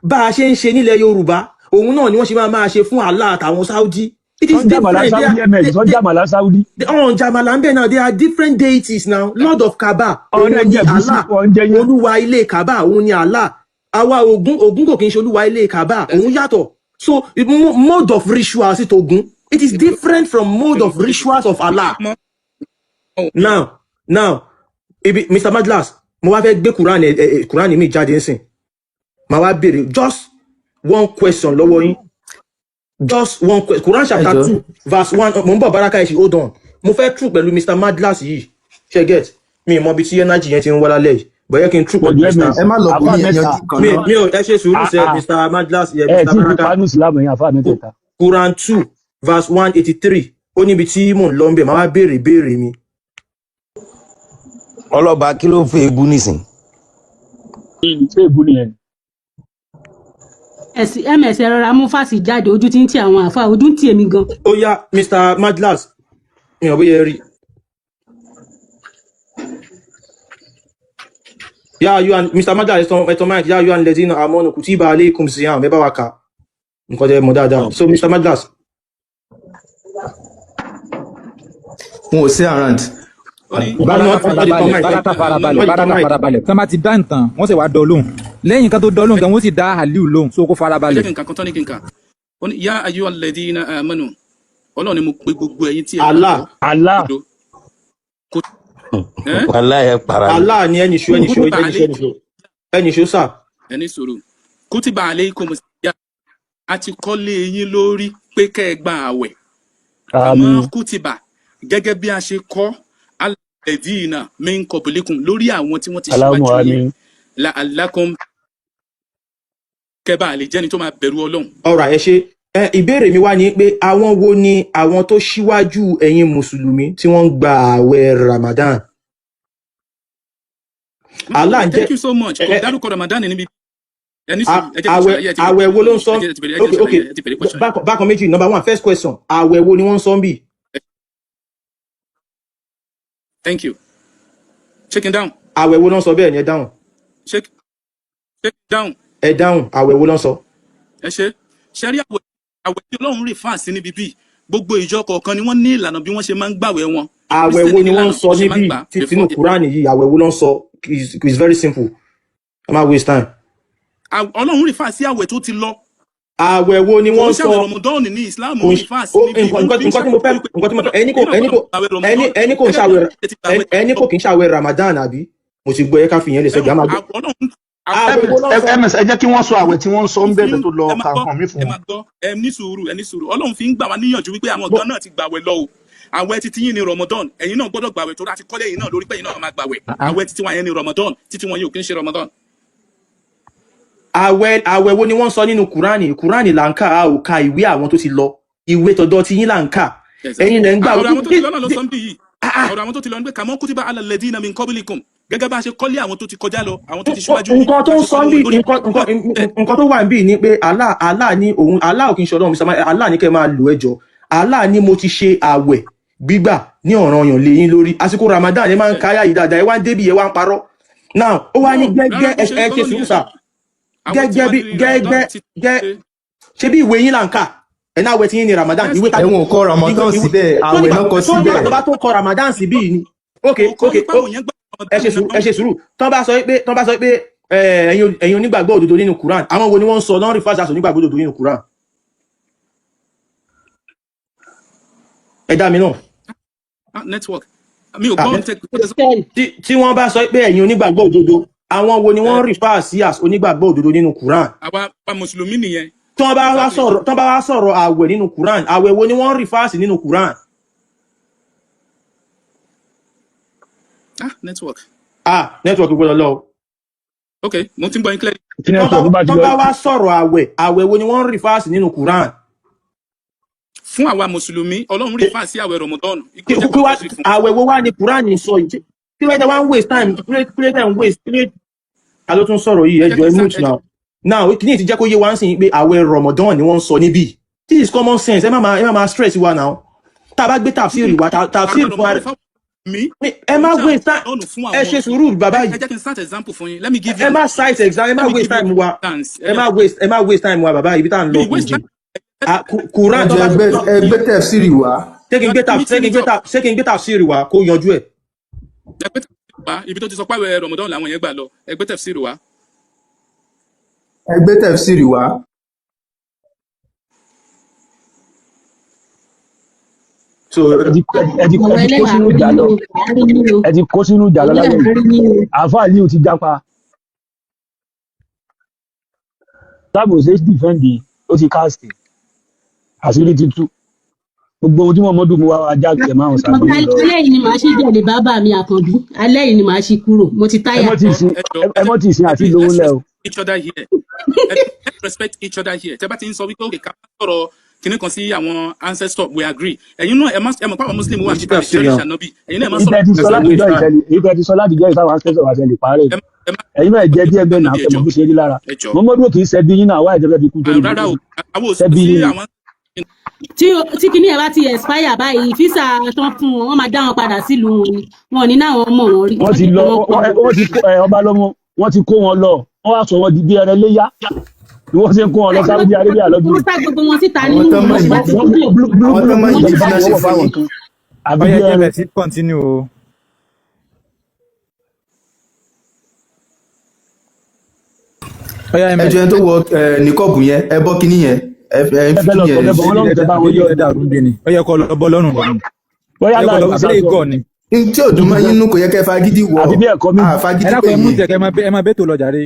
bá a ṣe ń ṣe nílẹ̀ Yorùbá òun náà ni wọ́n ṣe máa ṣe fún Allah àtàwọn Saudi. It is different. Jamala now, they are different deities now. Lord of Kaaba, Allah. Olúwa ilé Kaaba, òun ni Allah. Àwa Ògún kò kí n ṣe Olúwa ilé Kaaba, òun yàtọ̀. So, mode of rituals it Ògún. It is different from mode of rituals of Allah. Now, Mr. Madlas, mo wá fẹ́ gbé Quran mi jáde ńsìn. Ma wá béèrè just one question lọ́wọ́ yín. Just one question. Quran chapter 2 verse 1. Mo ń bọ̀ Baraka ẹ ṣe hold on. Mo fẹ́ true pẹ̀lú Mr. Madlas yìí. Ṣé get? Mi mọ bí tí energy yẹn ti ń wá lálẹ́ yìí. Bóyá kí n true pẹ̀lú Mr. Ẹ má lọ bó yẹn yanjú kan náà. Mi ò ẹ ṣe sùúrù sẹ Mr. Madlas yẹ Mr. Baraka. Quran 2 verse 183. Ó níbi tí mò ń lọ ń bẹ̀ máa wá béèrè mi. Ọlọ́ba kí ló ń fẹ́ ebú nísìn? Ṣé ebú nìyẹn? ms rọra mú fásì jáde ojú tí ń tí àwọn àfa ojú ń tí èmi gan. Ó yá Mr. Madlas mi ò bóyá rí. Yá you and Mr. Madlas ẹ̀tọ́ Mike yá you and lẹ́dínà àmọ́nù kutiba alaykum siyam ẹ bá wa kà nǹkan jẹ́ mọ̀ dáadáa. So Mr. Madlas. N ò sí around. farabalẹ̀ tí wọ́n bá ti dá nǹkan wọ́n sì wá dọ́ lóhùn lẹ́yìn kan tó dọ́ lóhùn kan wọ́n sì dá Aliu lóhùn so kó farabalẹ̀. ẹ jẹ́ kí n kà kọ́tọ́ ní kí n kà ó ní yá ayú alladhina amanu Ọlọ́run ni mo pe gbogbo ẹ̀yin tí ẹ Allah wàláhì para Allah ni ẹni ṣó sà. ẹni sọ̀rọ̀ kutiba alaykum siyam àti kọ́lé yín lórí pé kẹ́ ẹ gba àwẹ̀ àmọ́ kutiba gẹ́gẹ́ bí a ṣe kọ́ alladhina min qablikum lórí àwọn tí wọ́n ti ṣíwájú yín la'allakum kẹba àlè jẹ́ni tó máa bẹ̀rù Ọlọ́run. Ọ̀rọ̀ ẹ ṣe ìbéèrè mi wá ní pé àwọn wo ni àwọn tó ṣíwájú ẹ̀yin mùsùlùmí tí wọ́n ń gba ààwẹ̀ Ramadan. Allah thank you so much kò dárúkọ Ramadan níbi ààwẹ̀ wo ló ń sọ okay bákan méjì number 1 first question ààwẹ̀ wo ni wọ́n ń sọ ń bì. Thank you. Check it down. Àwẹ̀ wo ló ń sọ bẹ́ẹ̀ ni ẹ dáhùn. Check down. Ẹ dáhùn àwẹ̀ wo ló ń sọ. Ẹ ṣe rí àwẹ̀ tí Ọlọ́run rí fáàsì níbi bíi gbogbo ìjọ kọ̀ọ̀kan ni wọ́n ní ìlànà bí wọ́n ṣe máa ń gbàwẹ̀ wọn. Àwẹ̀ wo ni wọ́n ń sọ níbi tínú Kúránì yìí àwẹ̀ wo ló ń sọ is very simple. Ẹ má waste time. Ọlọ́run rí fáàsì àwẹ̀ tó ti lọ àwẹ̀ wo ni kò ń wọ́n ṣàwẹ̀ sọ Ramadan ní Islam kò ń ní fast níbi nǹkan tí mo fẹ́ ẹni kò ń ṣàwẹ̀ ẹni kò kì í ṣàwẹ̀ Ramadan àbí mo ti gbọ́ ẹ ká fi yẹn lè sọ́jà máa gbọ́. àwẹ̀ wo ló ń sọ ms ẹ jẹ́ kí wọ́n sọ àwẹ̀ tí wọ́n ń sọ ń bẹ̀rẹ̀ tó lọ ka nǹkan mi fún ẹ wọn. máa gbọ́ ẹ ní sùúrù Ọlọ́run fi ń gbà wá níyànjú wípé àwọn kan náà ti gbàwẹ̀ lọ o àwẹ̀ títí yín ni Ramadan ẹ̀yin náà gbọ́dọ̀ gbàwẹ̀ tó láti kọ́lé yìí náà lórí pé ẹ̀yin náà máa gbàwẹ̀ àwẹ̀ títí wọn yẹn ni Ramadan títí wọn yìí ò kí ń ṣe Ramadan. àwẹ̀ wo ni wọ́n sọ nínú Kùránì là ń kà á ò ka ìwé àwọn tó ti lọ ìwé tọ̀dọ̀ ti yín là ń kà ẹ̀yin lẹ ń gbà ọ̀rọ̀ àwọn tó ti lọ náà ló sọ ń bí yìí ọ̀rọ̀ àwọn tó ti lọ ń gbé kàmọ́ kutiba ala alladhina min qablikum gẹ́gẹ́ bá a ṣe kọ́lé àwọn tó ti kọjá lọ àwọn tó ti ṣíwájú yìí. nǹkan tó ń sọ bí nǹkan tó wà ń bí ni pé Allah ní òun Allah ò kì í ṣe Ọlọ́run Mr. Allah ní kẹ́ máa lò ẹjọ́ Allah ní mo ti ṣe àwẹ̀ gbígbà ní ọ̀ranyàn lé yín lórí àsìkò Ramadan ẹ máa ń káyà yìí dáadáa ẹ wá ń débi ẹ wá ń parọ́ now ó wá ní gẹ́gẹ́ ẹ ṣe sùúrù sà gẹ́gẹ́ ṣe bí ìwé yín là ń kà ẹ náà wẹ tí yín ní Ramadan ìwé tá ẹ̀wọ̀n kọ Ramadan síbẹ̀ àwẹ̀ náà kọ síbẹ̀. tó bá tó kọ Ramadan sí bí ni ok ẹ ṣe sùúrù tán bá sọ pé ẹ̀yin onígbàgbọ́ òdodo nínú Quran àwọn wo ni wọ́n ń sọ lọ́n rí fásitì onígbàgbọ́ òdodo nínú Quran ẹ dá mi náà. network mi ò gbọ́ tí wọ́n bá sọ pé ẹ̀yin onígbàgbọ́ òdodo àwọn wo ni wọ́n rí fásitì onígbàgbọ́ òdodo nínú Quran. àwa mùsùlùmí nìyẹn. tán bá wá sọ̀rọ̀ àwẹ̀ nínú Quran àwẹ̀ wo ni wọ́n rí fásitì nínú Quran. network. network gbọ́dọ̀ lọ. ok mo ti ń gbọ́ yín clear. tán bá wá sọ̀rọ̀ àwẹ̀ wo ni wọ́n rí fásitì nínú Quran. fún àwa mùsùlùmí Ọlọ́run rí fásitì àwẹ̀ Ramadan. àwẹ̀ wo wá ní Quran sọ yìí kí ló dé wá ń waste time kí ló dé ń waste ta ló tún sọ̀rọ̀ yìí ẹjọ́ emute now kí ni ti jẹ́ kó yé wa ń sìn pé àwẹ̀ Ramadan ni wọ́n ń sọ níbí this is common sense ẹ má máa stress wa now tá a bá gbé tafsiri wa tafsiri fún ara ẹ má waste time ẹ ṣe sùúrù bàbá yìí ẹ jẹ́ kí n start example fún yín let me give you ẹ má cite exam ẹ má waste time wa ẹ má waste time wa bàbá yìí ibi tá à ń lọ kò jìn Quran tó bá ẹgbẹ́ tafsiri wa. ṣé kí n gbé tafsiri wa kó yanjú ẹ̀. ibi tó ti sọ pé àwẹ̀ Ramadan làwọn yẹn gbà lọ ẹgbẹ́ tafsiri wa. ẹgbẹ́ tafsiri wa. so ẹ ti kó sínú ìjà lọ ẹ ti kó sínú ìjà lọ lábẹ́ yìí àáfàá ní o ti jápa sábò ṣe dìfẹ́ǹdì ó ti káàsì àṣírí ti tú gbogbo ohun tí wọn mọdún mu wá ajá kẹ máa ń sábà. alẹ́ yìí ni màá ṣe jáde bàbá mi Àkànbí alẹ́ yìí ni màá ṣe kúrò mo ti táyà. ẹ mọ́ tí ì sin àti lówó lẹ́ o. respect each other here tẹ́ bá ti ń sọ wípé òkè ká sọ̀rọ̀ kìnnì kan sí àwọn ancestor we agree ẹ̀yin náà ẹ mọ̀ pé àwọn muslim wà nípa ìṣẹ̀lẹ̀ ṣànọ́bì ẹ̀yin náà ẹ má sọ̀rọ̀. ìfẹ́ ti sọ láti jẹ́ ìtàwọn ancestor wa ṣẹlẹ̀ parẹ́ ẹ̀yin náà jẹ́ díẹ̀ bẹ́ẹ̀ náà kẹ́mọ̀ bí ṣe rí lára mọ́mọ́dún kì í ṣẹbi yín náà wá ìjọba fi kú torí ṣẹbi yín. tí kinní ẹ bá ti expire báyìí físà tán fún wọn wọn máa dá wọn padà sílùú wọn ni wọn ò ní náà wọn mọ wọn rí. wọ́n ti lọ ọba lọ́mọ wọ́n ti kó wọn lọ wọ́n wá sọ wọn di bí ẹrẹ léyà ni wọ́n ṣe ń kó wọn lọ Saudi Arabia lọ́dún. wọ́n sá gbogbo wọn síta ní ìlú ọyẹ jẹ́ continue o. ẹjọ́ yẹn tó wọ nìkọ́ọ̀bù yẹn ẹ bọ́ kínní yẹn ẹ fi yẹn ọyẹ kọ lọ bọ́ lọ́rùn lọ́rùn bóyá láàrín àbílẹ̀ ìgọ̀ ni. tí ò dùn mọ́ yín nú kò yẹ kẹ́ fagídí wọ fagídí pé yín. ẹ máa bẹ́ẹ̀ tó lọ jàre.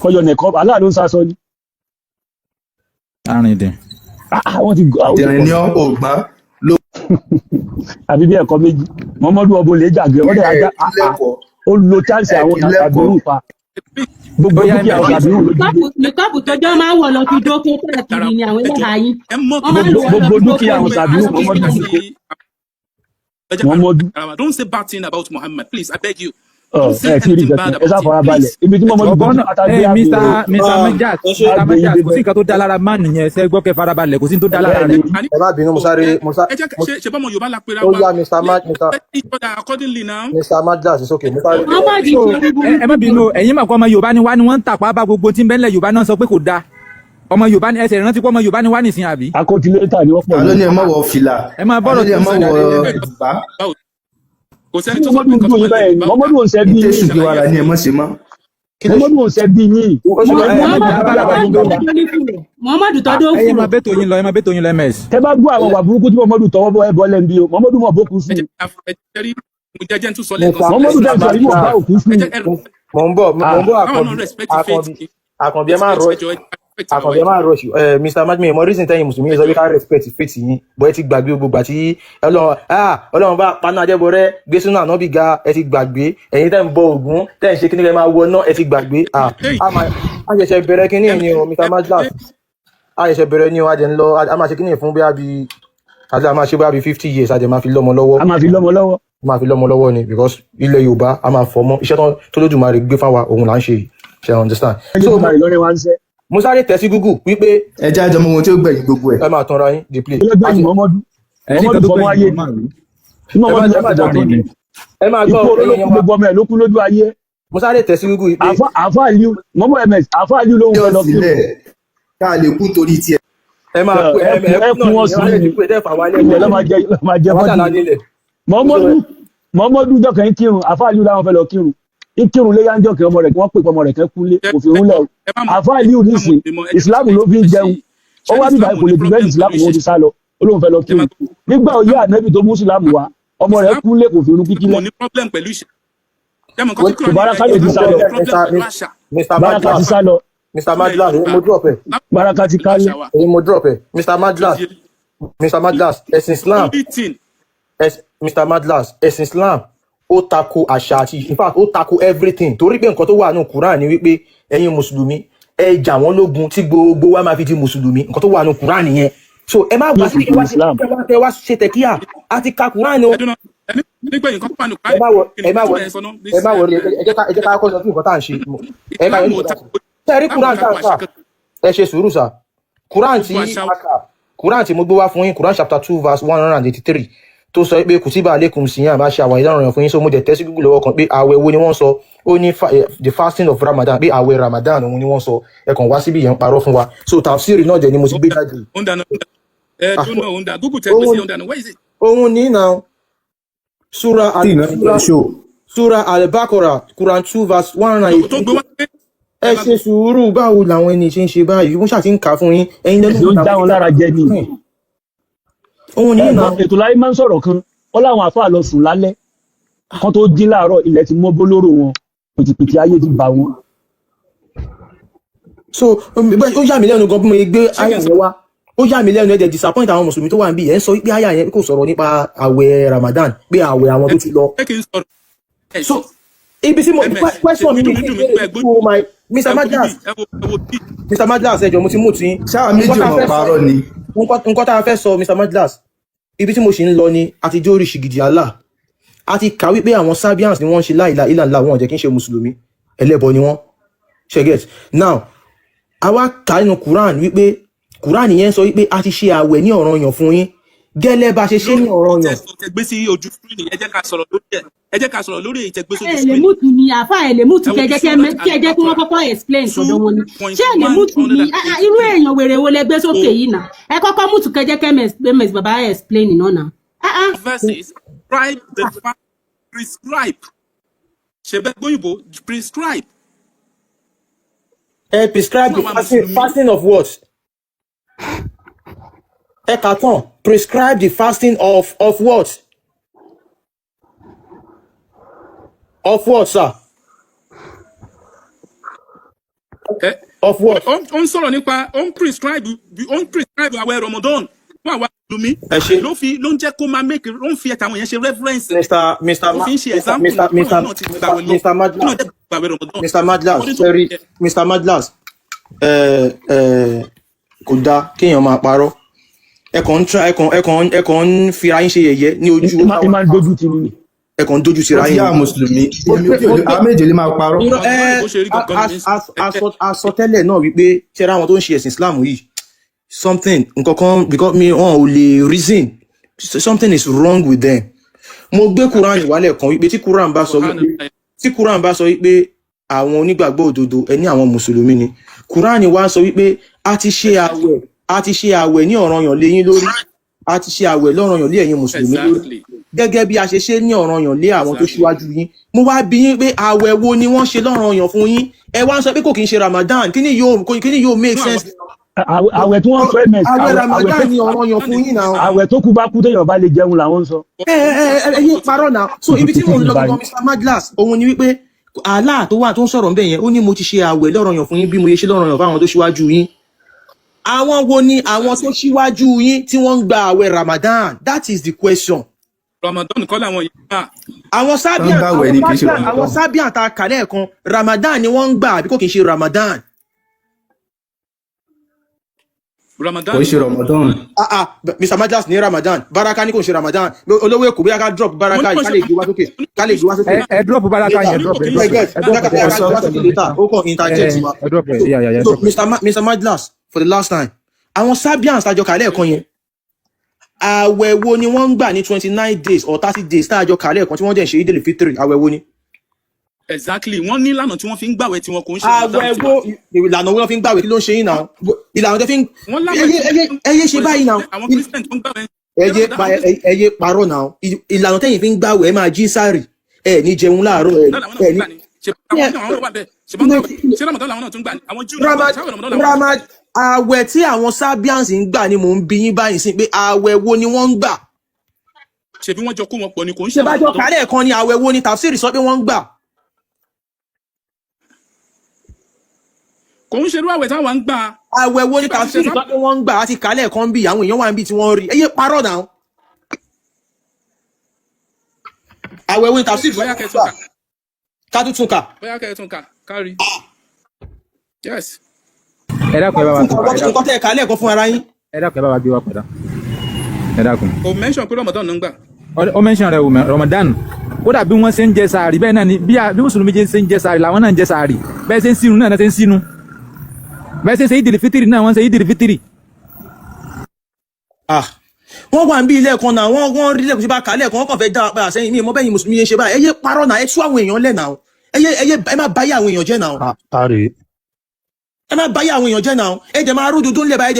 kọjọ nìkan aláàánú sásọ ni. àrùn ìdè. wọ́n ti gọ àwọn ìrìn ní ọgbọ́n ló. àbí bí ẹ̀kọ́ méjì Muhammadu ọbọlẹ̀ jàgbé ọ̀dẹ̀ ajá ó lo chance àwọn àgbẹ̀rù pa gbogbo dúkìá àwọn àgbẹ̀rù lójú. nìkọ́ọ̀bù tọjọ́ máa ń wọ̀ lọ fi dókè káàkiri ni àwọn ẹlẹ́hàá yín. gbogbo dúkìá àwọn àgbẹ̀rù Muhammadu. Don't say bad thing about Muhammad, please, I beg you. ẹ ti rí ìgbésẹ̀ ẹ sáfara balẹ̀ ibi tí Muhammadu bọ́ náà àtàgbé àgbè. Mr. Majak kò sí nǹkan tó dá lára máà nìyẹn ṣe gbọ́ kẹ́ fara balẹ̀ kò sí tó dá lára rẹ̀. ẹ má bínú musa ṣe bá ọmọ Yorùbá la pera ó yá Mr. Majak it's okay ẹ má bínú ẹ̀yin mà kọ́ ọmọ Yorùbá ni wá ni wọ́n ń tàpá bá gbogbo tí ń bẹ́ńlẹ̀ Yorùbá náà sọ pé kò dáa ọmọ Yorùbá ni ẹsẹ̀ ìrántí pé ọmọ Yorùbá ni wá nìsín àbí. akọtilétà ni wọ́n pọ̀ ní. àlọ́ ni ẹ má wọ fìlà ẹ má bọ́rọ̀ tó sọ Yorùbá. kò sẹ́ni tó sọ pé Muhammadu ò ń ṣe bí tẹ̀sù kí wàrà ni ẹ mọ̀ ṣe mọ́. Muhammadu ò ṣe bí yín. Muhammadu tọdọ ẹ fún máa bẹ́ tòyìn lọ ẹ máa bẹ́ tòyìn lọ ms. Tẹ́ bá gbọ́ àwọn wà burúkú tí Muhammadu tọwọ́ bọ́ ẹbọ lẹ́nu o Muhammadu mọ̀ bókú sùn. jẹ́jẹ́ tún sọ lẹ́ẹ̀kan. Muhammadu dẹ̀ sọ yìí mọ̀ bá òkú sùn. Mo ń bọ̀ Àkànbí ẹ máa rush Mr. Madmi mo reason tẹ́yìn mùsùlùmí sọ pé ká respect faith yín bọ́ ẹ ti gbàgbé gbogbo àti Ọlọ́run bá paná Adébọrẹ́ gbé sínú ànábì ga ẹ ti gbàgbé ẹ̀yin tẹ́ ń bọ Ògún tẹ́ ń ṣe kíní kẹ́ máa wọ náà ẹ ti gbàgbé a ṣẹ̀ṣẹ̀ bẹ̀rẹ̀ kíní ni o Mr. Madlas a ṣẹ̀ṣẹ̀ bẹ̀rẹ̀ ni o a jẹ́ ń lọ a máa ṣe kíní fún bí a máa ṣe bí 50 years a jẹ́ máa fi lọ́mọ lọ́wọ́. A máa fi lọ́mọ lọ́wọ́ ni because ilẹ̀ Yorùbá a máa fọ́ mọ́ iṣẹ́ tó Olódùmarè gbé fáwa òun là ń ṣe yìí ṣe understand. So mo sáré tẹ̀ sí Google wípé ẹjẹ́ àjọmọ́ ohun tí ó gbẹ̀yìn gbogbo ẹ̀. ẹ máa tanra yín dey play. Muhammadu fọmọ ayé ẹ máa gbọ́ gbogbo ọmọ ẹ̀ ló kú lójú ayé. mo sáré tẹ̀ sí Google wípé àfa Aliu mọ́mọ́ ms àfa Aliu ló ń fẹ́ lọ kí ká lè kú torí tiẹ̀. ẹ máa kú ẹ kú wọn sí ẹ lọ́ máa jẹ Muhammadu jọkàn ń kírun àfa Aliu láwọn fẹ́ lọ kírun ìkírun lé yánjọ kí ọmọ rẹ̀ kí wọ́n pè ọmọ rẹ̀ kẹ́ kú lé òfin òun lẹ̀ àfa Aliu nísìn ìsìlámù ló fi ń jẹun ó wá bíbá kò lè dùbẹ́ ìsìlámù wọn ti sá lọ ó lóun fẹ́ lọ kírun nígbà òye ànẹ́bì tó mú ìsìlámù wá ọmọ rẹ̀ kú lé kò fi irun kíkí lẹ̀. Baraka lè ti sá lọ Baraka ti sá lọ Mr. Madlas mo drop ẹ Baraka ti kálẹ̀ mo drop ẹ Mr. Madlas ẹ̀sìn Islam Mr. Madlas ẹ̀sìn Islam ó tako àṣà àti in fact ó tako everything torí pé nǹkan tó wà nínú Quran ni wípé ẹ̀yin mùsùlùmí ẹ jà wọ́n lógun tí gbogbo wa máa fi di mùsùlùmí nǹkan tó wà nínú Quran nìyẹn so ẹ má wá sí wá ṣe tẹkíyà àti ka Quran o ẹ má wọrí ẹ jẹ́ ká kọ́ sọ fún nǹkan tá à ń ṣe ẹ má wọrí tẹ̀rí Quran tá à ń kà ẹ ṣe sùúrù sà Quran tí mo gbé wá fún yín Quran chapter 2 verse 183 tó sọ pé kùtìbà alaykum siyam bá ṣe àwẹ̀ ìlànà fún yín so mo dẹ̀ tẹ́sí Google lọ́wọ́ kan pé àwẹ̀ wo ni wọ́n sọ ó ní the fasting of Ramadan pé àwẹ̀ Ramadan òun ni wọ́n sọ ẹ kàn wá síbi yẹn ń parọ́ fún wa so tafsiri náà jẹ́ ni mo ti gbé jáde. òun ní na Surah Al-Baqarah Quran 2 verse 180 ẹ ṣe sùúrù báwo làwọn ẹni ṣe ń ṣe báyìí wọ́n ṣàti ń kà fún yín ẹ̀yin lẹ́nu ló ń dá wọn lára jẹ ni. ètò láyé máa ń sọ̀rọ̀ kan ó láwọn àfáà lọ sùn lálẹ́ kan tó jí láàárọ̀ ilẹ̀ ti mọ́ bólóró wọn pìtìpìtì ayé ti bà wọn. so ó yà mí lẹ́nu gan bí mo gbé àyà yẹn wá ó yà mí lẹ́nu ẹ̀dẹ̀ disappoint àwọn mùsùlùmí tó wà níbí ẹ̀ ń sọ pé àyà yẹn kò sọ̀rọ̀ nípa àwẹ̀ Ramadan pé àwẹ̀ àwọn tó ti lọ. so ibi tí mo question mi ní my Mr. Madlas ẹjọ mo ti mú tí ṣáà méjì wọn parọ́ ni nǹkan tá a fẹ́ sọ Mr. Madlas ibi tí mo ṣì ń lọ ni àti jó oríṣi gidi Allah àti kà wípé àwọn Sabians ni wọ́n ń ṣe la ilaha illallah wọn jẹ́ kí n ṣe mùsùlùmí ẹlẹ́bọ ni wọ́n ṣẹ́gẹ̀t now àwa kà nínú Quran wípé Quran yẹn sọ wípé a ti ṣe àwẹ̀ ní ọ̀ranyàn fún yín gẹ́lẹ́ bá ṣe ṣe ní ọ̀ranyàn. ẹ jẹ́ ká sọ̀rọ̀ lórí ìtẹ̀gbé sójú screen. ẹ lè mútu ni àfa ẹ lè mútu kẹjẹ kí wọ́n kọ́kọ́ explain sọ́dọ̀ wọn ni ṣé ẹ lè mútu ni irú èèyàn wèrè wo lẹ gbé sókè yìí nà ẹ kọ́kọ́ mútu kẹjẹ kí ms baba explain náà nà. verses prescribe ṣẹbẹ gbóyìnbó prescribe. Prescribe the fasting of what? Ekaton prescribe the fasting of what? Of what, sir? Of what? On sọ̀rọ̀ nípa on prescribe àwẹ̀ Ramadan fún àwa lumi ló ń jẹ́ kó máa make ló ń fi ẹ̀ta àwọn yẹn ṣe reference. Mr. Madlas kò dáa kéèyàn máa parọ́ ẹ̀kọ́ ń fira yín ṣe yẹ̀yẹ́ ní ojú ẹ̀kọ́ ń dojú síra yín. mùsùlùmí àméjì lè máa parọ́. àsọtẹ́lẹ̀ náà wípé ṣẹ́ra àwọn tó ń ṣe ẹ̀sìn Islam yìí something nǹkankan because mi wọn ò lè reason something is wrong with them. mo gbé Quran wálẹ̀ kan wípé tí Quran bá sọ wípé àwọn onígbàgbọ́ òdodo ẹni àwọn mùsùlùmí ni Quran wá sọ wípé a ti ṣe àwẹ̀ ní ọ̀ranyàn lé yín lórí a ti ṣe àwẹ̀ lọ́ranyàn lé ẹ̀yin mùsùlùmí lórí gẹ́gẹ́ bí a ṣe ṣe ní ọ̀ranyàn lé àwọn tó ṣíwájú yín mo wá bi yín pé àwẹ̀ wo ni wọ́n ṣe lọ́ranyàn fún yín ẹ wá ń sọ pé kò kí ń ṣe Ramadan kí ni yóò make sense. àwẹ̀ tí wọ́n fẹ́ mẹ́ àwẹ̀ Ramadan ni ọ̀ranyàn fún yín náà. àwẹ̀ tó kú bá kú téèyàn bá lè jẹun làwọn ń sọ. ẹ̀yin parọ́ náà so ibi tí mo ń lọ gbọ́n Mr. Madlas òun ni wípé Allah tó wà tó ń sọ̀rọ̀ ńbẹ̀ yẹn ó ní mo ti ṣe àwẹ̀ lọ́ranyàn fún yín bí mo ṣe lọ́ranyàn fún àwọn tó ṣíwájú yín. Àwọn wo ni àwọn tó ṣíwájú yín tí wọ́n ń gba àwẹ̀ Ramadan? That is the question. Ramadan kọ́ làwọn yìí gbà. Àwọn Sábíàn ta kàlẹ́ kan Ramadan ni wọ́n ń gbà àbí kò kì í ṣe Ramadan. Kò ṣe Ramadan. Mr. Madlas ní Ramadan Baraka ní kò ṣe Ramadan olówó èkó bóyá ká drop Baraka yìí ká lè gbé wá sókè. ẹ drop Baraka yẹn drop Mr. Madlas for the last time àwọn Sabians tájọ kàlẹ́ ẹ̀kan yẹn àwẹ̀ wo ni wọ́n ń gbà ní 29 days or 30 days tájọ kàlẹ́ ẹ̀kan tí wọ́n dẹ̀ ṣe Eid al-Fitr àwẹ̀ wo ni. Exactly wọ́n ní ìlànà tí wọ́n fi ń gbàwẹ̀ tí wọ́n kò ń ṣe. àwẹ̀ wo ìlànà wo wọ́n fi ń gbàwẹ̀ kí ló ń ṣe yín náà ìlànà tó fi ń ẹyẹ ṣe báyìí náà àwọn Christian tó ń gbàwẹ̀. ẹyẹ parọ́ náà ìlànà tẹ́yìn fi ń gbàwẹ̀ ẹ máa jí sáré ẹ ní jẹun láàárọ̀ ẹ ní. Àwẹ̀ tí àwọn Sabians ń gbà ni mò ń bi yín báyìí sí pé àwẹ̀ wo ni wọ́n ń gbà. Ṣebí wọ́n jọ kó wọn pọ̀ ni kò ń ṣe. Ṣé bá jọ kálẹ̀ kan ni àwẹ̀ wo ni Tafsiri sọ pé wọ́n ń gbà. Kò ń ṣerú àwẹ̀ táwọn ń gbà. Àwẹ̀ wo ni Tafsiri sọ pé wọ́n ń gbà àti kálẹ̀ kan bí àwọn èèyàn wà níbi tí wọ́n rí. Ẹ yé parọ́ náà. Àwẹ̀ wo ni Tafsiri sọ pé wọ́n ń gbà. Ká tún tún kà. Bóyá kẹ́ ẹ tún kà kárí. Yes. Ẹ dákun ẹ bá wa tún kà. Nǹkan tẹ́ ẹ kálẹ̀ kan fún ara yín. Ẹ dákun ẹ bá wa gbé wa padà. Ẹ dákun. Kò mention pé Ramadan ló ń gbà. Ó mention rẹ̀ Ramadan. Kódà bí wọ́n ṣe ń jẹ sàárì bẹ́ẹ̀ náà ni bí mùsùlùmí ṣe ń jẹ sàárì làwọn náà ń jẹ sàárì bẹ́ẹ̀ ṣe ń sínú náà ṣe ń sínú bẹ́ẹ̀ ṣe ń ṣe Eid al-Fitr náà wọ́n ṣe Eid al-Fitr. Wọ́n wà níbi ilé ẹ̀kan náà wọ́n rí lẹ́kùn sí bá kálẹ̀ kan wọ́n kàn fẹ́ dá apá àṣẹyìn mi mọ́ bẹ́yìn mùsùlùmí yẹn ṣe báyìí ẹ yé parọ́ náà ẹ tú àwọn èèyàn lẹ̀ náà ẹ má báyé àwọn èèyàn jẹ́ náà. Ẹ má báyé àwọn èèyàn jẹ́ náà ẹ jẹ́ máa ródò tó ń lẹ̀ báyìí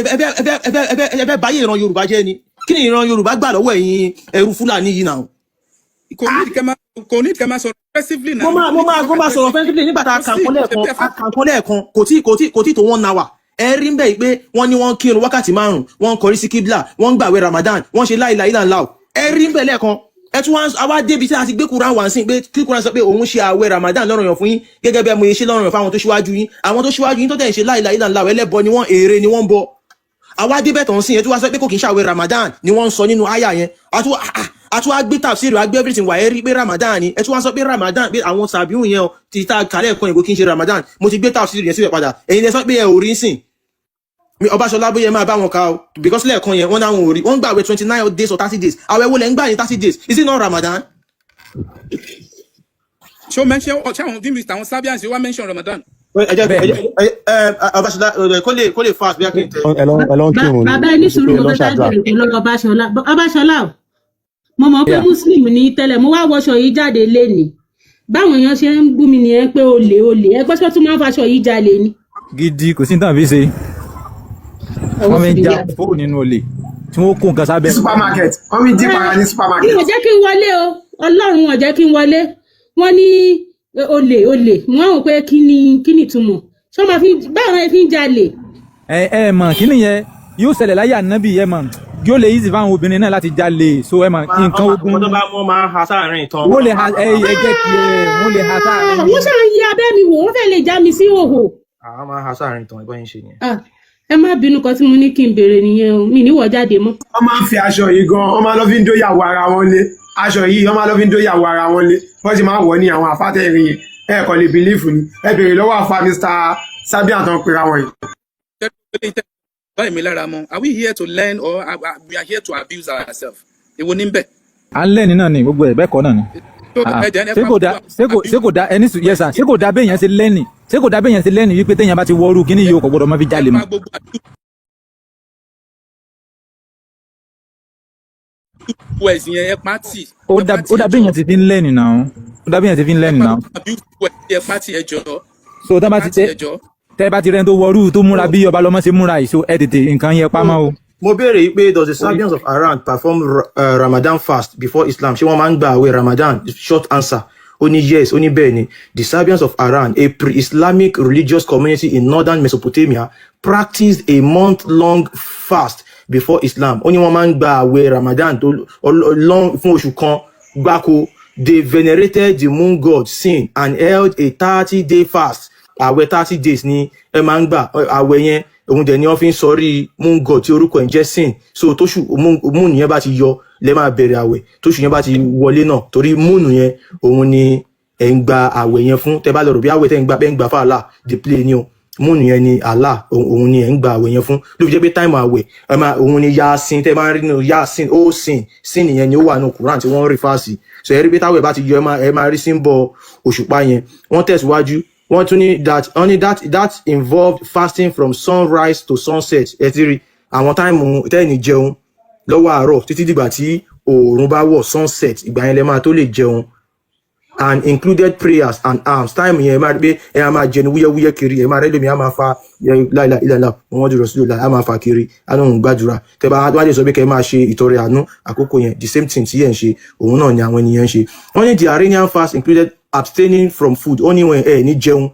ẹ fẹ́ báyé ìran Yorùbá jẹ́ ni kí ni ìran Yorùbá gbà lọ́wọ́ ẹ̀yin ẹrú Fúlàní yìí náà. Kò ní kẹ́ máa sọ̀rọ̀ aggressively náà. Mo máa sọ̀rọ̀ aggressively nígbà tá a kàn kán lẹ́ẹ̀kan kò tí tó 1 hour. Ẹ rí ń bẹ̀ pé wọ́n ní wọ́n kírun wákàtí 5 wọ́n kọrí sí kíbla wọ́n gbàwẹ̀ Ramadan wọ́n ṣe la ilaha illallah ẹ rí ń bẹ̀ lẹ́ẹ̀kan ẹ tún wá débi tí a ti gbé Quran wá sí pé kí Quran sọ pé òun ṣe àwẹ̀ Ramadan lọ́ranyàn fún yín gẹ́gẹ́ bí mo ṣe lọ́ranyàn fún àwọn tó ṣíwájú yín tó tẹ̀ ń ṣe la ilaha illallah ẹlẹ́bọ ni wọ́n èrè ni wọ́n bọ àwa débẹ̀ tán sí yẹn tí wọ́n sọ pé kò kí ń ṣàwẹ̀ Ramadan ni wọ́n ń sọ nínú àyà yẹn àtún wá gbé tafsir wá gbé everything wà ẹ́ rí pé Ramadan ni ẹ tún wá sọ pé Ramadan pé àwọn Sàbíù yẹn ti ta kálẹ̀ kan ìgò kí ń ṣe Ramadan mo ti gbé tafsir yẹn síbẹ̀ padà ẹ̀yin lẹ sọ pé ẹ ò rí sìn Ọbáṣọlá bóyá máa bá wọn ká o because lẹ́ẹ̀kan yẹn wọ́n náwọn ò rí wọ́n gbàwẹ̀ 29 days or 30 days àwẹ̀ wo lẹ́ ń gbà ní 30 days is it not Ramadan. Ṣé o mention ṣé àwọn bí Mr. àwọn Sabians wá mention Ramadan. Ọbáṣọlá kó lè fast bí a kì í tẹ. Bàbá ẹni sùúrù mo fẹ́ bẹ̀rẹ̀ pẹ̀lú Ọbáṣọlá o mo mọ̀ pé Muslim ní tẹ́lẹ̀ mo wá wọṣọ yìí jáde lénìí báwọn èèyàn ṣe ń bú mi nìyẹn pé olè ẹgbẹ́ sọ́ tún máa ń faṣọ yìí jalè ni. Gidi kò sí ní tàn fi ṣe wọ́n fi ń já fóònù nínú olè tí wọ́n kó nǹkan sábẹ́. Supermarket wọ́n fi dín para ní supermarket. Ìwọ̀n jẹ́ kí n wọlé o Ọlọ́run wọ́n jẹ́ kí n wọlé wọ́n ní olè wọ́n rò pé kí ni ìtumọ̀ ṣé wọ́n máa fi báwọn fi ń jalè. ẹ mọ̀ kí nìyẹn yóò ṣẹlẹ̀ láyé ànábì ẹ mọ̀ yóò lè easy fáwọn obìnrin náà láti jalè so ẹ mọ̀ nǹkan ogun. ọmọdé bá wọn máa ha sáàrin ìtàn. wọ́n lè ha ẹjẹ́ tiẹ̀ wọ́n lè ha sáàrin. wọ́n ṣáà ń yí abẹ́ mi wò wọ́n fẹ́ lè já mi sí òhò. àwọn máa ha sáàrin ìtàn ìbọn yín ṣe nìyẹn. Ẹ má bínú kan tí mo ní kí n béèrè nìyẹn o mi níwọ̀ jáde mọ́. Wọ́n máa ń fi aṣọ yìí gan wọ́n máa lọ fi ń dóyàwó ara wọn lé aṣọ yìí wọ́n máa lọ fi ń dóyàwó ara wọn lé wọ́n sì máa wọ̀ ní àwọn àfátẹ́rin yẹn ẹ kò lè bìlífù ni ẹ béèrè lọ́wọ́ àfa Mr. Sabian tó ń pera wọn yìí. Báyìí mi lára mọ́ are we here to learn or we are here to abuse ourselves? Èwo ní bẹ̀. À ń lẹ́ni náà ni gbogbo ẹ̀ bẹ́ẹ̀ kọ́ náà ni. Ṣé kò dá ẹni sùn yẹsà ṣé kò dá bẹ́ẹ̀ yẹn ṣe lẹ́nì ṣé kò dá bẹ́ẹ̀ yẹn ṣe lẹ́nì wípé téèyàn bá ti wọ́ọ́rù kí ni yóò kò gbọ́dọ̀ máa fi jalè mọ́. Ó dá bẹ́ẹ̀ yẹn ti fi ń lẹ́nì náà ó dá bẹ́ẹ̀ yẹn ti fi ń lẹ́nì náà. So tẹ́ bá ti rẹ́ tó wọ́ọ́rù tó múra bí ọba lọ́mọ ṣe múra ìṣó ẹ̀ tètè nǹkan yẹn pamọ́ o. mo béèrè yìí pé does the Sabians of Iran perform Ramadan fast before Islam? Ṣé wọ́n máa ń gba àwẹ̀ Ramadan? Short answer. Ó ní yes, ó ní bẹ́ẹ̀ ni. The Sabians of Iran, a pre-Islamic religious community in northern Mesopotamia, practiced a month-long fast before Islam. Ó ní wọ́n máa ń gba àwẹ̀ Ramadan tó long fún oṣù kan gbáko. They venerated the moon god Sin and held a 30-day fast. Àwẹ̀ 30 days ni ẹ máa ń gbà. Àwẹ̀ yẹn òun dẹ̀ ni wọ́n fi ń sọrí moon god tí orúkọ ẹ̀ ń jẹ́ Sin. So tóṣù moon yẹn bá ti yọ lẹ́ máa bẹ̀rẹ̀ àwẹ̀. Tóṣù yẹn bá ti wọlé náà torí moon yẹn òun ni ẹ̀ ń gba àwẹ̀ yẹn fún. Tẹ́ bá lọ rò bí àwẹ̀ tẹ́ ń gbà bẹ́ẹ̀ ń gbà fún Allah the play ni o. Moon yẹn ni Allah òun ni ẹ̀ ń gba àwẹ̀ yẹn fún. Ló fi jẹ́ pé time àwẹ̀ òun ni Yasin tẹ́ máa ń rí nínú Yasin ó Sin yẹn ni ó wà nínú Quran tí wọ́n rí fásì. So ẹ rí pé táwẹ̀ bá ti yọ ẹ máa rí symbol òṣùpá yẹn. Wọ́n tẹ̀síwájú wọ́n tún ní that involved fasting from sunrise to sunset. Ẹ ti rí àwọn táìmù tẹ́ẹ̀nì jẹun lọ́wọ́ àárọ̀ títí dìgbà tí oòrùn bá wọ̀ sunset ìgbà yẹn lẹ máa tó lè jẹun. And included prayers and alms. Time yẹn máa rí pé ẹ máa jẹun wúyẹ́wúyẹ́ kiri ẹ máa rẹ́ lómi á máa fa láìla ìlànà wọn dúró sí ìlànà á máa fa kiri á náà ń gbàdúrà. Tẹ́ bá wá lè sọ pé kẹ́ máa ṣe ìtọrẹ àánú àkókò yẹn the same thing tí yẹn ń ṣe òun náà ni àwọn ènìyàn ń ṣe. Wọ́n ní the Iranian fast included abstaining from food ó ní wọn ẹ ní jẹun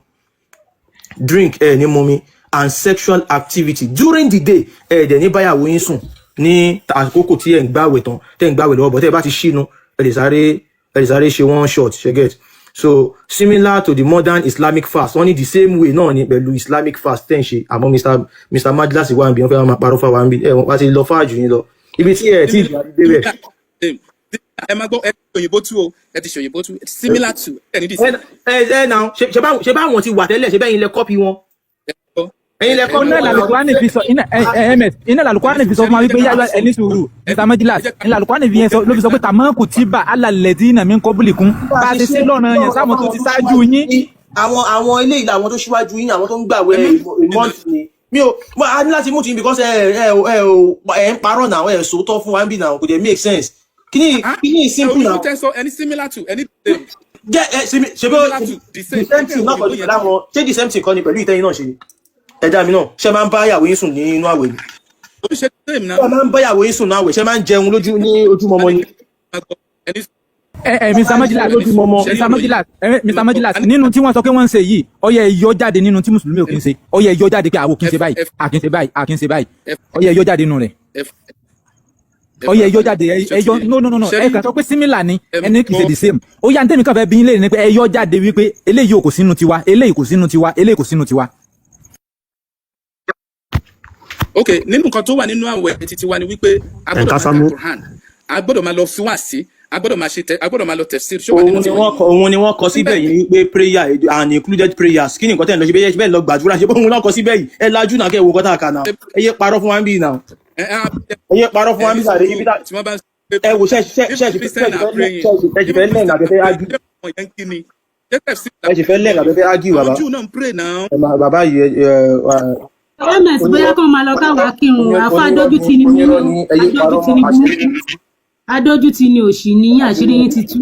drink ẹ ní mumi and sexual activity during the day ẹ dẹ̀ ní báyàwó yín sùn ní àkókò tí ẹ ń gbàwẹ̀ tán tẹ́ ń gbàwẹ̀ lọ́wọ́ bọ̀ tẹ́ bá ti ṣínú ẹ lè sáré ṣe one shot ṣe get. So similar to the modern Islamic fast wọ́n ní the same way náà ni pẹ̀lú Islamic fast tẹ́ ń ṣe àmọ́ Mr. Madlas wà ń bí wọ́n fẹ́ máa parọ́ fáwọn bí ẹ wọ́n ti lọ fáàjù yín lọ ibi tí ẹ ti dé bẹ̀. ẹ máa gbọ́ ẹ ti ṣòyìnbó tú o ẹ ti ṣòyìnbó tú similar to ẹ ní dìsí. ẹ náà ṣe bá wọn ti wà tẹ́lẹ̀ ṣe bẹ́ẹ̀ ilẹ̀ kọ́pì wọn. ẹ̀yin lẹ kọ́ iná làlùkùránì fi sọ iná làlùkùránì fi sọ fún wa wípé yálà ẹni sùúrù Mr. Majilas iná làlùkùránì fi yẹn sọ ló fi sọ pé tàmọ́ kò tí bá alàlẹ́dí min qablikum bá a ti ṣe lọ́nà yẹn sáwọn tó ti ṣáájú yín. àwọn ilé ìlà àwọn tó ṣíwájú yín àwọn tó ń gbàwẹ̀ mọ́ǹtì ni mi ò a ní láti mú ti because ẹ ń parọ́ náà ẹ sòótọ́ fún wa ń bì náà kò dẹ̀ make sense kíní simple náà. ẹni similar to ẹni ṣe bí the same thing náà pẹ̀lú ìlànà ṣé the same thing kọ́ ni pẹ̀lú ìtẹ́yìn náà ṣe ni ẹ̀dá mi náà ṣe máa ń bá ìyàwó yín sùn ní inú àwẹ̀ ni ṣe máa ń bá ìyàwó yín sùn ní àwẹ̀ ṣe máa ń jẹun lójú ní ojúmọmọ ni. Mr. Majilas nínú tí wọ́n sọ pé wọ́n ń ṣe yìí ó yẹ yọ jáde nínú tí mùsùlùmí ò kí ń ṣe ó yẹ yọ jáde pé àwọn kì í ṣe báyìí àkì ń ṣe báyìí àkì ń ṣe báyìí ó yẹ yọ jáde nínú rẹ̀ ó yẹ yọ jáde ẹyọ no ẹ kàn sọ pé similar ni ẹni kì í ṣe the same ó yà ń tẹ́mi kàn fẹ́ bí yín léèrè ni pé ẹ yọ jáde wípé eléyìí kò sínú tiwa eléyìí kò sínú tiwa eléyìí kò sínú tiwa. ok nínú nǹkan tó wà nínú àwẹ̀ títí wa ni wípé a gbọ́dọ̀ máa ka Quran a gbọ́dọ̀ máa lọ fún wàsí a gbọ́dọ̀ máa lọ tafsir. òun ni wọ́n kọ síbẹ̀ yìí pé prayer and included prayers kí ni nǹkan tẹ̀ ń lọ ṣe bẹ́ẹ̀ lọ gbàdúrà ṣe bóun náà kọ síbẹ̀ yìí ẹ lajú náà kẹ́ ẹ wo kọ́tà kan náà ẹ yé parọ́ fún wa ń bì náà ẹ yé parọ́ fún wa ń bì sàré ibi tá ẹ wò ṣẹ́ẹ̀ṣì fẹ́ lẹ́yìn àbẹ́fẹ́ ágì ẹ ṣì fẹ́ lẹ́yìn àbẹ́fẹ́ ágì bàbá yìí ms bóyá kàn máa lọ káwá kírun àfọ adójútì ni adójútì ni òṣì ní àṣírí yín ti tú.